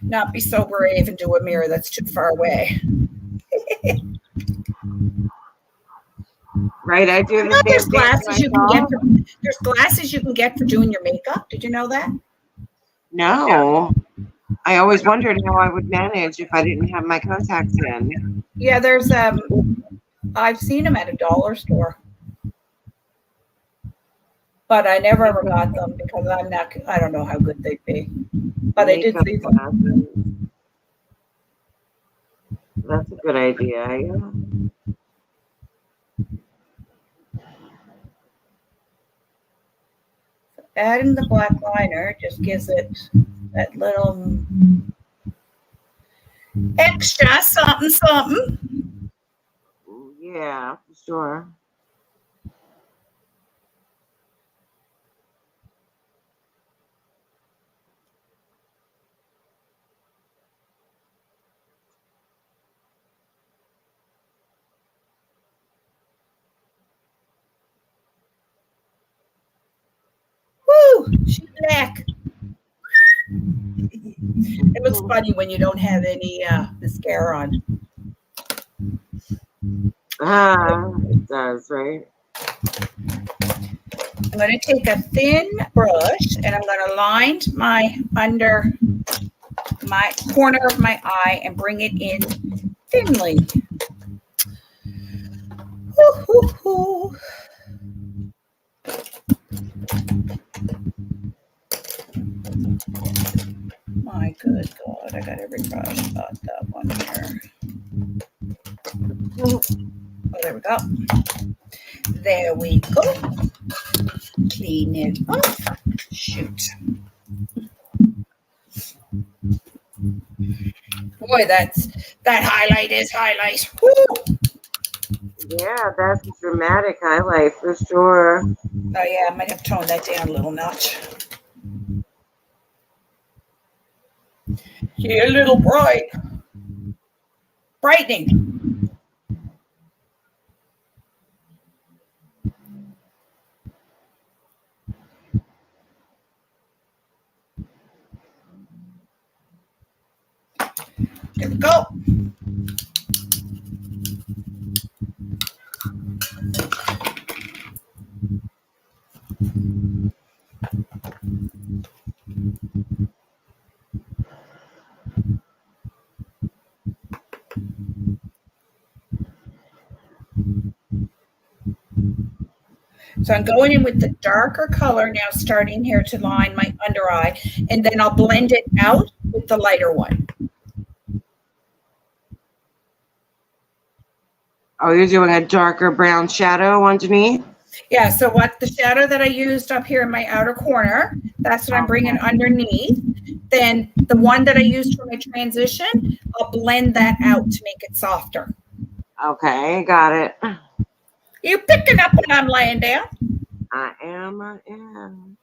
not be so brave and do a mirror that's too far away. Right, I do. There's glasses you can get. There's glasses you can get for doing your makeup. Did you know that? No. I always wondered how I would manage if I didn't have my contacts in. Yeah, there's I've seen them at a dollar store, but I never ever got them because I don't know how good they'd be. But I did see them. That's a good idea. Yeah. Adding the black liner just gives it that little extra something. Yeah, for sure. Woo! She's black. It looks funny when you don't have any mascara on. It does, right? I'm going to take a thin brush and I'm going to line under my corner of my eye and bring it in thinly. Hoo. My good God, I got every brush about that one here. Oh, There we go. There we go. Clean it up. Shoot. Boy, that highlight is highlight. Woo! Yeah, that's a dramatic highlight for sure. Oh yeah, I might have toned that down a little notch. Yeah, a little bright. Brightening. Here we go. So I'm going in with the darker color now, starting here to line my under eye, and then I'll blend it out with the lighter one. Oh, you're doing a darker brown shadow underneath? Yeah, so what the shadow that I used up here in my outer corner, that's what I'm bringing underneath. Then the one that I used for my transition, I'll blend that out to make it softer. Okay, got it. You picking up when I'm laying down? I am.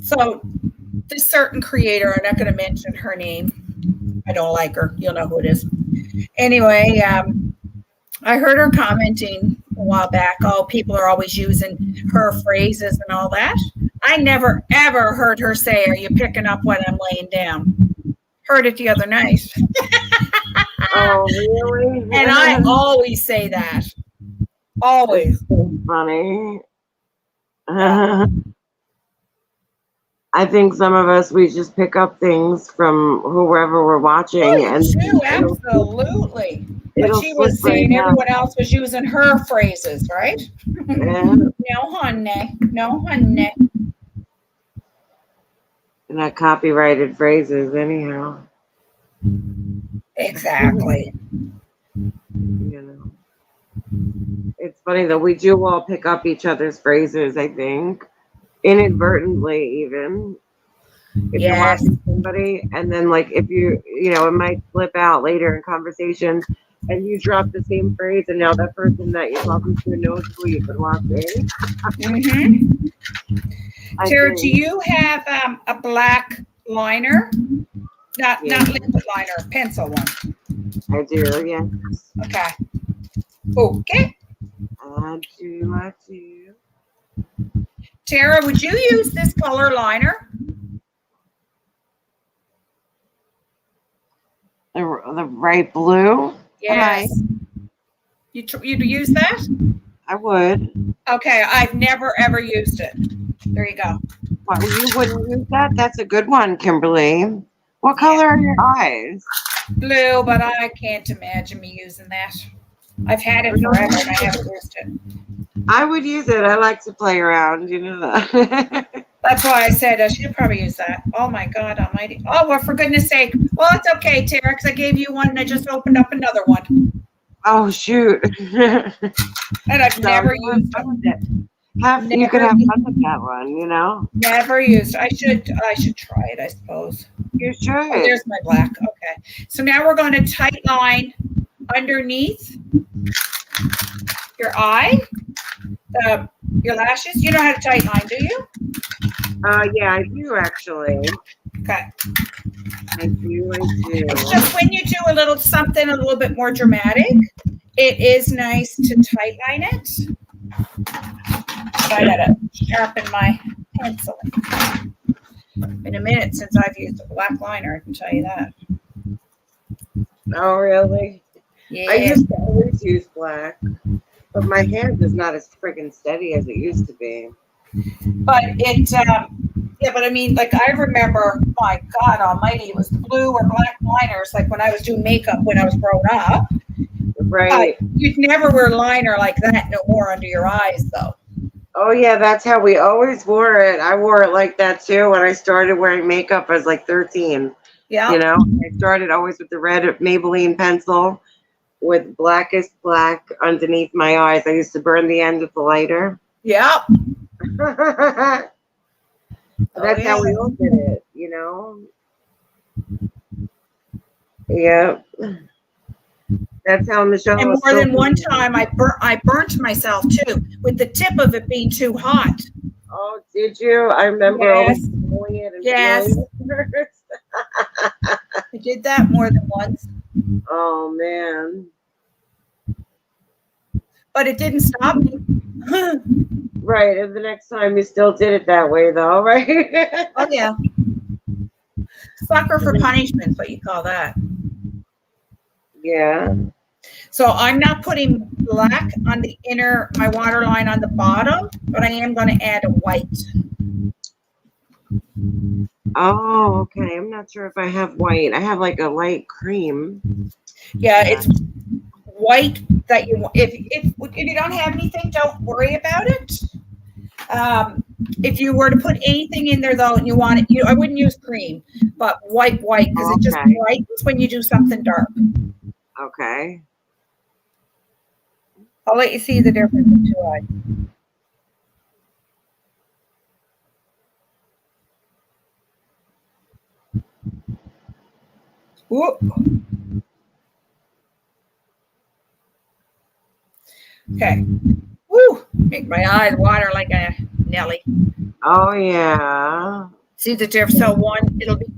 So this certain creator, I'm not going to mention her name. I don't like her. You'll know who it is. Anyway, I heard her commenting a while back, oh, people are always using her phrases and all that. I never, ever heard her say, are you picking up when I'm laying down? Heard it the other night. Oh, really? And I always say that. Always. So funny. I think some of us, we just pick up things from whoever we're watching. Oh, and too, absolutely. But she was saying everyone else was using her phrases, right? Yeah. No, honey. No, honey. And not copyrighted phrases, anyhow. Exactly. You know, it's funny though. We do all pick up each other's phrases. I think inadvertently, even if you're watching somebody, and then like if it might slip out later in conversation, and you drop the same phrase, and now that person that you're talking to knows who you've been watching. Tara, do you have a black liner? Not liquid liner, a pencil one. I do, yes. Okay. Okay. I do. Tara, would you use this color liner? The bright blue? Yes. You'd use that? I would. Okay, I've never ever used it. There you go. Well, you wouldn't use that? That's a good one, Kimberly. What color are your eyes? Blue, but I can't imagine me using that. I've had it forever and I haven't used it. I would use it. I like to play around, you know that. That's why I said I should probably use that. Oh my God almighty. Oh, well, for goodness sake. Well, it's okay, Tara, because I gave you one and I just opened up another one. Oh, shoot. And I've never used it. You could have fun with that one, you know? Never used. I should try it, I suppose. You should. Oh, there's my black. Okay. So now we're going to tight line underneath your eye, your lashes. You know how to tight line, do you? Yeah, I do actually. Okay. I do. It's just when you do a little something a little bit more dramatic, it is nice to tight line it. I gotta sharpen my pencil. Been a minute since I've used a black liner, I can tell you that. Oh, really? Yeah. I used to always use black, but my hand is not as freaking steady as it used to be. But but I mean, like I remember, my God almighty, it was blue or black liners, like when I was doing makeup when I was growing up. Right. You'd never wear liner like that no more under your eyes, though. Oh yeah, that's how we always wore it. I wore it like that too when I started wearing makeup. I was like 13. Yeah. You know, I started always with the red Maybelline pencil with blackest black underneath my eyes. I used to burn the end with the lighter. Yeah. That's how we all did it, you know? Yeah. That's how Michelle And was more still than one time, I burnt myself too, with the tip of it being too hot. Oh, did you? I remember always Yes. blowing it and Yes. feeling it. I did that more than once. Oh man. But it didn't stop me. Right, and the next time you still did it that way though, right? Oh yeah. Sucker for punishment, what you call that. Yeah. So I'm not putting black on the inner, my waterline on the bottom, but I am going to add a white. Oh, okay. I'm not sure if I have white. I have like a light cream. Yeah, it's white that you want. If you don't have anything, don't worry about it. If you were to put anything in there though, and you want it, I wouldn't use cream, but white, because it just brightens when you do something dark. Okay. I'll let you see the difference in two eyes. Whoop. Okay. Woo! Make my eyes water like a Nelly. Oh yeah. See the difference? So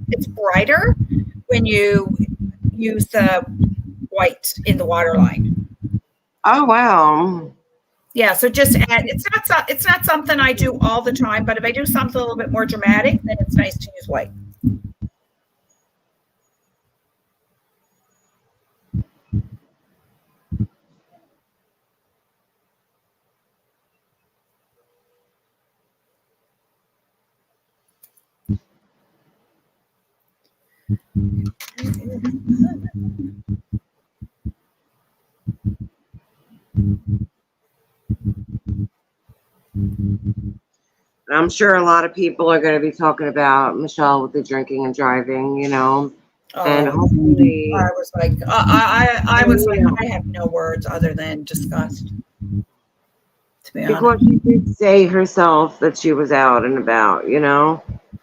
it's brighter when you use the white in the waterline. Oh wow. Yeah, so just add. It's not something I do all the time, but if I do something a little bit more dramatic, then it's nice to use white. I'm sure a lot of people are going to be talking about Michelle with the drinking and driving, you know. And hopefully, I was like, I have no words other than disgust. To be honest, because she did say herself that she was out and about, you know,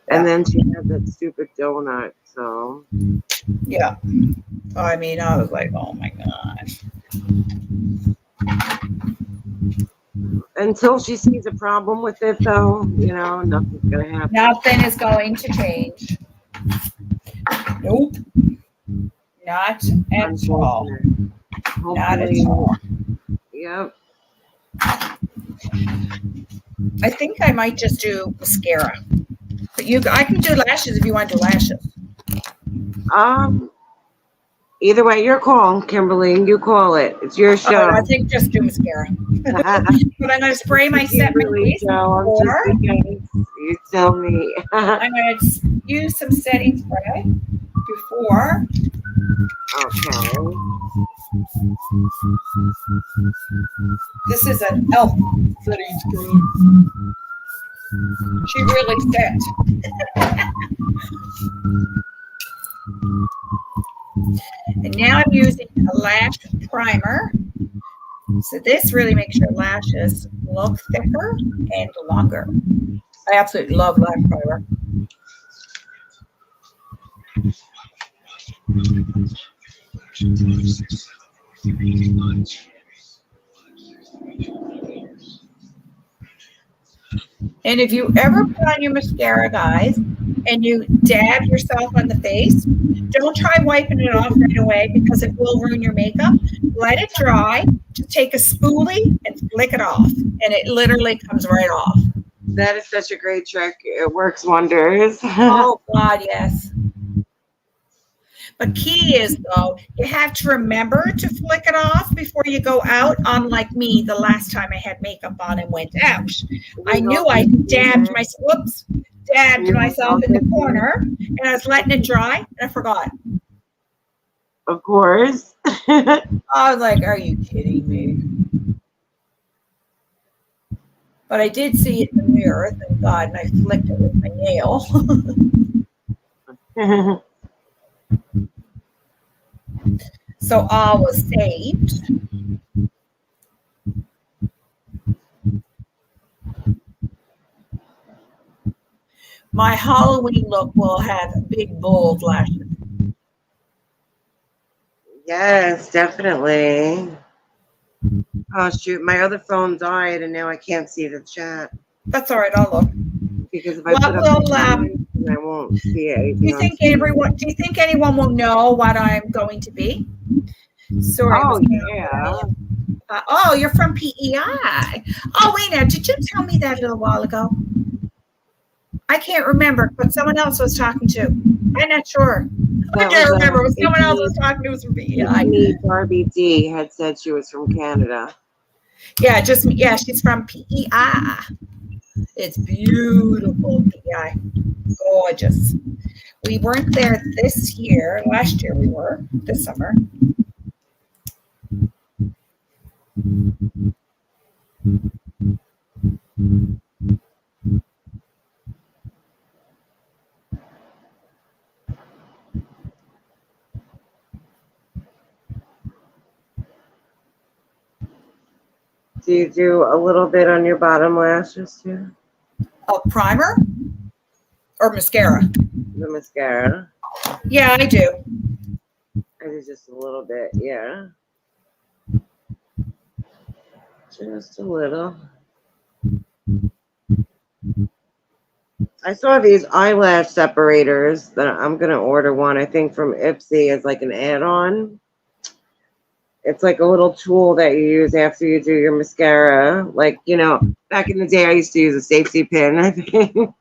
and then she had that stupid donut. So yeah, I mean, I was like, oh my gosh. Until she sees a problem with it, though, you know, nothing's gonna happen. Nothing is going to change. Nope. Not at all. Not at all. Yep. I think I might just do mascara. But I can do lashes if you want to do lashes. Either way, your call, Kimberly. You call it. It's your show. I think just do mascara. But I'm going to spray my set crease before. You tell me. I'm going to use some setting spray before. Okay. This is an elf setting spray. She really set. And now I'm using a lash primer. So this really makes your lashes look thicker and longer. I absolutely love lash primer. And if you ever put on your mascara, guys, and you dab yourself on the face, don't try wiping it off right away because it will ruin your makeup. Let it dry. Just take a spoolie and flick it off, and it literally comes right off. That is such a great trick. It works wonders. Oh, God, yes. But key is, though, you have to remember to flick it off before you go out, unlike me the last time I had makeup on and went out. I knew I dabbed myself in the corner, and I was letting it dry, and I forgot. Of course. I was like, are you kidding me? But I did see it in the mirror, thank God, and I flicked it with my nail. So all was saved. My Halloween look will have big, bold lashes. Yes, definitely. Oh, shoot. My other phone died, and now I can't see the chat. That's all right. I'll look. Because if I put up the phone, I won't see anything. Do you think anyone will know what I'm going to be? Sorry. Oh, yeah. Oh, you're from PEI. Oh, wait now. Did you tell me that a little while ago? I can't remember, but someone else was talking to. I'm not sure. I can't remember. Someone else was talking to was from PEI. Barbie D had said she was from Canada. Yeah, she's from PEI. It's beautiful, PEI. Gorgeous. We weren't there this year. Last year we were, this summer. Do you do a little bit on your bottom lashes too? A primer or mascara? The mascara. Yeah, I do. I do just a little bit, yeah. Just a little. I saw these eyelash separators that I'm going to order one, I think, from Ipsy as like an add-on. It's like a little tool that you use after you do your mascara. Like, you know, back in the day, I used to use a safety pin, I think,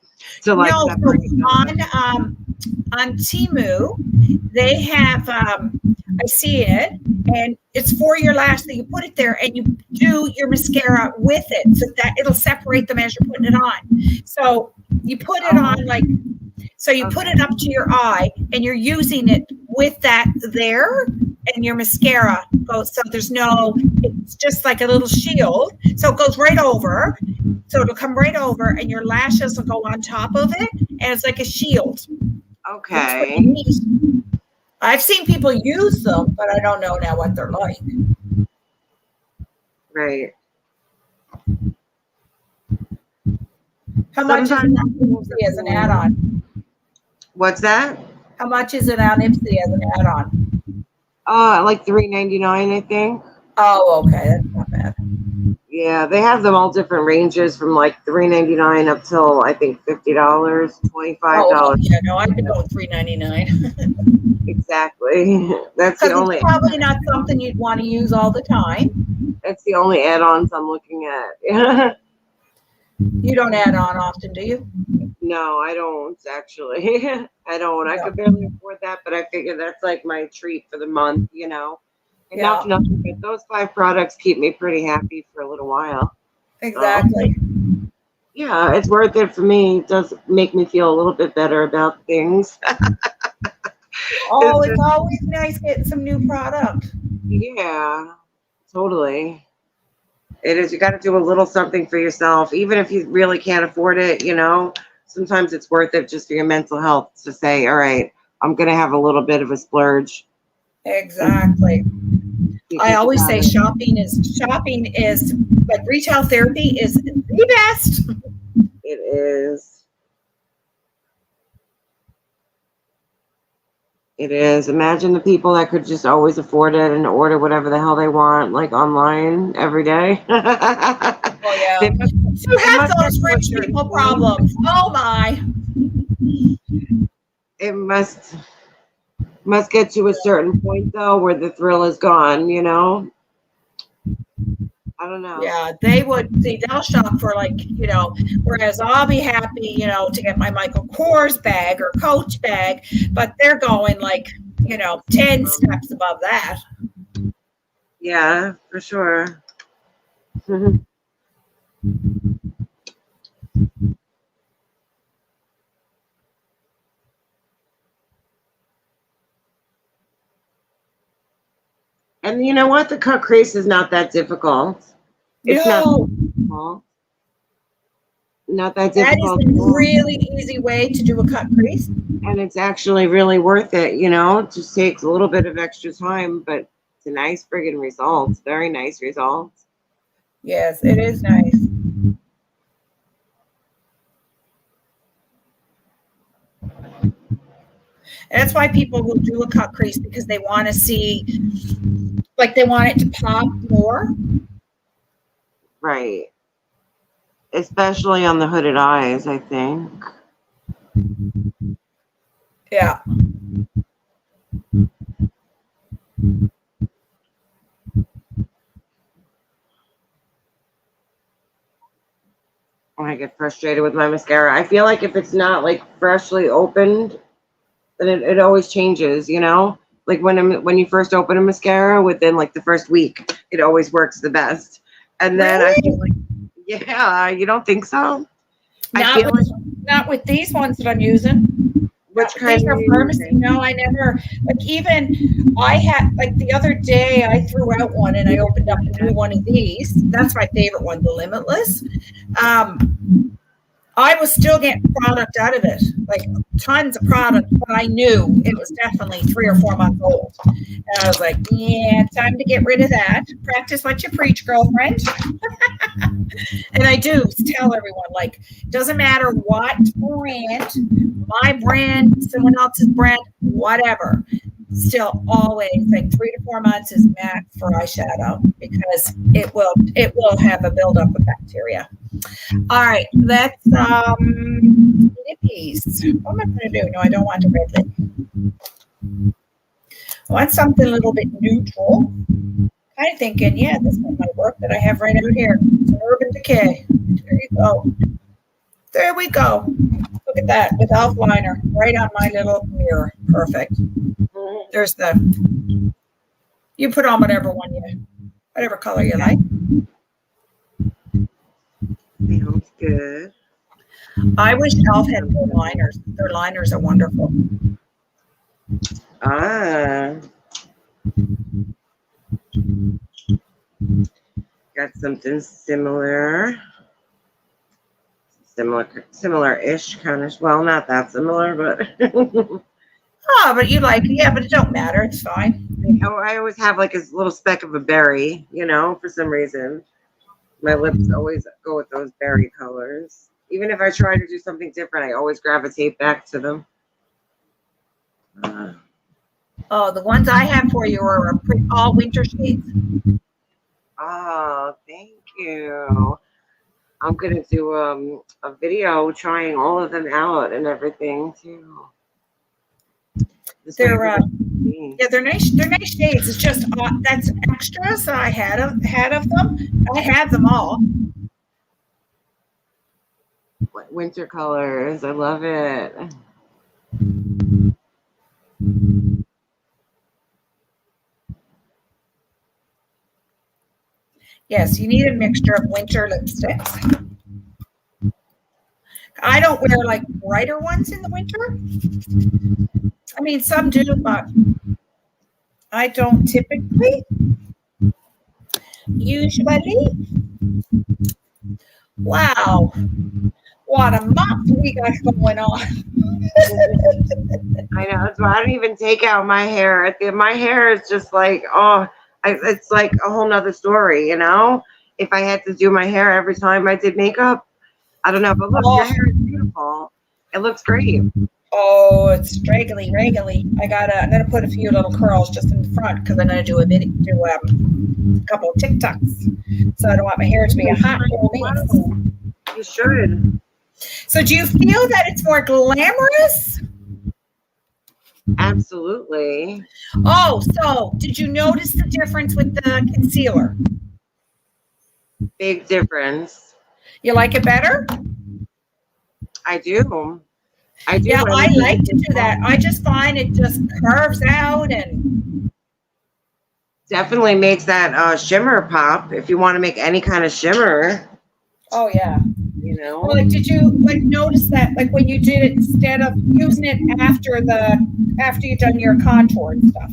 to like separate them. On Temu, they have, I see it, and it's for your lash that you put it there and you do your mascara with it so that it'll separate them as you're putting it on. So you put it on put it up to your eye and you're using it with that there, and your mascara goes, so it's just like a little shield. So it goes right over. So it'll come right over and your lashes will go on top of it. And it's like a shield. Okay. I've seen people use them, but I don't know now what they're like. Right. How much is it on Ipsy as an add-on? What's that? How much is it on Ipsy as an add-on? Like $3.99, I think. Oh, okay, that's not bad. Yeah, they have them all different ranges from like $3.99 up till I think $50, $25. Oh, yeah, no, I've been going $3.99. Exactly. That's the only. It's probably not something you'd want to use all the time. That's the only add-ons I'm looking at. You don't add on often, do you? No, I don't actually. I don't. I could barely afford that, but I figure that's like my treat for the month, you know. And not nothing, but those 5 products keep me pretty happy for a little while. Exactly. Yeah, it's worth it for me. It does make me feel a little bit better about things. Oh, it's always nice getting some new product. Yeah, totally. It is. You got to do a little something for yourself, even if you really can't afford it, you know. Sometimes it's worth it just for your mental health to say, all right, I'm going to have a little bit of a splurge. Exactly. I always say shopping is like retail therapy is the best. It is. It is. Imagine the people that could just always afford it and order whatever the hell they want, like online every day. Oh, yeah. Who has those rich people problems? Oh, my. It must get to a certain point, though, where the thrill is gone, you know? I don't know. Yeah, they'll shop for like, you know, whereas I'll be happy, you know, to get my Michael Kors bag or Coach bag, but they're going like, you know, 10 steps above that. Yeah, for sure. And you know what? The cut crease is not that difficult. It's not difficult. not that That difficult. is a really easy way to do a cut crease. And it's actually really worth it, you know. It just takes a little bit of extra time, but it's a nice friggin' result. Very nice results. Yes, it is nice. And that's why people will do a cut crease, because they want to see, like, they want it to pop more. Right. Especially on the hooded eyes, I think. Yeah. I get frustrated with my mascara. I feel like if it's not like freshly opened, then it always changes, you know? Like when you first open a mascara, within like the first week, it always works the best. And then Really? I feel like, yeah, you don't think so? Not with these ones that I'm using. Which kind these are Farmasi. No, I never, like, even I had, like, the other day I threw out one and I opened up a new one of these. That's my favorite one, the Limitless. I was still getting product out of it, like tons of product, but I knew it was definitely 3 or 4 months old. And I was like, yeah, time to get rid of that. Practice what you preach, girlfriend. And I do tell everyone, like, doesn't matter what brand, my brand, someone else's brand, whatever. Still always like 3 to 4 months is max for eyeshadow, because it will have a buildup of bacteria. All right, let's lippies. What am I going to do? No, I don't want a red lip. I want something a little bit neutral. Kind of thinking, yeah, this one might work, that I have right out here. It's an Urban Decay. There you go. There we go. Look at that, with elf liner right on my little mirror. Perfect. There's the. You put on whatever color you like. Sounds good. I wish elf had more liners. Their liners are wonderful. Got something similar-ish kind of. Well, not that similar, but. But you like, yeah, but it don't matter. It's fine. I always have like a little speck of a berry, you know, for some reason. My lips always go with those berry colors. Even if I try to do something different, I always gravitate back to them. The ones I have for you are all winter shades. Oh, thank you. I'm going to do a video trying all of them out and everything too. They're nice. They're nice shades. It's just that's extras I had of them. I have them all. Winter colors. I love it. Yes, you need a mixture of winter lipsticks. I don't wear like brighter ones in the winter. I mean, some do, but I don't typically. Usually. Wow. What a month we got going on. I know. That's why I don't even take out my hair. My hair is just like, it's like a whole nother story, you know? If I had to do my hair every time I did makeup, I don't know. But look, your hair is beautiful. It looks great. Oh, it's straggly, raggly. I'm gonna put a few little curls just in the front, because I'm gonna do a couple of TikToks. So I don't want my hair to be a hot little mess. You should. So do you feel that it's more glamorous? Absolutely. Oh, so did you notice the difference with the concealer? Big difference. You like it better? I do. Yeah, I like to do that. I just find it just curves out and definitely makes that shimmer pop if you want to make any kind of shimmer. Oh yeah. You know. Well, like, did you notice that when you did it instead of using it after you've done your contour and stuff?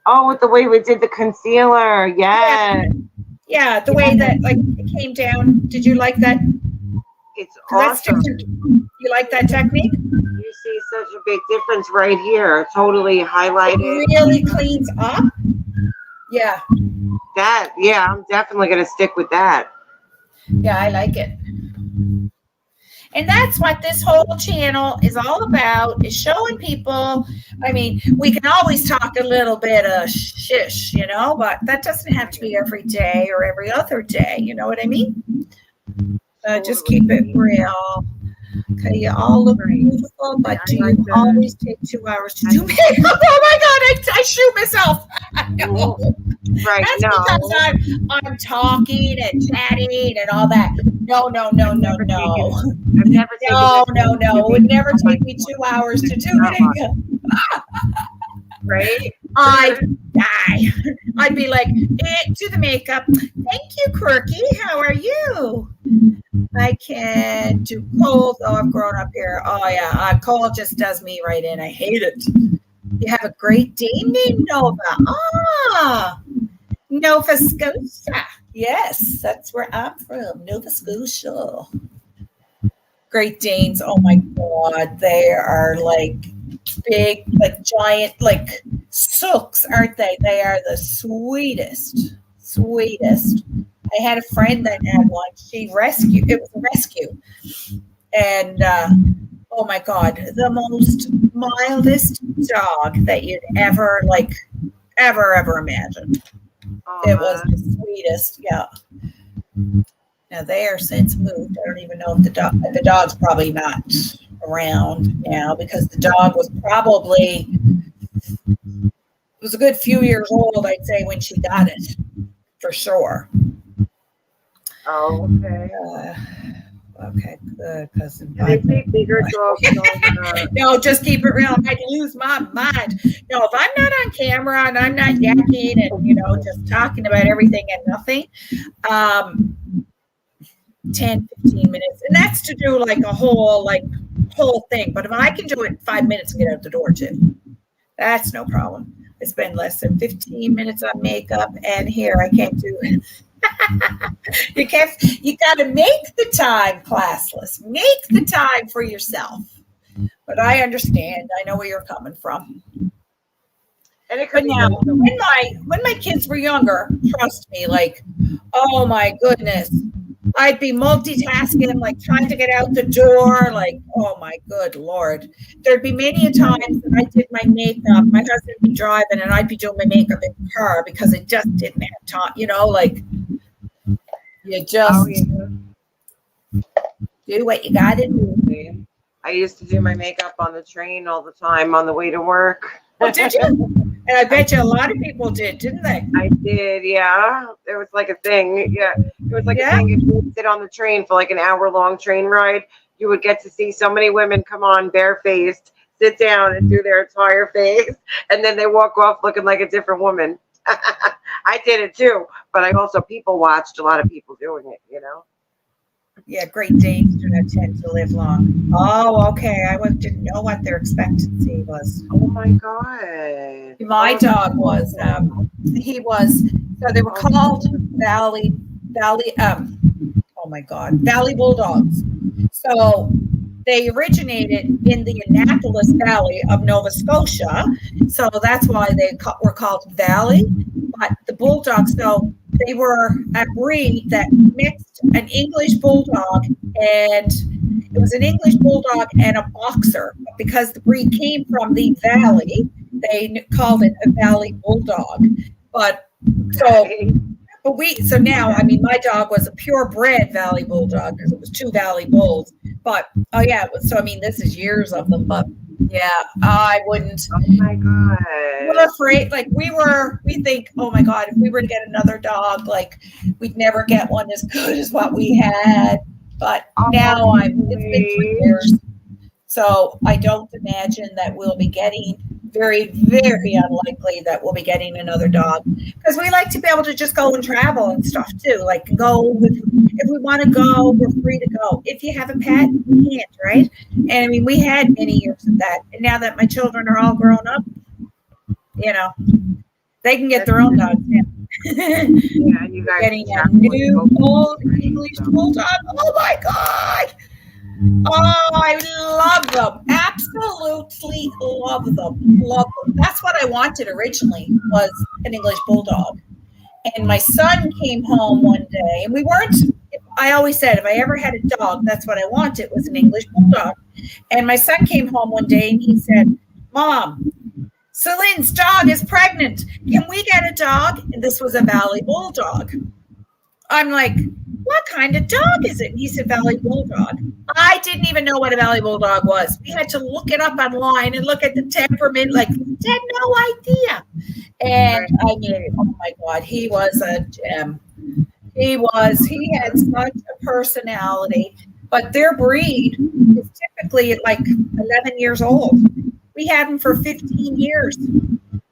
Oh, with the way we did the concealer, yes. Yeah, the way that it came down. Did you like that? It's 'Cause that's awesome. different. You like that technique? You see such a big difference right here. Totally highlighted. It really cleans up. Yeah. Yeah, I'm definitely going to stick with that. Yeah, I like it. And that's what this whole channel is all about, is showing people. I mean, we can always talk a little bit of shish, you know, but that doesn't have to be every day or every other day. You know what I mean? Just keep it real. Okay, you all look beautiful, but do you always take 2 hours to do makeup? Oh my God, I shoot myself. Right, that's because I'm talking and chatting and all that. No. I've never No. It would never take me 2 hours to do makeup. Right? I'd die. I'd be like, do the makeup. Thank you, Quirky. How are you? I can't do cold. Oh, I've grown up here. Oh, yeah. Cold just does me right in. I hate it. You have a great day named Nova. Nova Scotia. Yes, that's where I'm from. Nova Scotia. Great Danes. Oh, my God. They are like big, like giant, like silks, aren't they? They are the sweetest. I had a friend that had one. It was a rescue. And oh my God, the most mildest dog that you'd ever imagine. It was the sweetest. Yeah. Now they are since moved. I don't even know if the dog's probably not around now, because the dog was probably, it was a good few years old, I'd say, when she got it, for sure. Oh, okay. Okay, good. They say bigger dogs No, just keep it real. I'd lose my mind. No, if I'm not on camera and I'm not yakking and, you know, just talking about everything and nothing, 10, 15 minutes. And that's to do like a whole thing. But if I can do it in 5 minutes and get out the door too, that's no problem. I spend less than 15 minutes on makeup, and here I can't do it. You got to make the time, classless. Make the time for yourself. But I understand. I know where you're coming from. And it but now, when my kids were younger, trust me, like, oh my goodness, I'd be multitasking, like trying to get out the door, like, oh my good Lord. There'd be many a times that I did my makeup. My husband would be driving and I'd be doing my makeup in the car because I just didn't have time, you know, like, you just do what you got to do. I used to do my makeup on the train all the time on the way to work. Oh, did you? And I bet you a lot of people did, didn't they? I did, yeah. It was like a thing. Yeah. It was like a thing. If you would sit on the train for like an hour-long train ride, you would get to see so many women come on barefaced, sit down and do their entire face, and then they walk off looking like a different woman. I did it too, but I also people watched a lot of people doing it, you know? Yeah, Great Danes do not tend to live long. Oh, okay. I didn't know what their expectancy was. Oh my God. My dog was, so they were called Valley Bulldogs. So they originated in the Annapolis Valley of Nova Scotia. So that's why they were called Valley. But the Bulldogs, so they were a breed that mixed an English Bulldog, and it was an English Bulldog and a boxer. But because the breed came from the Valley, they called it a Valley Bulldog. But so now, I mean, my dog was a purebred Valley Bulldog because it was 2 Valley Bulls. But, oh yeah, so I mean, this is years of them, but yeah, I wouldn't. Oh my God. We're afraid, like we think, oh my God, if we were to get another dog, like we'd never get one as good as what we had. But now it's been 3 years. So I don't imagine that we'll be getting, very, very unlikely that we'll be getting another dog, because we like to be able to just go and travel and stuff too. Like if we want to go, we're free to go. If you have a pet, you can't, right? And I mean, we had many years of that. And now that my children are all grown up, you know, they can get their own dogs now. Yeah, you guys getting a new old English Bulldog. Oh my God. Oh, I love them. Absolutely love them. Love them. That's what I wanted originally, was an English bulldog. And my son came home one day, and we weren't, I always said if I ever had a dog, that's what I wanted, was an English bulldog. And my son came home one day and he said, Mom, Celine's dog is pregnant. Can we get a dog? And this was a Valley Bulldog. I'm like, what kind of dog is it? And he said, Valley Bulldog. I didn't even know what a Valley Bulldog was. We had to look it up online and look at the temperament. Like, had no idea. And I mean, oh my God, he was a gem. He had such a personality. But their breed is typically like 11 years old. We had him for 15 years.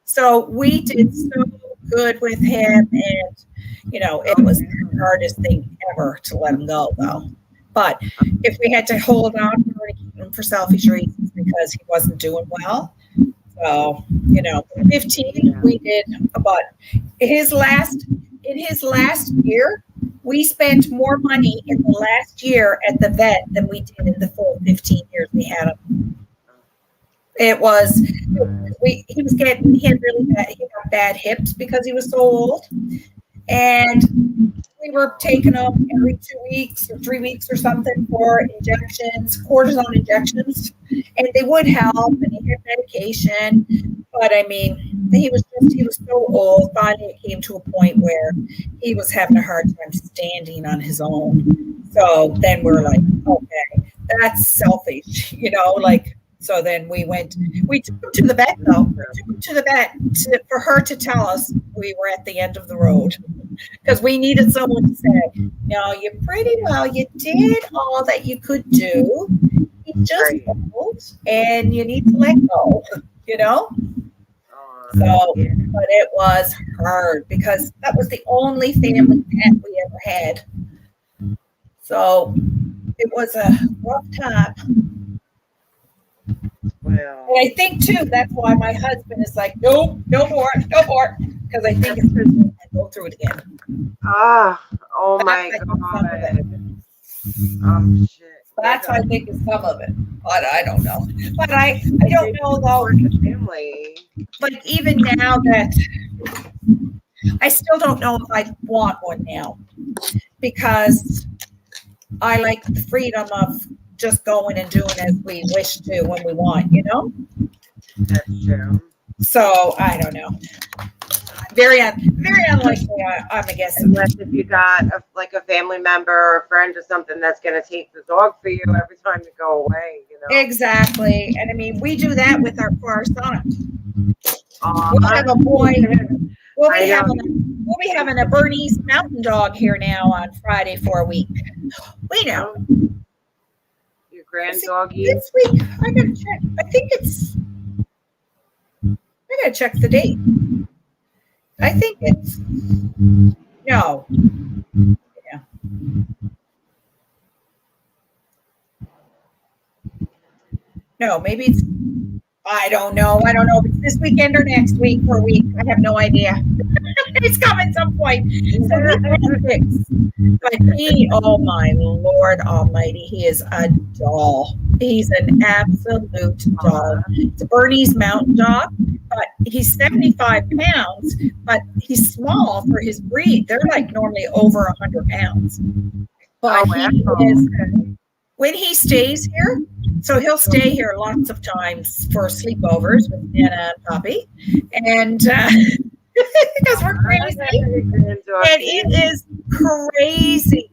So we did so good with him. And, you know, it was the hardest thing ever to let him go, though. But if we had to hold on, we were going to keep him for selfish reasons because he wasn't doing well. So, you know, 15, we did about in his last year, we spent more money in the last year at the vet than we did in the full 15 years we had him. It was, he got bad hips because he was so old. And we were taking him every 2 weeks or 3 weeks or something for injections, cortisone injections, and they would help, and he had medication. But I mean, he was so old. Finally, it came to a point where he was having a hard time standing on his own. So then we're like, okay, that's selfish, you know, like. So then we took him to the vet, though. We took him to the vet for her to tell us we were at the end of the road, because we needed someone to say, no, you're pretty well. You did all that you could do. You just old, and you need to let go, you know? So, but it was hard because that was the only family pet we ever had. So it was a rough time. Well, and I think too that's why my husband is like, no more, because I think it's going to go through it again. Oh my God. Shit. That's why I think it's some of it, but I don't know. But I don't know though. Family. Like even now that I still don't know if I want one now, because I like the freedom of just going and doing as we wish to when we want, you know? That's true. So I don't know. Very unlikely, I'm a guess. Unless if you got a family member or a friend or something that's going to take the dog for you every time you go away, you know? Exactly. And I mean, we do that with our son. We'll have a boy. We'll be having a Bernese Mountain Dog here now on Friday for a week. We know. Your grand doggy? This week, I gotta check. I gotta check the date. I think it's no. Yeah. No, maybe it's I don't know if it's this weekend or next week for a week. I have no idea. It's coming at some point. But he, oh my Lord Almighty, he is a doll. He's an absolute doll. It's a Bernese Mountain Dog, but he's 75 pounds, but he's small for his breed. They're like normally over 100 pounds. But he is, when he stays here, so he'll stay here lots of times for sleepovers with Nana and Poppy. And because we're crazy. And it is crazy.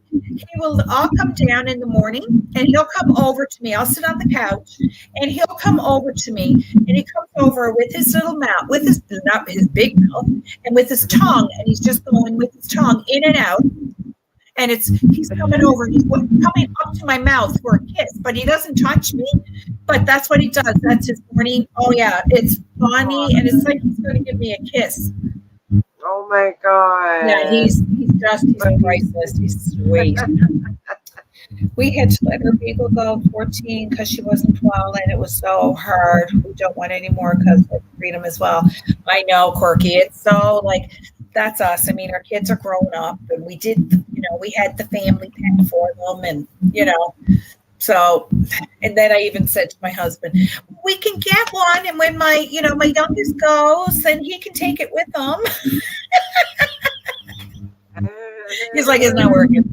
I'll come down in the morning and he'll come over to me. I'll sit on the couch and he'll come over to me, and he comes over with his little mouth, with his, not his big mouth, and with his tongue, and he's just going with his tongue in and out. And he's coming over, he's coming up to my mouth for a kiss, but he doesn't touch me. But that's what he does. That's his morning. Oh yeah, it's funny, and it's like he's going to give me a kiss. Oh my God. Yeah, he's priceless. He's sweet. We had to let her beagle go 14 because she wasn't 12, and it was so hard. We don't want any more because of freedom as well. I know, Corky. It's so like. That's us. I mean, our kids are grown up, and we had the family pet for them, and So, and then I even said to my husband, we can get one. And when my youngest goes, then he can take it with him. He's like, it's not working.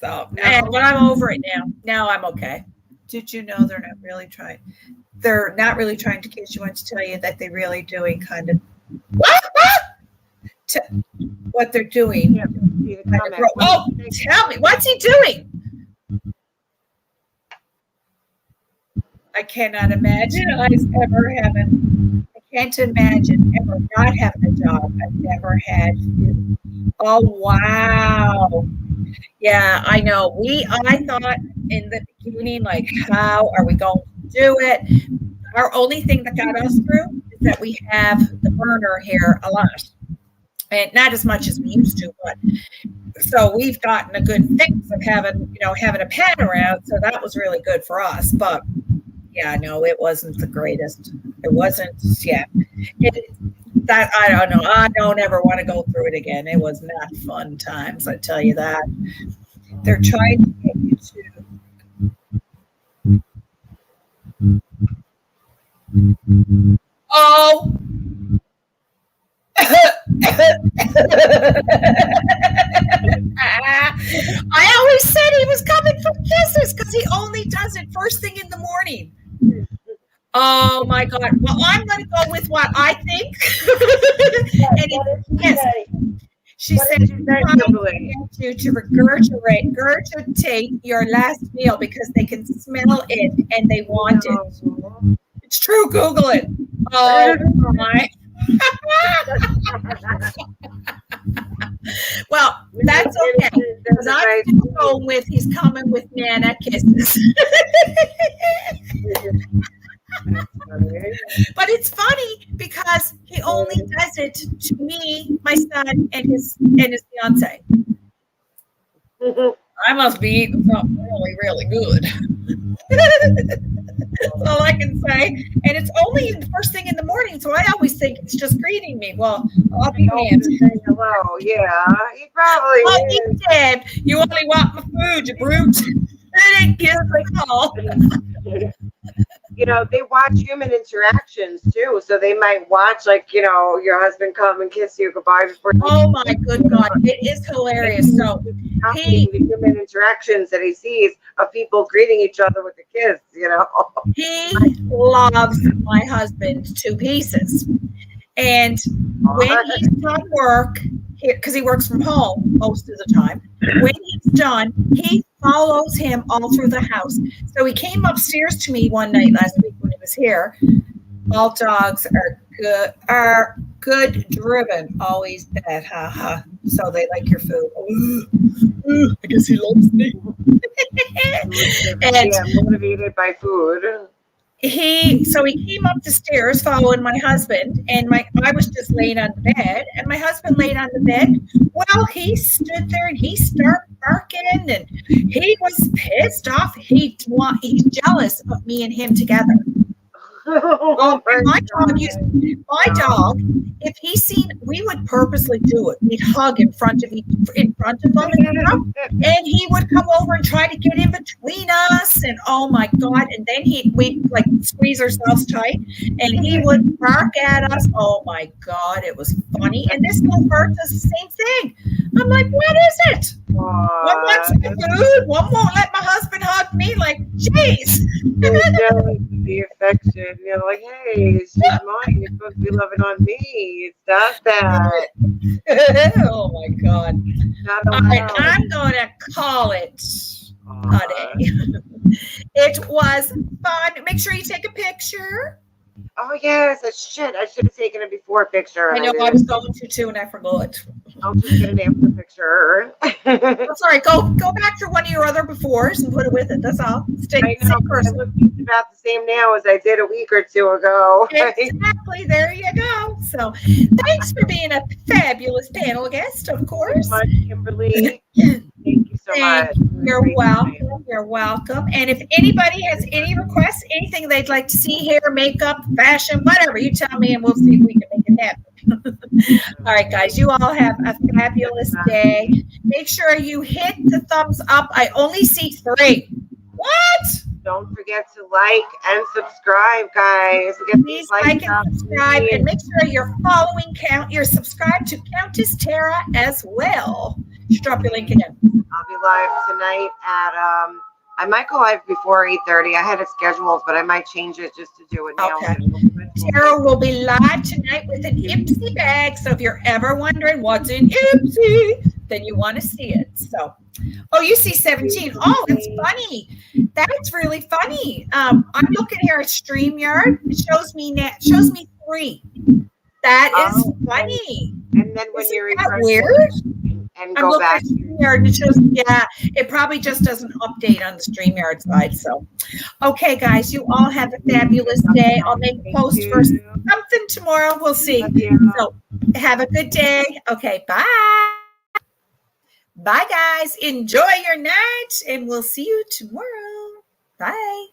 So, but I'm over it now. Now I'm okay. Did you know they're not really trying to get you on to tell you that they're really doing kind of what they're doing. Yeah, tell me, what's he doing? I cannot imagine I can't imagine ever not having a job. I've never had. Oh, wow. Yeah, I know. I thought in the beginning, like, how are we going to do it? Our only thing that got us through is that we have the burner here a lot. And not as much as we used to, but so we've gotten a good fix of having a pad around. So that was really good for us. But yeah, no, it wasn't the greatest. It wasn't. Yeah, I don't know. I don't ever want to go through it again. It was not fun times. I tell you that. They're trying to get you to. Oh. I always said he was coming for kisses because he only does it first thing in the morning. Oh my God. Well, I'm going to go with what I think. She said you to regurgitate your last meal because they can smell it and they want it. It's true. Google it. Oh my. Well, that's okay. Because I'm going with he's coming with Nana kisses. But it's funny because he only does it to me, my son, and his fiance. I must be eating something really, really good. That's all I can say. And it's only the first thing in the morning, so I always think it's just greeting me. Well, I'll be mad. Hello, yeah, he probably he did. You only want my food, you brute. It ain't kiss like all. They watch human interactions too, so they might watch your husband come and kiss you goodbye before. Oh my good God, it is hilarious. So the human interactions that he sees of people greeting each other with a kiss. He loves my husband to pieces, and when he's done work, because he works from home most of the time, when he's done, he follows him all through the house. So he came upstairs to me one night last week when he was here. All dogs are good driven, always bad, ha. So they like your food. I guess he loves me. And motivated by food. So he came up the stairs following my husband, and I was just laying on the bed, and my husband laid on the bed. Well, he stood there and he started barking, and he was pissed off. He's jealous of me and him together. My dog, if he seen, we would purposely do it. We'd hug in front of him, and he would come over and try to get in between us. And oh my God! And then we'd like squeeze ourselves tight, and he would bark at us. Oh my God! It was funny. And this little bird does the same thing. I'm like, what is it? One wants the food. One won't let my husband hug me. Like, jeez. The affection. You're like, hey, she's mine. You're supposed to be loving on me. Stop that. Oh my God. All right, I'm going to call it a day. It was fun. Make sure you take a picture. Oh, yes. Shit. I should have taken a before picture. I know. I was going to too, and I forgot. I'll just get an after picture. That's all right. Go back to one of your other befores and put it with it. That's all. I look about the same now as I did a week or two ago. Exactly. There you go. So thanks for being a fabulous panel guest, of course. Thank you so much, Kimberly. Thank you so much. You're welcome. You're welcome. And if anybody has any requests, anything they'd like to see, hair, makeup, fashion, whatever, you tell me and we'll see if we can make it happen. All right, guys, you all have a fabulous day. Make sure you hit the thumbs up. I only see 3. What? Don't forget to like and subscribe, guys. Please like and subscribe, and make sure you're you're subscribed to Countess Tara as well. Drop your link again. I'll be live tonight at I might go live before 8:30. I had it scheduled, but I might change it just to do it now. Okay. Tara will be live tonight with an Ipsy bag. So if you're ever wondering what's in Ipsy, then you want to see it. So, oh, you see 17. Oh, that's funny. That's really funny. I'm looking here at StreamYard. It shows me 3. That is funny. And then when you're weird. And go back. StreamYard, it shows, it probably just doesn't update on the StreamYard side. So, okay, guys, you all have a fabulous day. I'll make a post for something tomorrow. We'll see. So, have a good day. Okay, bye. Bye, guys. Enjoy your night, and we'll see you tomorrow. Bye.